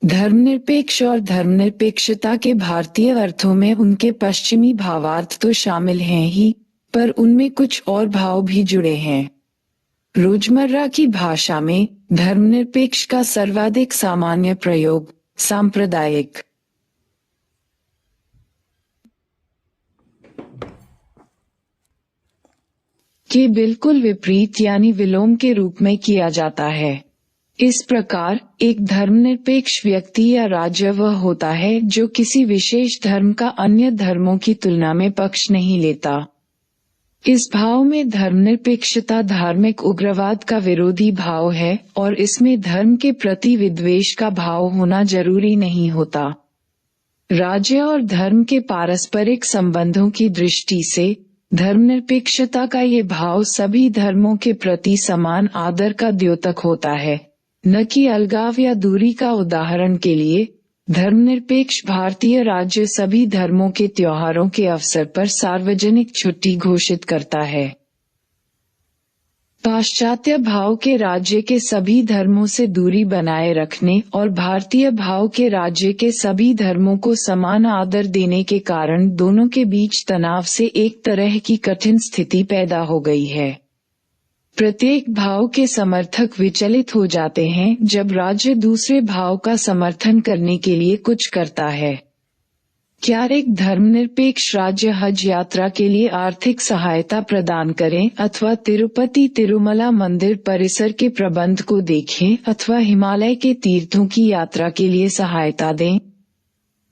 धर्मनिरपेक्ष और धर्मनिरपेक्षता के भारतीय अर्थों में उनके पश्चिमी भावार्थ तो शामिल हैं ही, पर उनमें कुछ और भाव भी जुड़े हैं। रोजमर्रा की भाषा में धर्मनिरपेक्ष का सर्वाधिक सामान्य प्रयोग सांप्रदायिक के बिल्कुल विपरीत यानी विलोम के रूप में किया जाता है। इस प्रकार एक धर्मनिरपेक्ष व्यक्ति या राज्य वह होता है जो किसी विशेष धर्म का अन्य धर्मों की तुलना में पक्ष नहीं लेता। इस भाव में धर्मनिरपेक्षता धार्मिक उग्रवाद का विरोधी भाव है और इसमें धर्म के प्रति विद्वेष का भाव होना जरूरी नहीं होता। राज्य और धर्म के पारस्परिक संबंधों की दृष्टि से धर्मनिरपेक्षता का ये भाव सभी धर्मों के प्रति समान आदर का द्योतक होता है, न कि अलगाव या दूरी का। उदाहरण के लिए, धर्मनिरपेक्ष भारतीय राज्य सभी धर्मों के त्योहारों के अवसर पर सार्वजनिक छुट्टी घोषित करता है। पाश्चात्य भाव के राज्य के सभी धर्मों से दूरी बनाए रखने और भारतीय भाव के राज्य के सभी धर्मों को समान आदर देने के कारण दोनों के बीच तनाव से एक तरह की कठिन स्थिति पैदा हो गई है। प्रत्येक भाव के समर्थक विचलित हो जाते हैं जब राज्य दूसरे भाव का समर्थन करने के लिए कुछ करता है। क्या एक धर्मनिरपेक्ष राज्य हज यात्रा के लिए आर्थिक सहायता प्रदान करें अथवा तिरुपति तिरुमला मंदिर परिसर के प्रबंध को देखें अथवा हिमालय के तीर्थों की यात्रा के लिए सहायता दें?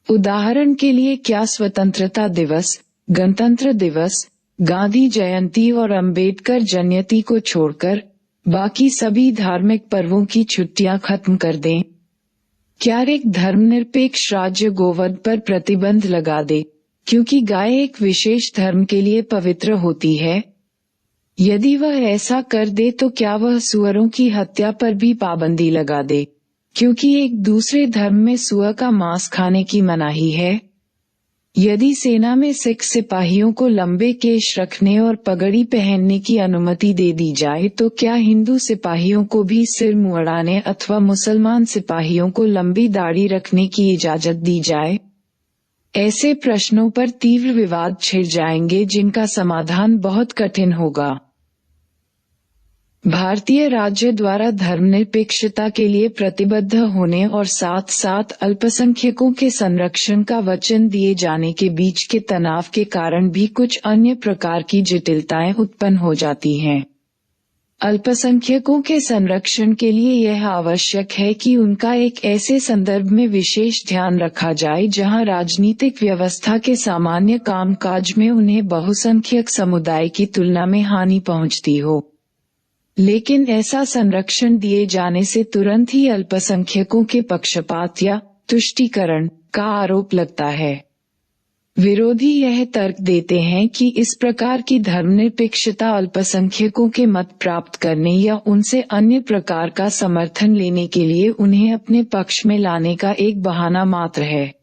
उदाहरण के लिए, क्या स्वतंत्रता दिवस, गणतंत्र दिवस, गांधी जयंती और अंबेडकर जयंती को छोड़कर बाकी सभी धार्मिक पर्वों की छुट्टियां खत्म कर दें? क्या एक धर्मनिरपेक्ष राज्य गोवध पर प्रतिबंध लगा दे क्योंकि गाय एक विशेष धर्म के लिए पवित्र होती है? यदि वह ऐसा कर दे तो क्या वह सूअरों की हत्या पर भी पाबंदी लगा दे क्योंकि एक दूसरे धर्म में सूअर का मांस खाने की मनाही है? यदि सेना में सिख सिपाहियों को लंबे केश रखने और पगड़ी पहनने की अनुमति दे दी जाए तो क्या हिंदू सिपाहियों को भी सिर मुड़ाने अथवा मुसलमान सिपाहियों को लंबी दाढ़ी रखने की इजाजत दी जाए? ऐसे प्रश्नों पर तीव्र विवाद छिड़ जाएंगे जिनका समाधान बहुत कठिन होगा। भारतीय राज्य द्वारा धर्मनिरपेक्षता के लिए प्रतिबद्ध होने और साथ साथ अल्पसंख्यकों के संरक्षण का वचन दिए जाने के बीच के तनाव के कारण भी कुछ अन्य प्रकार की जटिलताएं उत्पन्न हो जाती हैं। अल्पसंख्यकों के संरक्षण के लिए यह आवश्यक है कि उनका एक ऐसे संदर्भ में विशेष ध्यान रखा जाए जहां राजनीतिक व्यवस्था के सामान्य कामकाज में उन्हें बहुसंख्यक समुदाय की तुलना में हानि पहुंचती हो। लेकिन ऐसा संरक्षण दिए जाने से तुरंत ही अल्पसंख्यकों के पक्षपात या तुष्टीकरण का आरोप लगता है। विरोधी यह तर्क देते हैं कि इस प्रकार की धर्मनिरपेक्षता अल्पसंख्यकों के मत प्राप्त करने या उनसे अन्य प्रकार का समर्थन लेने के लिए उन्हें अपने पक्ष में लाने का एक बहाना मात्र है।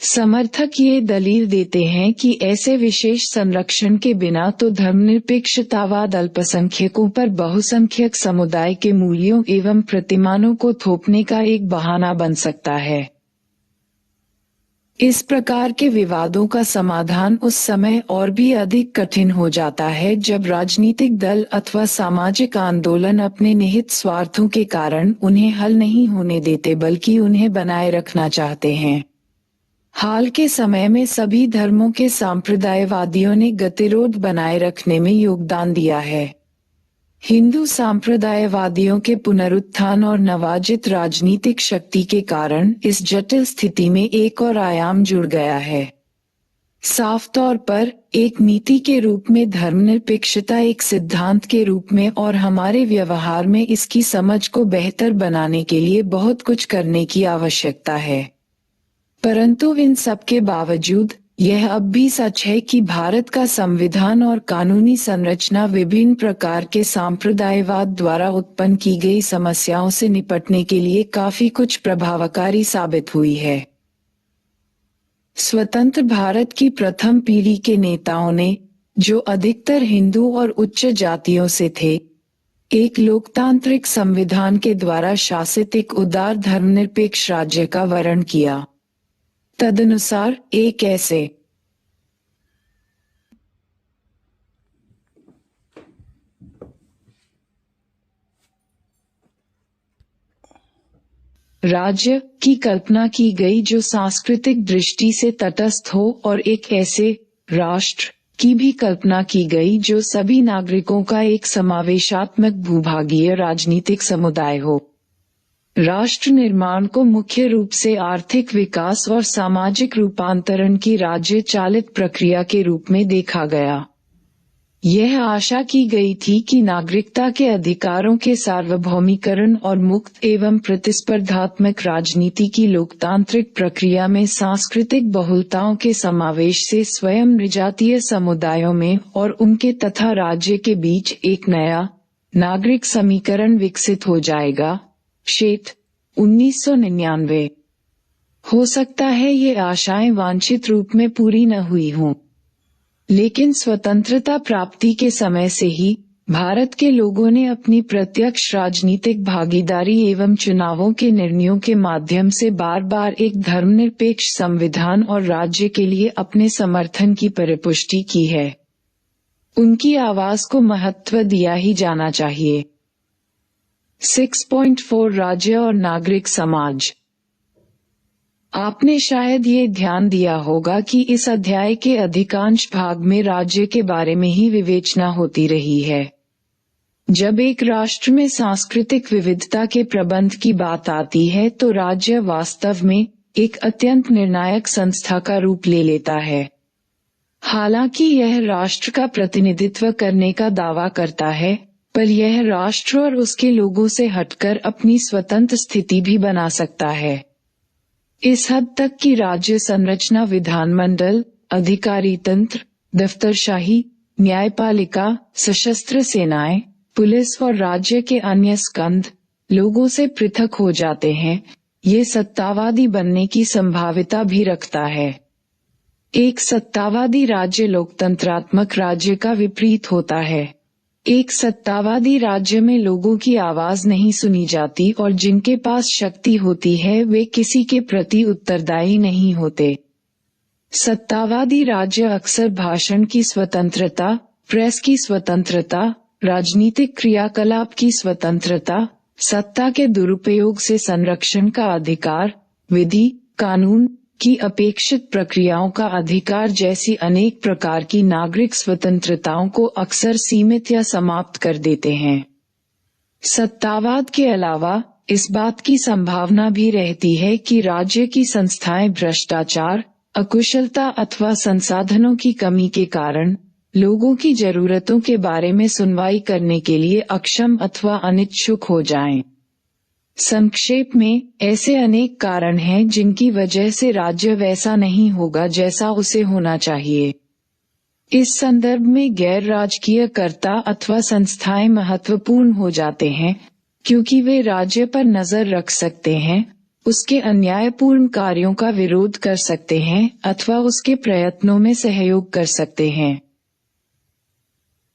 समर्थक ये दलील देते हैं कि ऐसे विशेष संरक्षण के बिना तो धर्मनिरपेक्षतावाद अल्पसंख्यकों पर बहुसंख्यक समुदाय के मूल्यों एवं प्रतिमानों को थोपने का एक बहाना बन सकता है। इस प्रकार के विवादों का समाधान उस समय और भी अधिक कठिन हो जाता है जब राजनीतिक दल अथवा सामाजिक आंदोलन अपने निहित स्वार्थों के कारण उन्हें हल नहीं होने देते बल्कि उन्हें बनाए रखना चाहते हैं। हाल के समय में सभी धर्मों के सांप्रदायवादियों ने गतिरोध बनाए रखने में योगदान दिया है। हिंदू सांप्रदायवादियों के पुनरुत्थान और नवाजित राजनीतिक शक्ति के कारण इस जटिल स्थिति में एक और आयाम जुड़ गया है। साफ तौर पर एक नीति के रूप में धर्मनिरपेक्षता एक सिद्धांत के रूप में और हमारे व्यवहार में इसकी समझ को बेहतर बनाने के लिए बहुत कुछ करने की आवश्यकता है। परंतु इन सब के बावजूद यह अब भी सच है कि भारत का संविधान और कानूनी संरचना विभिन्न प्रकार के सांप्रदायवाद द्वारा उत्पन्न की गई समस्याओं से निपटने के लिए काफी कुछ प्रभावकारी साबित हुई है। स्वतंत्र भारत की प्रथम पीढ़ी के नेताओं ने, जो अधिकतर हिंदू और उच्च जातियों से थे, एक लोकतांत्रिक संविधान के द्वारा शासित एक उदार धर्मनिरपेक्ष राज्य का वर्ण किया। तदनुसार एक ऐसे राज्य की कल्पना की गई जो सांस्कृतिक दृष्टि से तटस्थ हो और एक ऐसे राष्ट्र की भी कल्पना की गई जो सभी नागरिकों का एक समावेशात्मक भूभागीय राजनीतिक समुदाय हो। राष्ट्र निर्माण को मुख्य रूप से आर्थिक विकास और सामाजिक रूपांतरण की राज्य चालित प्रक्रिया के रूप में देखा गया। यह आशा की गई थी कि नागरिकता के अधिकारों के सार्वभौमीकरण और मुक्त एवं प्रतिस्पर्धात्मक राजनीति की लोकतांत्रिक प्रक्रिया में सांस्कृतिक बहुलताओं के समावेश से स्वयं नृजातीय समुदायों में और उनके तथा राज्य के बीच एक नया नागरिक समीकरण विकसित हो जाएगा। शेत 1999। हो सकता है ये आशाएं वांछित रूप में पूरी न हुई हों, लेकिन स्वतंत्रता प्राप्ति के समय से ही भारत के लोगों ने अपनी प्रत्यक्ष राजनीतिक भागीदारी एवं चुनावों के निर्णयों के माध्यम से बार बार एक धर्मनिरपेक्ष संविधान और राज्य के लिए अपने समर्थन की परिपुष्टि की है। उनकी आवाज को महत्व दिया ही जाना चाहिए। 6.4 राज्य और नागरिक समाज। आपने शायद ये ध्यान दिया होगा कि इस अध्याय के अधिकांश भाग में राज्य के बारे में ही विवेचना होती रही है। जब एक राष्ट्र में सांस्कृतिक विविधता के प्रबंध की बात आती है तो राज्य वास्तव में एक अत्यंत निर्णायक संस्था का रूप ले लेता है। हालांकि यह राष्ट्र का प्रतिनिधित्व करने का दावा करता है, पर यह राष्ट्र और उसके लोगों से हटकर अपनी स्वतंत्र स्थिति भी बना सकता है। इस हद तक कि राज्य संरचना विधानमंडल, अधिकारी तंत्र, दफ्तरशाही, न्यायपालिका, सशस्त्र सेनाएं, पुलिस और राज्य के अन्य स्कंध लोगों से पृथक हो जाते हैं। ये सत्तावादी बनने की संभाविता भी रखता है। एक सत्तावादी राज्य लोकतंत्रात्मक राज्य का विपरीत होता है। एक सत्तावादी राज्य में लोगों की आवाज नहीं सुनी जाती और जिनके पास शक्ति होती है वे किसी के प्रति उत्तरदायी नहीं होते। सत्तावादी राज्य अक्सर भाषण की स्वतंत्रता, प्रेस की स्वतंत्रता, राजनीतिक क्रियाकलाप की स्वतंत्रता, सत्ता के दुरुपयोग से संरक्षण का अधिकार, विधि, कानून की अपेक्षित प्रक्रियाओं का अधिकार जैसी अनेक प्रकार की नागरिक स्वतंत्रताओं को अक्सर सीमित या समाप्त कर देते हैं। सत्तावाद के अलावा इस बात की संभावना भी रहती है कि राज्य की संस्थाएं भ्रष्टाचार, अकुशलता अथवा संसाधनों की कमी के कारण लोगों की जरूरतों के बारे में सुनवाई करने के लिए अक्षम अथवा अनिच्छुक हो जाएं। संक्षेप में, ऐसे अनेक कारण हैं जिनकी वजह से राज्य वैसा नहीं होगा जैसा उसे होना चाहिए। इस संदर्भ में गैर राजकीय कर्ता अथवा संस्थाएं महत्वपूर्ण हो जाते हैं, क्योंकि वे राज्य पर नजर रख सकते हैं, उसके अन्यायपूर्ण कार्यों का विरोध कर सकते हैं अथवा उसके प्रयत्नों में सहयोग कर सकते हैं।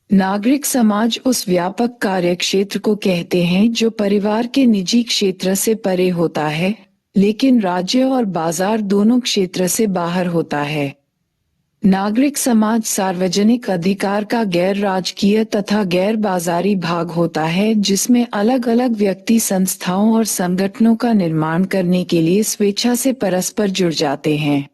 नागरिक समाज उस व्यापक कार्यक्षेत्र को कहते हैं जो परिवार के निजी क्षेत्र से परे होता है, लेकिन राज्य और बाजार दोनों क्षेत्र से बाहर होता है। नागरिक समाज सार्वजनिक अधिकार का गैर राजकीय तथा गैर बाजारी भाग होता है, जिसमें अलग अलग व्यक्ति संस्थाओं और संगठनों का निर्माण करने के लिए स्वेच्छा से परस्पर जुड़ जाते हैं।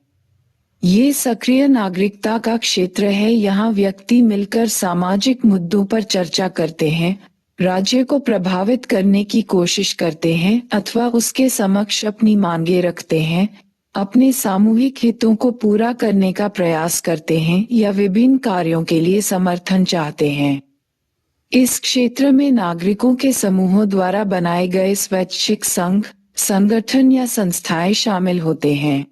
ये सक्रिय नागरिकता का क्षेत्र है। यहाँ व्यक्ति मिलकर सामाजिक मुद्दों पर चर्चा करते हैं, राज्य को प्रभावित करने की कोशिश करते हैं अथवा उसके समक्ष अपनी मांगे रखते हैं, अपने सामूहिक हितों को पूरा करने का प्रयास करते हैं या विभिन्न कार्यों के लिए समर्थन चाहते हैं। इस क्षेत्र में नागरिकों के समूहों द्वारा बनाए गए स्वैच्छिक संघ, संगठन या संस्थाएं शामिल होते हैं।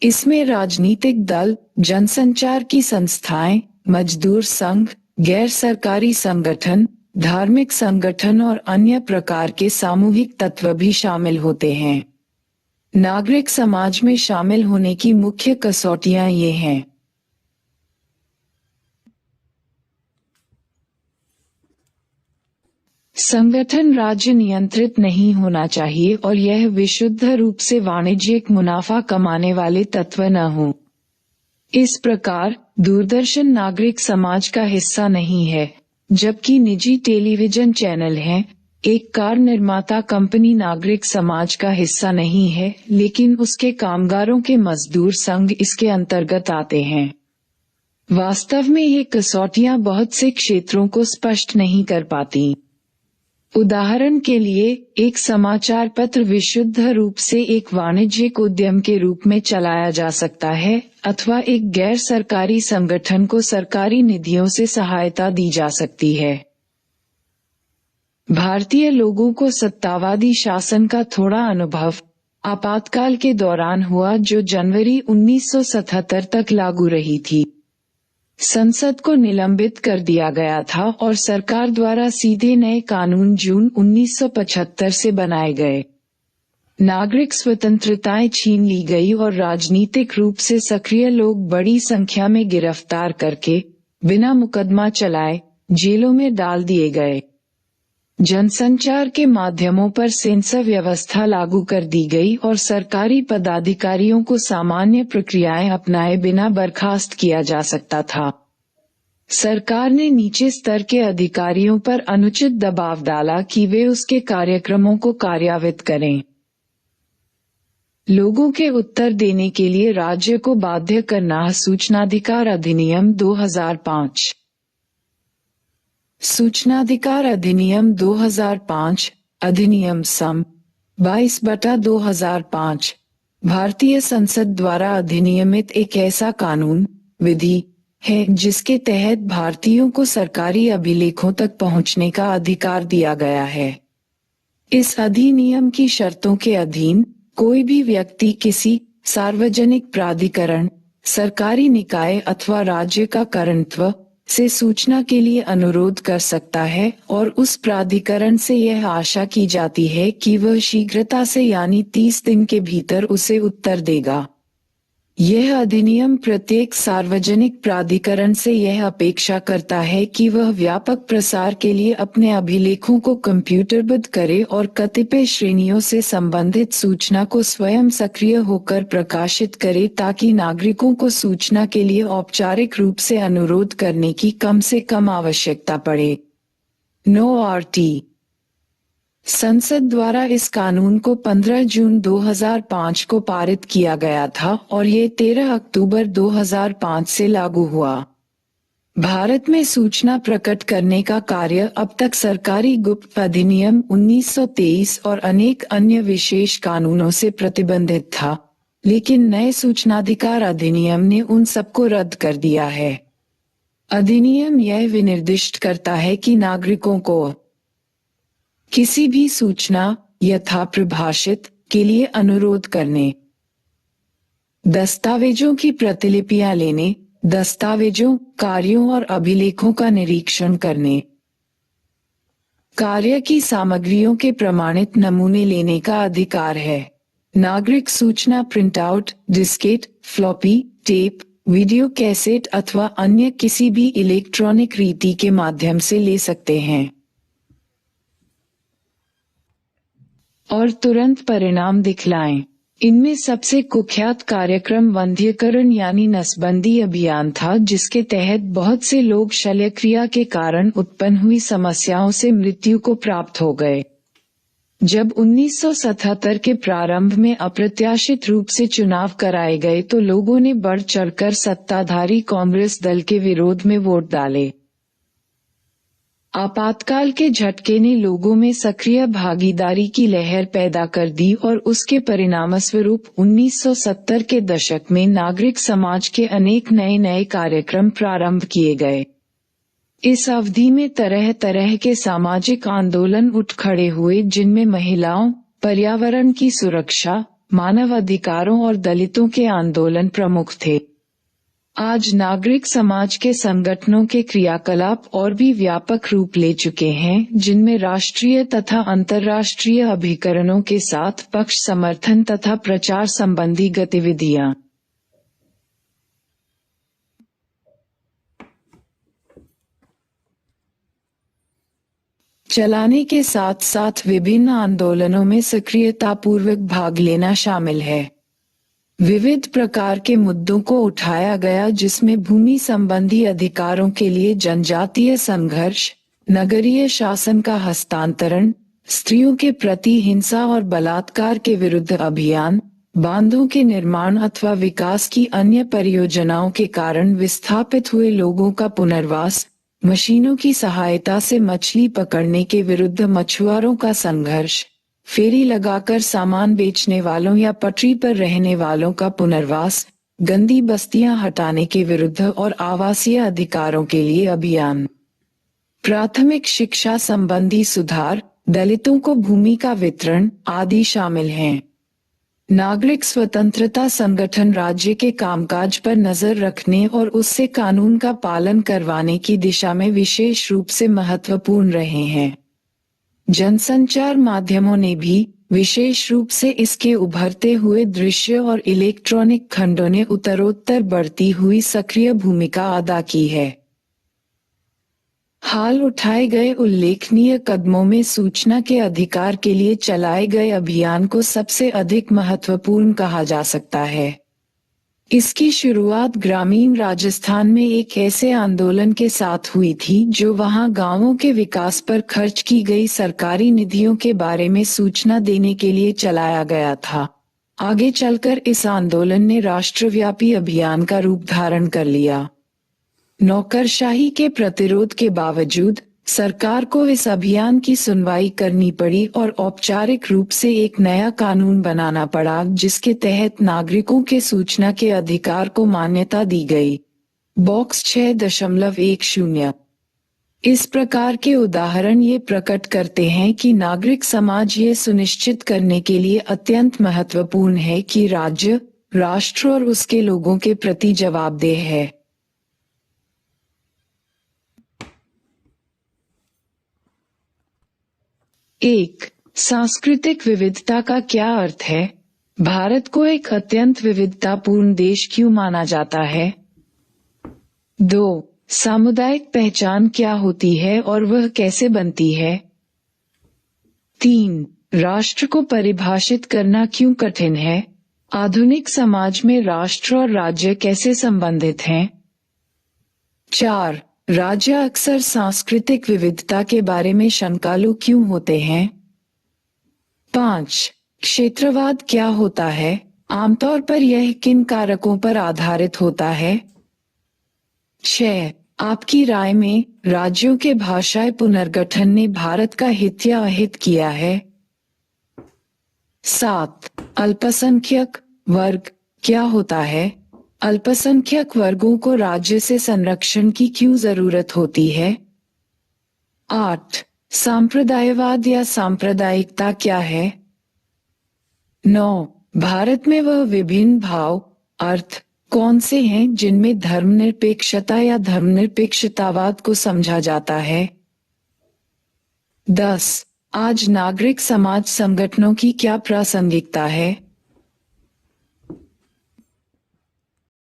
इसमें राजनीतिक दल, जनसंचार की संस्थाएं, मजदूर संघ, गैर सरकारी संगठन, धार्मिक संगठन और अन्य प्रकार के सामूहिक तत्व भी शामिल होते हैं। नागरिक समाज में शामिल होने की मुख्य कसौटियां ये हैं। संगठन राज्य नियंत्रित नहीं होना चाहिए और यह विशुद्ध रूप से वाणिज्यिक मुनाफा कमाने वाले तत्व न हो। इस प्रकार दूरदर्शन नागरिक समाज का हिस्सा नहीं है, जबकि निजी टेलीविजन चैनल हैं। एक कार निर्माता कंपनी नागरिक समाज का हिस्सा नहीं है, लेकिन उसके कामगारों के मजदूर संघ इसके अंतर्गत आते हैं। वास्तव में ये कसौटियां बहुत से क्षेत्रों को स्पष्ट नहीं कर पाती। उदाहरण के लिए, एक समाचार पत्र विशुद्ध रूप से एक वाणिज्यिक उद्यम के रूप में चलाया जा सकता है, अथवा एक गैर सरकारी संगठन को सरकारी निधियों से सहायता दी जा सकती है। भारतीय लोगों को सत्तावादी शासन का थोड़ा अनुभव आपातकाल के दौरान हुआ, जो जनवरी 1977 तक लागू रही थी। संसद को निलंबित कर दिया गया था और सरकार द्वारा सीधे नए कानून जून 1975 से बनाए गए। नागरिक स्वतंत्रताएं छीन ली गई और राजनीतिक रूप से सक्रिय लोग बड़ी संख्या में गिरफ्तार करके बिना मुकदमा चलाए जेलों में डाल दिए गए। जनसंचार के माध्यमों पर सेंसर व्यवस्था लागू कर दी गई और सरकारी पदाधिकारियों को सामान्य प्रक्रियाएं अपनाए बिना बर्खास्त किया जा सकता था। सरकार ने नीचे स्तर के अधिकारियों पर अनुचित दबाव डाला कि वे उसके कार्यक्रमों को कार्यान्वित करें। लोगों के उत्तर देने के लिए राज्य को बाध्य करना। सूचनाधिकार अधिनियम 2005। सूचनाधिकार अधिनियम 2005 अधिनियम सम 22/2005 भारतीय संसद द्वारा अधिनियमित एक ऐसा कानून विधि है जिसके तहत भारतीयों को सरकारी अभिलेखों तक पहुंचने का अधिकार दिया गया है। इस अधिनियम की शर्तों के अधीन कोई भी व्यक्ति किसी सार्वजनिक प्राधिकरण, सरकारी निकाय अथवा राज्य का कर्तृत्व से सूचना के लिए अनुरोध कर सकता है और उस प्राधिकरण से यह आशा की जाती है कि वह शीघ्रता से यानी 30 दिन के भीतर उसे उत्तर देगा। यह अधिनियम प्रत्येक सार्वजनिक प्राधिकरण से यह अपेक्षा करता है कि वह व्यापक प्रसार के लिए अपने अभिलेखों को कंप्यूटरबद्ध करे और कतिपय श्रेणियों से संबंधित सूचना को स्वयं सक्रिय होकर प्रकाशित करे, ताकि नागरिकों को सूचना के लिए औपचारिक रूप से अनुरोध करने की कम से कम आवश्यकता पड़े। नो आरटी। संसद द्वारा इस कानून को 15 जून 2005 को पारित किया गया था और ये 13 अक्टूबर 2005 से लागू हुआ। भारत में सूचना प्रकट करने का कार्य अब तक सरकारी गुप्त अधिनियम 1923 और अनेक अन्य विशेष कानूनों से प्रतिबंधित था, लेकिन नए सूचनाधिकार अधिनियम ने उन सबको रद्द कर दिया है। अधिनियम यह विनिर्दिष्ट करता है कि नागरिकों को किसी भी सूचना यथाप्रभाषित के लिए अनुरोध करने, दस्तावेजों की प्रतिलिपियां लेने, दस्तावेजों, कार्यों और अभिलेखों का निरीक्षण करने, कार्य की सामग्रियों के प्रमाणित नमूने लेने का अधिकार है। नागरिक सूचना printout, Diskit, floppy, tape, video cassette अथवा अन्य किसी भी इलेक्ट्रॉनिक रीति के माध्यम से ले सकते हैं और तुरंत परिणाम दिखलाएं। इनमें सबसे कुख्यात कार्यक्रम वंध्यकरण यानी नसबंदी अभियान था, जिसके तहत बहुत से लोग शल्यक्रिया के कारण उत्पन्न हुई समस्याओं से मृत्यु को प्राप्त हो गए। जब 1977 के प्रारंभ में अप्रत्याशित रूप से चुनाव कराए गए तो लोगों ने बढ़ चढ़कर सत्ताधारी कांग्रेस दल के विरोध में वोट डाले। आपातकाल के झटके ने लोगों में सक्रिय भागीदारी की लहर पैदा कर दी और उसके परिणामस्वरूप 1970 के दशक में नागरिक समाज के अनेक नए कार्यक्रम प्रारंभ किए गए। इस अवधि में तरह तरह के सामाजिक आंदोलन उठ खड़े हुए, जिनमें महिलाओं, पर्यावरण की सुरक्षा, मानव अधिकारों और दलितों के आंदोलन प्रमुख थे। आज नागरिक समाज के संगठनों के क्रियाकलाप और भी व्यापक रूप ले चुके हैं, जिनमें राष्ट्रीय तथा अंतर्राष्ट्रीय अभिकरणों के साथ पक्ष समर्थन तथा प्रचार संबंधी गतिविधियां चलाने के साथ साथ विभिन्न आंदोलनों में सक्रियतापूर्वक भाग लेना शामिल है। विविध प्रकार के मुद्दों को उठाया गया, जिसमें भूमि संबंधी अधिकारों के लिए जनजातीय संघर्ष, नगरीय शासन का हस्तांतरण, स्त्रियों के प्रति हिंसा और बलात्कार के विरुद्ध अभियान, बांधों के निर्माण अथवा विकास की अन्य परियोजनाओं के कारण विस्थापित हुए लोगों का पुनर्वास, मशीनों की सहायता से मछली पकड़ने के विरुद्ध मछुआरों का संघर्ष, फेरी लगाकर सामान बेचने वालों या पटरी पर रहने वालों का पुनर्वास, गंदी बस्तियां हटाने के विरुद्ध और आवासीय अधिकारों के लिए अभियान, प्राथमिक शिक्षा संबंधी सुधार, दलितों को भूमि का वितरण आदि शामिल हैं। नागरिक स्वतंत्रता संगठन राज्य के कामकाज पर नजर रखने और उससे कानून का पालन करवाने की दिशा में विशेष रूप से महत्वपूर्ण रहे हैं। जनसंचार माध्यमों ने भी, विशेष रूप से इसके उभरते हुए दृश्य और इलेक्ट्रॉनिक खंडों ने उत्तरोत्तर बढ़ती हुई सक्रिय भूमिका अदा की है। हाल उठाए गए उल्लेखनीय कदमों में सूचना के अधिकार के लिए चलाए गए अभियान को सबसे अधिक महत्वपूर्ण कहा जा सकता है। इसकी शुरुआत ग्रामीण राजस्थान में एक ऐसे आंदोलन के साथ हुई थी, जो वहां गांवों के विकास पर खर्च की गई सरकारी निधियों के बारे में सूचना देने के लिए चलाया गया था। आगे चलकर इस आंदोलन ने राष्ट्रव्यापी अभियान का रूप धारण कर लिया। नौकरशाही के प्रतिरोध के बावजूद सरकार को इस अभियान की सुनवाई करनी पड़ी और औपचारिक रूप से एक नया कानून बनाना पड़ा, जिसके तहत नागरिकों के सूचना के अधिकार को मान्यता दी गई। बॉक्स 6.10। इस प्रकार के उदाहरण ये प्रकट करते हैं कि नागरिक समाज ये सुनिश्चित करने के लिए अत्यंत महत्वपूर्ण है कि राज्य, राष्ट्र और उसके लोगों के प्रति जवाबदेह है। एक, सांस्कृतिक विविधता का क्या अर्थ है? भारत को एक अत्यंत विविधतापूर्ण देश क्यों माना जाता है? 2. सामुदायिक पहचान क्या होती है और वह कैसे बनती है? 3. राष्ट्र को परिभाषित करना क्यों कठिन है? आधुनिक समाज में राष्ट्र और राज्य कैसे संबंधित हैं? 4. राज्य अक्सर सांस्कृतिक विविधता के बारे में शंकालु क्यों होते हैं? 5. क्षेत्रवाद क्या होता है? आमतौर पर यह किन कारकों पर आधारित होता है? 6. आपकी राय में राज्यों के भाषाई पुनर्गठन ने भारत का हित या अहित किया है? 7. अल्पसंख्यक वर्ग क्या होता है? अल्पसंख्यक वर्गों को राज्य से संरक्षण की क्यों जरूरत होती है? 8. सांप्रदायवाद या सांप्रदायिकता क्या है? 9. भारत में वह विभिन्न भाव अर्थ कौन से हैं जिनमें धर्मनिरपेक्षता या धर्मनिरपेक्षतावाद को समझा जाता है? 10. आज नागरिक समाज संगठनों की क्या प्रासंगिकता है?